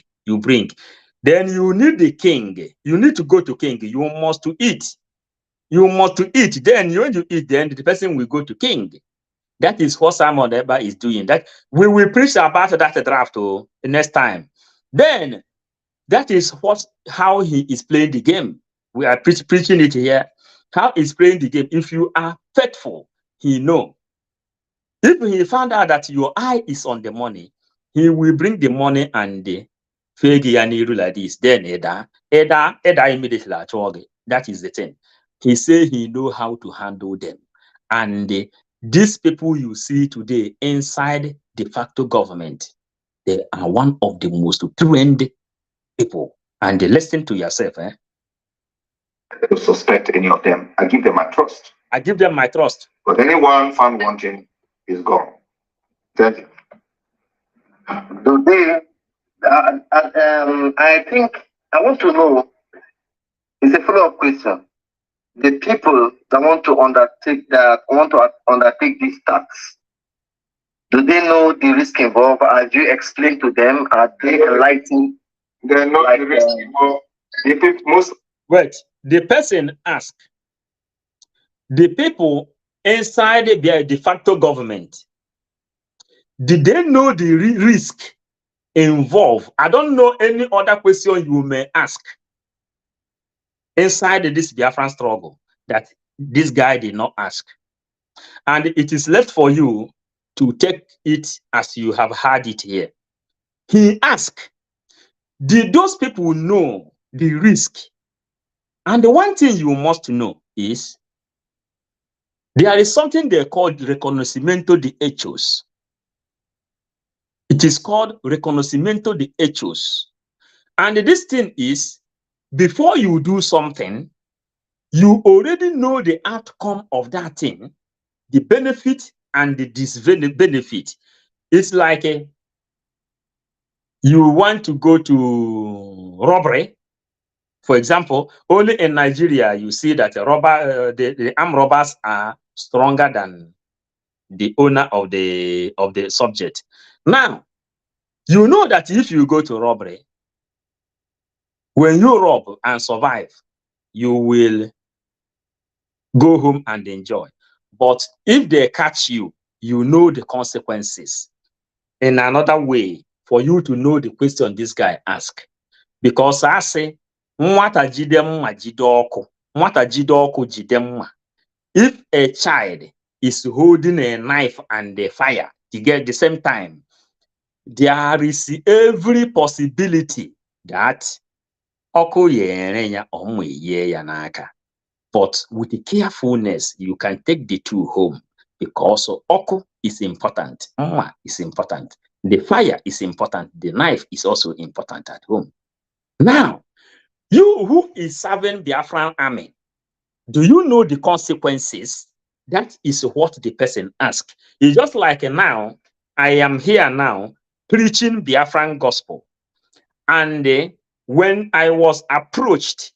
Then you need the king. You need to go to king. You must to eat. You must to eat. Then when you eat, then the person will go to king. That is what Simon Eber is doing. That we will preach about that draft the next time. Then that is how he is playing the game. We are preaching it here. How he's playing the game. If you are faithful, he knows. If he found out that your eye is on the money, he will bring the money and the fake like this. Then Eda immediately. That is the thing. He say he know how to handle them. And these people you see today inside de facto government, they are one of the most trained people. And listen to yourself. I don't suspect any of them. I give them my trust. I give them my trust. But anyone found wanting is gone. Thank you. Today, I think I want to know, it's a follow-up question. The people that want to undertake this tax, do they know the risk involved? Have you explained to them? Are they enlightened? They're not the risk involved. The person asked, the people inside the de facto government, did they know the risk involved? I don't know any other question you may ask inside this Biafran struggle that this guy did not ask. And it is left for you to take it as you have heard it here. He asked, did those people know the risk? And the one thing you must know is there is something they call reconocimiento de hechos. It is called reconocimiento de hechos. And this thing is, before you do something, you already know the outcome of that thing, the benefit and the disbenefit. It's like you want to go to robbery. For example, only in Nigeria, you see that the armed robbers are stronger than the owner of the subject. Now, you know that if you go to robbery, when you rob and survive, you will go home and enjoy. But if they catch you, you know the consequences. In another way, for you to know the question this guy asked. Because I say, nwata jide mma jide ọkụ. Nwata jide ọkụ jide mma. If a child is holding a knife and a fire together at the same time, there is every possibility that ọkụ yere ya ọmụ ye ya n'aka. But with the carefulness, you can take the two home because ọkụ is important, mma is important, the fire is important, the knife is also important at home. Now, you who is serving Biafran army, do you know the consequences? That is what the person asked. It's just like now, I am here now preaching Biafran gospel. And when I was approached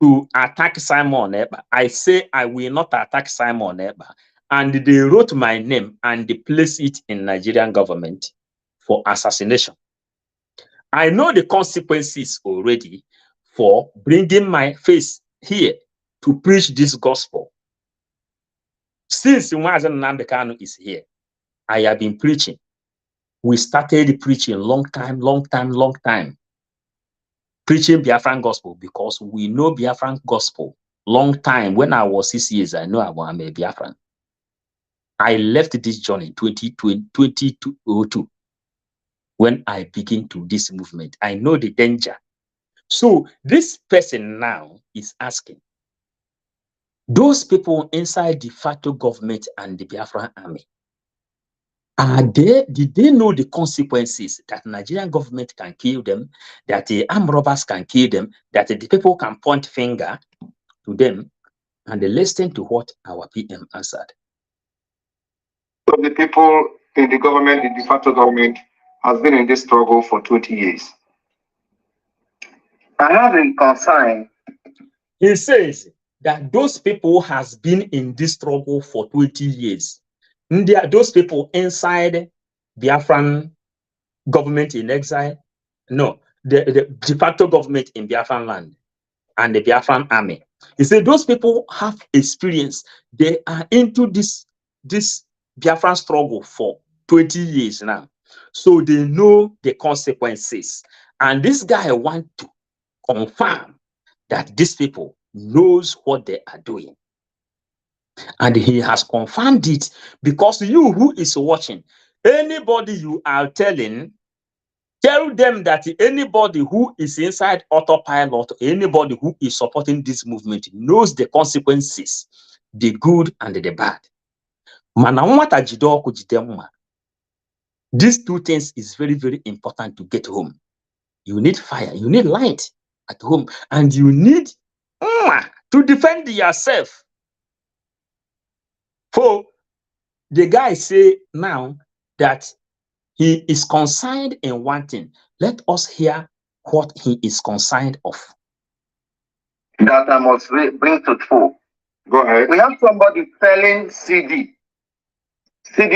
to attack Simon Eber, I say I will not attack Simon Eber. And they wrote my name and they placed it in Nigerian government for assassination. I know the consequences already for bringing my face here to preach this gospel. Since Mazen Nnamdi is here, I have been preaching. We started preaching long time. preaching Biafran gospel, because we know Biafran gospel. Long time, when I was 6 years, I know I'm a Biafran. I left this journey 2002 when I begin to this movement. I know the danger. So this person now is asking, those people inside the de facto government and the Biafran army, did they know the consequences that Nigerian government can kill them, that the armed robbers can kill them, that the people can point finger to them? And they listen to what our PM answered. So the people in the government, the de facto government, has been in this struggle for 20 years. I have a concern. He says that those people has been in this struggle for 20 years. Those people inside Biafran government in exile, no, the de facto government in Biafran land and the Biafran army. He said those people have experience. They are into this Biafran struggle for 20 years now. So they know the consequences. And this guy wants to confirm that these people knows what they are doing. And he has confirmed it, because you who is watching, anybody you are telling, tell them that anybody who is inside autopilot, anybody who is supporting this movement knows the consequences, the good and the bad. These two things is very, very important to get home. You need fire, you need light at home, and you need to defend yourself. For the guy say now that he is concerned in one thing. Let us hear what he is concerned of. That I must bring to the fore. Go ahead. We have somebody selling CD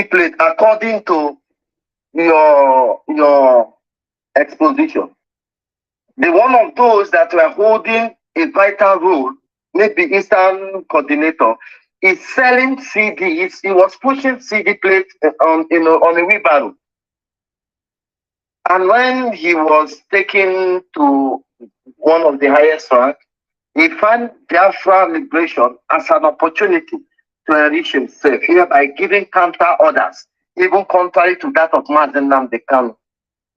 plate according to your exposition. The one of those that were holding a vital role, maybe Eastern coordinator, is selling CDs. He was pushing CD plate on a wheelbarrow. And when he was taken to one of the highest rank, he found Biafra liberation as an opportunity to enrich himself, hereby giving counter orders, even contrary to that of Mazen Nnamdi Kanu.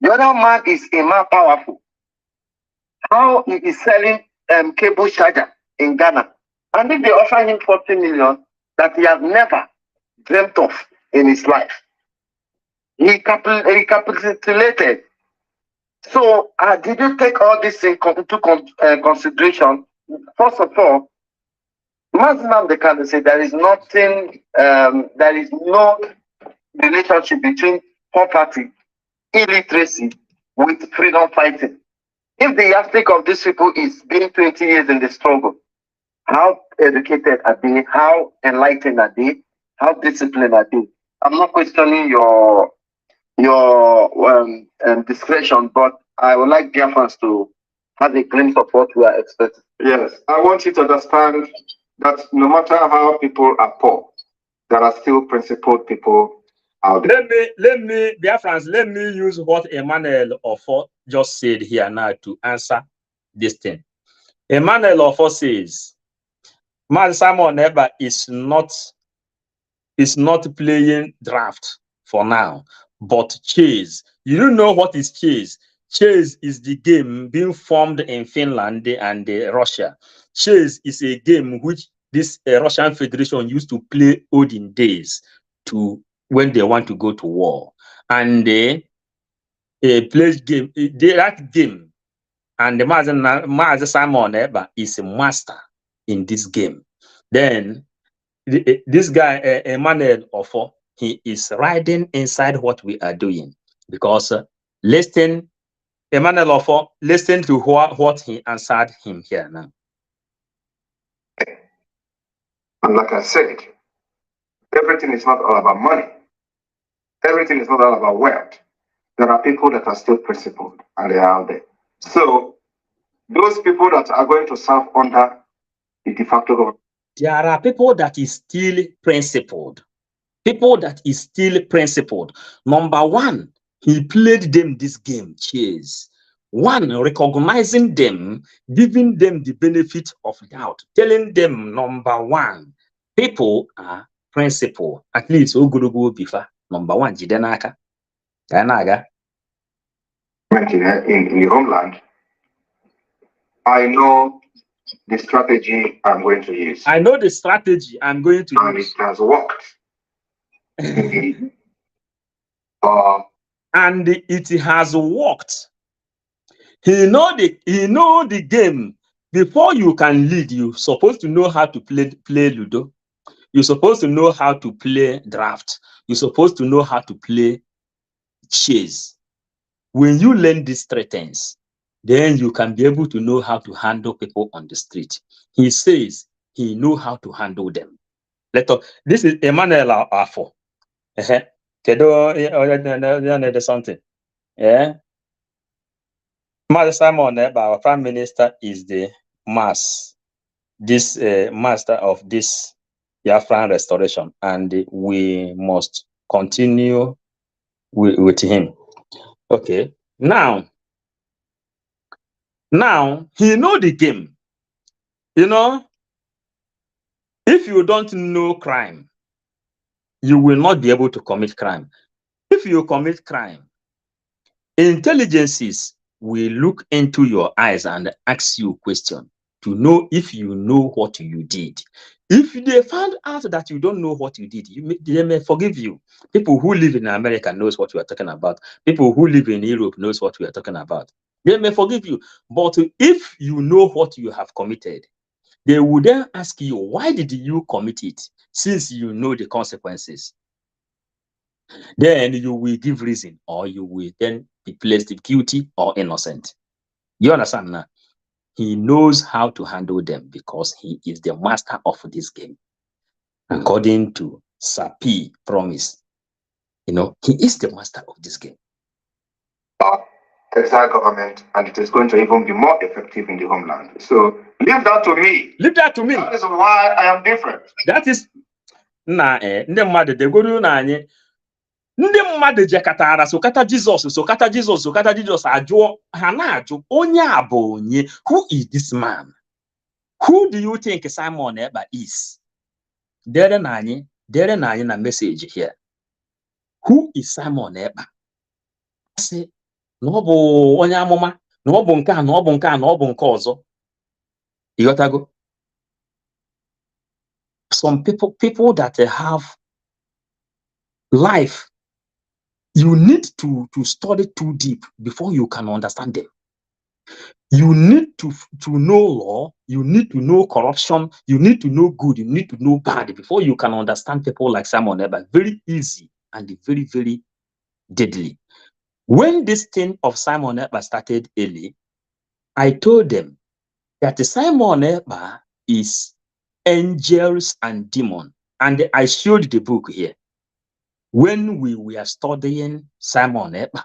The other man is a man powerful. How he is selling cable charger in Ghana. And if they offer him 40 million that he has never dreamt of in his life, he capitulated. So did you take all this into consideration? First of all, Mazen Nnamdi Kanu said there is nothing, there is no relationship between poverty, illiteracy with freedom fighting. If the yardstick of these people is being 20 years in the struggle, how educated are they? How enlightened are they? How disciplined are they? I'm not questioning your discretion, but I would like Biafrans to have a glimpse of what we are expecting. Yes, I want you to understand that no matter how people are poor, there are still principled people out there. Biafrans, let me use what Emmanuel Ofo just said here now to answer this thing. Emmanuel Ofo says, Man Simon Eba is not playing draft for now, but chase. You don't know what is chase. Chase is the game being formed in Finland and Russia. Chase is a game which this Russian Federation used to play olden days to when they want to go to war. And they play game, that game, and the Mazen Simon Eba is a master in this game. Then this guy, Emmanuel Ofo, he is riding inside what we are doing, because listen, Emmanuel Ofo, listen to what he answered him here now. And like I said, everything is not all about money. Everything is not all about wealth. There are people that are still principled, and they are out there. So those people that are going to serve under the de facto government, there are people that is still principled. People that is still principled. Number one, he played them this game, chase. One, recognizing them, giving them the benefit of doubt, telling them, number one, people are principle. At least, Ogurugu Bifa, number one, Jidenaka. Kanaga. In the homeland, I know the strategy I'm going to use. I know the strategy I'm going to and use. It has worked. And it has worked. He know the game. Before you can lead, you're supposed to know how to play Ludo. You're supposed to know how to play draft. You're supposed to know how to play chess. When you learn these three things, then you can be able to know how to handle people on the street. He says he know how to handle them. This is Emmanuel Afo. Something. Yeah. Mother Simon, our Prime Minister, is the master of this Biafran restoration, and we must continue with him. Okay. Now he know the game. You know, if you don't know crime, you will not be able to commit crime. If you commit crime, intelligences will look into your eyes and ask you a question to know if you know what you did. If they found out that you don't know what you did, they may forgive you. People who live in America knows what we are talking about. People who live in Europe knows what we are talking about. They may forgive you. But if you know what you have committed, they will then ask you, why did you commit it? Since you know the consequences. Then you will give reason, or you will then be placed guilty or innocent. You understand now? He knows how to handle them because he is the master of this game. According to Sapi promise, you know, he is the master of this game. Exile government, and it is going to even be more effective in the homeland. So leave that to me. Leave that to me. That is why I am different. That is ndị mmadụ degoro na anyị. Ndị mmadụ jekatara sokata Jizọs ajụọ ha na-ajụ onye a bụ onye. Who is this man? Who do you think Simon Ekpa is? Dere na anyị na message here. Who is Simon Ekpa? Sị na ọ bụ onye amụma, na ọ bụ nke a, na ọ bụ nke a, na ọ bụ nke ọzọ. Ịghọtago? Some people that have life, you need to study too deep before you can understand them. You need to know law, you need to know corruption, you need to know good, you need to know bad before you can understand people like Simon Ekpa. Very easy and very, very deadly. When this thing of Simon Ekpa started early, I told them that Simon Ekpa is angels and demons. And I showed the book here. When we were studying Simon Ekpa,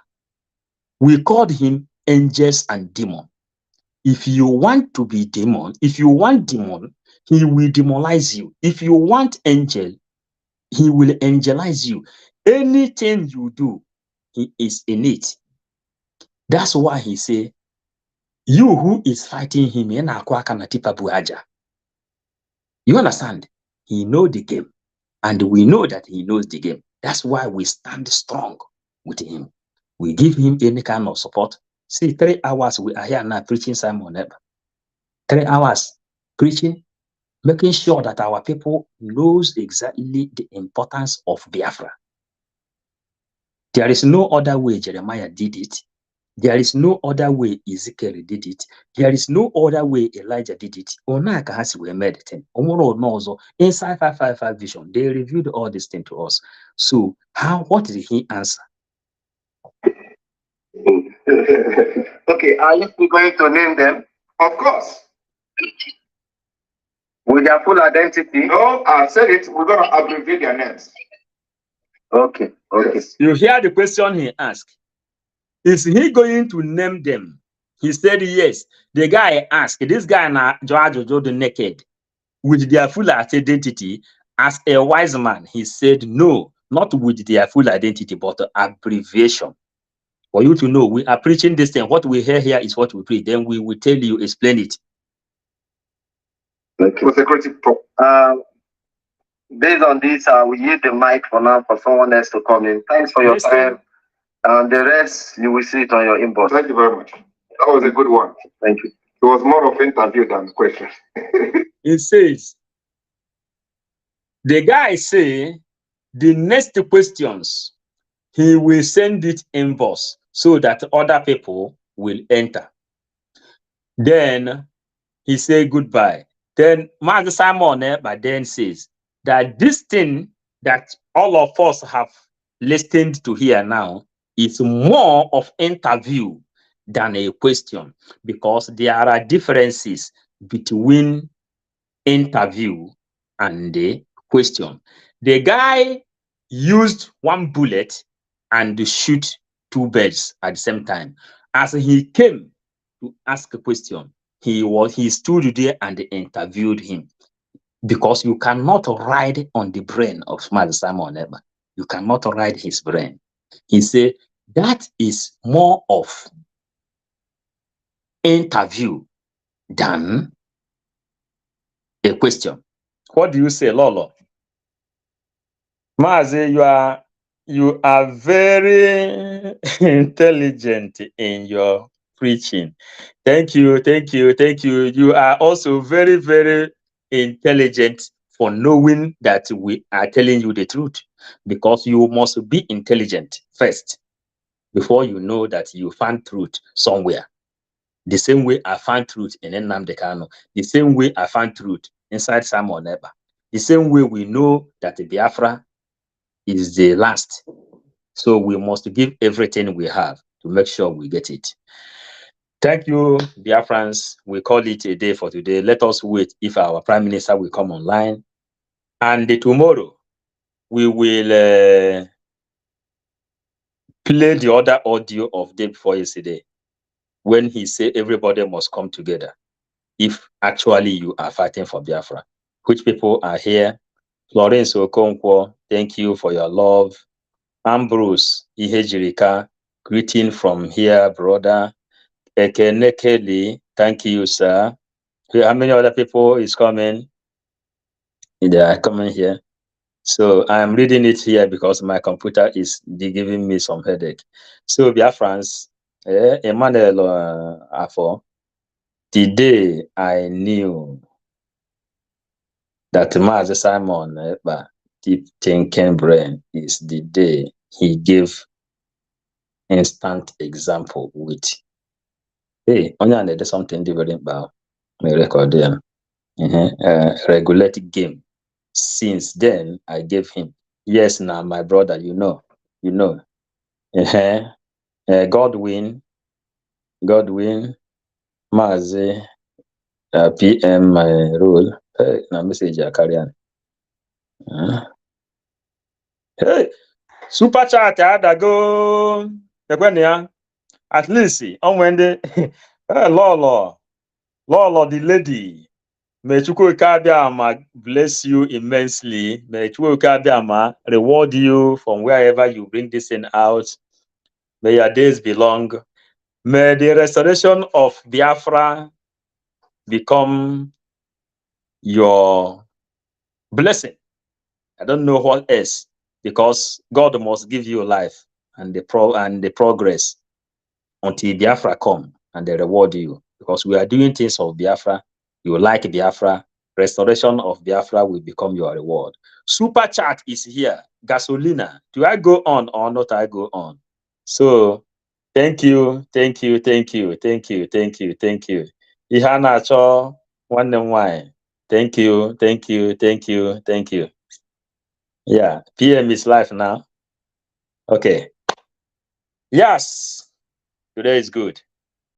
we called him angels and demons. If you want to be demon, if you want demon, he will demonize you. If you want angel, he will angelize you. Anything you do, he is in it. That's why he say, you who is fighting him, you understand? He know the game. And we know that he knows the game. That's why we stand strong with him. We give him any kind of support. See, 3 hours we are here now preaching Simon Ekpa. 3 hours preaching, making sure that our people knows exactly the importance of Biafra. There is no other way Jeremiah did it. There is no other way Ezekiel did it. There is no other way Elijah did it. Onaka has we made it. Inside 555 vision, they revealed all this thing to us. So, what did he answer? Okay, are you going to name them? Of course. With their full identity? No, I said it. We're going to abbreviate their names. Okay. Yes. You hear the question he asked. Is he going to name them? He said yes. The guy asked, this guy na Jojo the naked, with their full identity, as a wise man, he said no, not with their full identity, but abbreviation. For you to know, we are preaching this thing. What we hear here is what we preach. Then we will tell you, explain it. Okay. Based on this, we use the mic for now for someone else to come in. Thanks for your time. And the rest, you will see it on your inbox. Thank you very much. That was a good one. Thank you. It was more of interview than question. It says, the guy say, the next questions, he will send it inbox so that other people will enter. Then he say goodbye. Then Master Simon then says that this thing that all of us have listened to here now is more of interview than a question, because there are differences between interview and the question. The guy used one bullet and shoot two birds at the same time. As he came to ask a question, he stood there and interviewed him, because you cannot ride on the brain of Master Simon Ekpa. You cannot ride his brain. He said that is more of interview than a question. What do you say, Lolo? Mazi, you are very intelligent in your preaching. Thank you, thank you, thank you. You are also very, very intelligent for knowing that we are telling you the truth, because you must be intelligent first before you know that you found truth somewhere. The same way I found truth in Nnamdi Kanu, the same way I found truth inside Simon Ekpa, the same way we know that the Biafra is the last. So we must give everything we have to make sure we get it. Thank you, Biafrans. We call it a day for today. Let us wait if our Prime Minister will come online. And tomorrow, we will play the other audio of day before yesterday, when he said everybody must come together if actually you are fighting for Biafra. Which people are here? Florence Okonkwo, thank you for your love. Ambrose Ihejirika, greeting from here, brother. Ekenekeli, thank you, sir. How many other people is coming? They are coming here. So I'm reading it here because my computer is giving me some headache. So Biafrans, Emmanuel Afo, the day I knew that Mazi Simon Ekpa, deep thinking brain, is the day he gave instant example with, hey, only there's something different about my record there. Regulate game. Since then, I gave him, yes, now my brother, you know. Godwin, Mazi, PM, my rule. Hey, now message I carry on. Hey, super chat, I go. At least on Wednesday, Lolo, the lady. May Chukwuka bless you immensely. May Chukwuka reward you from wherever you bring this thing out. May your days be long. May the restoration of Biafra become your blessing. I don't know what else, because God must give you life and the progress until Biafra come and they reward you, because we are doing things of Biafra. You like Biafra, restoration of Biafra will become your reward. Super chat is here. Gasolina. Do I go on or not? I go on. So thank you. Ihana cho one and wine. Thank you. Yeah, PM is live now. Okay. Yes. Today is good.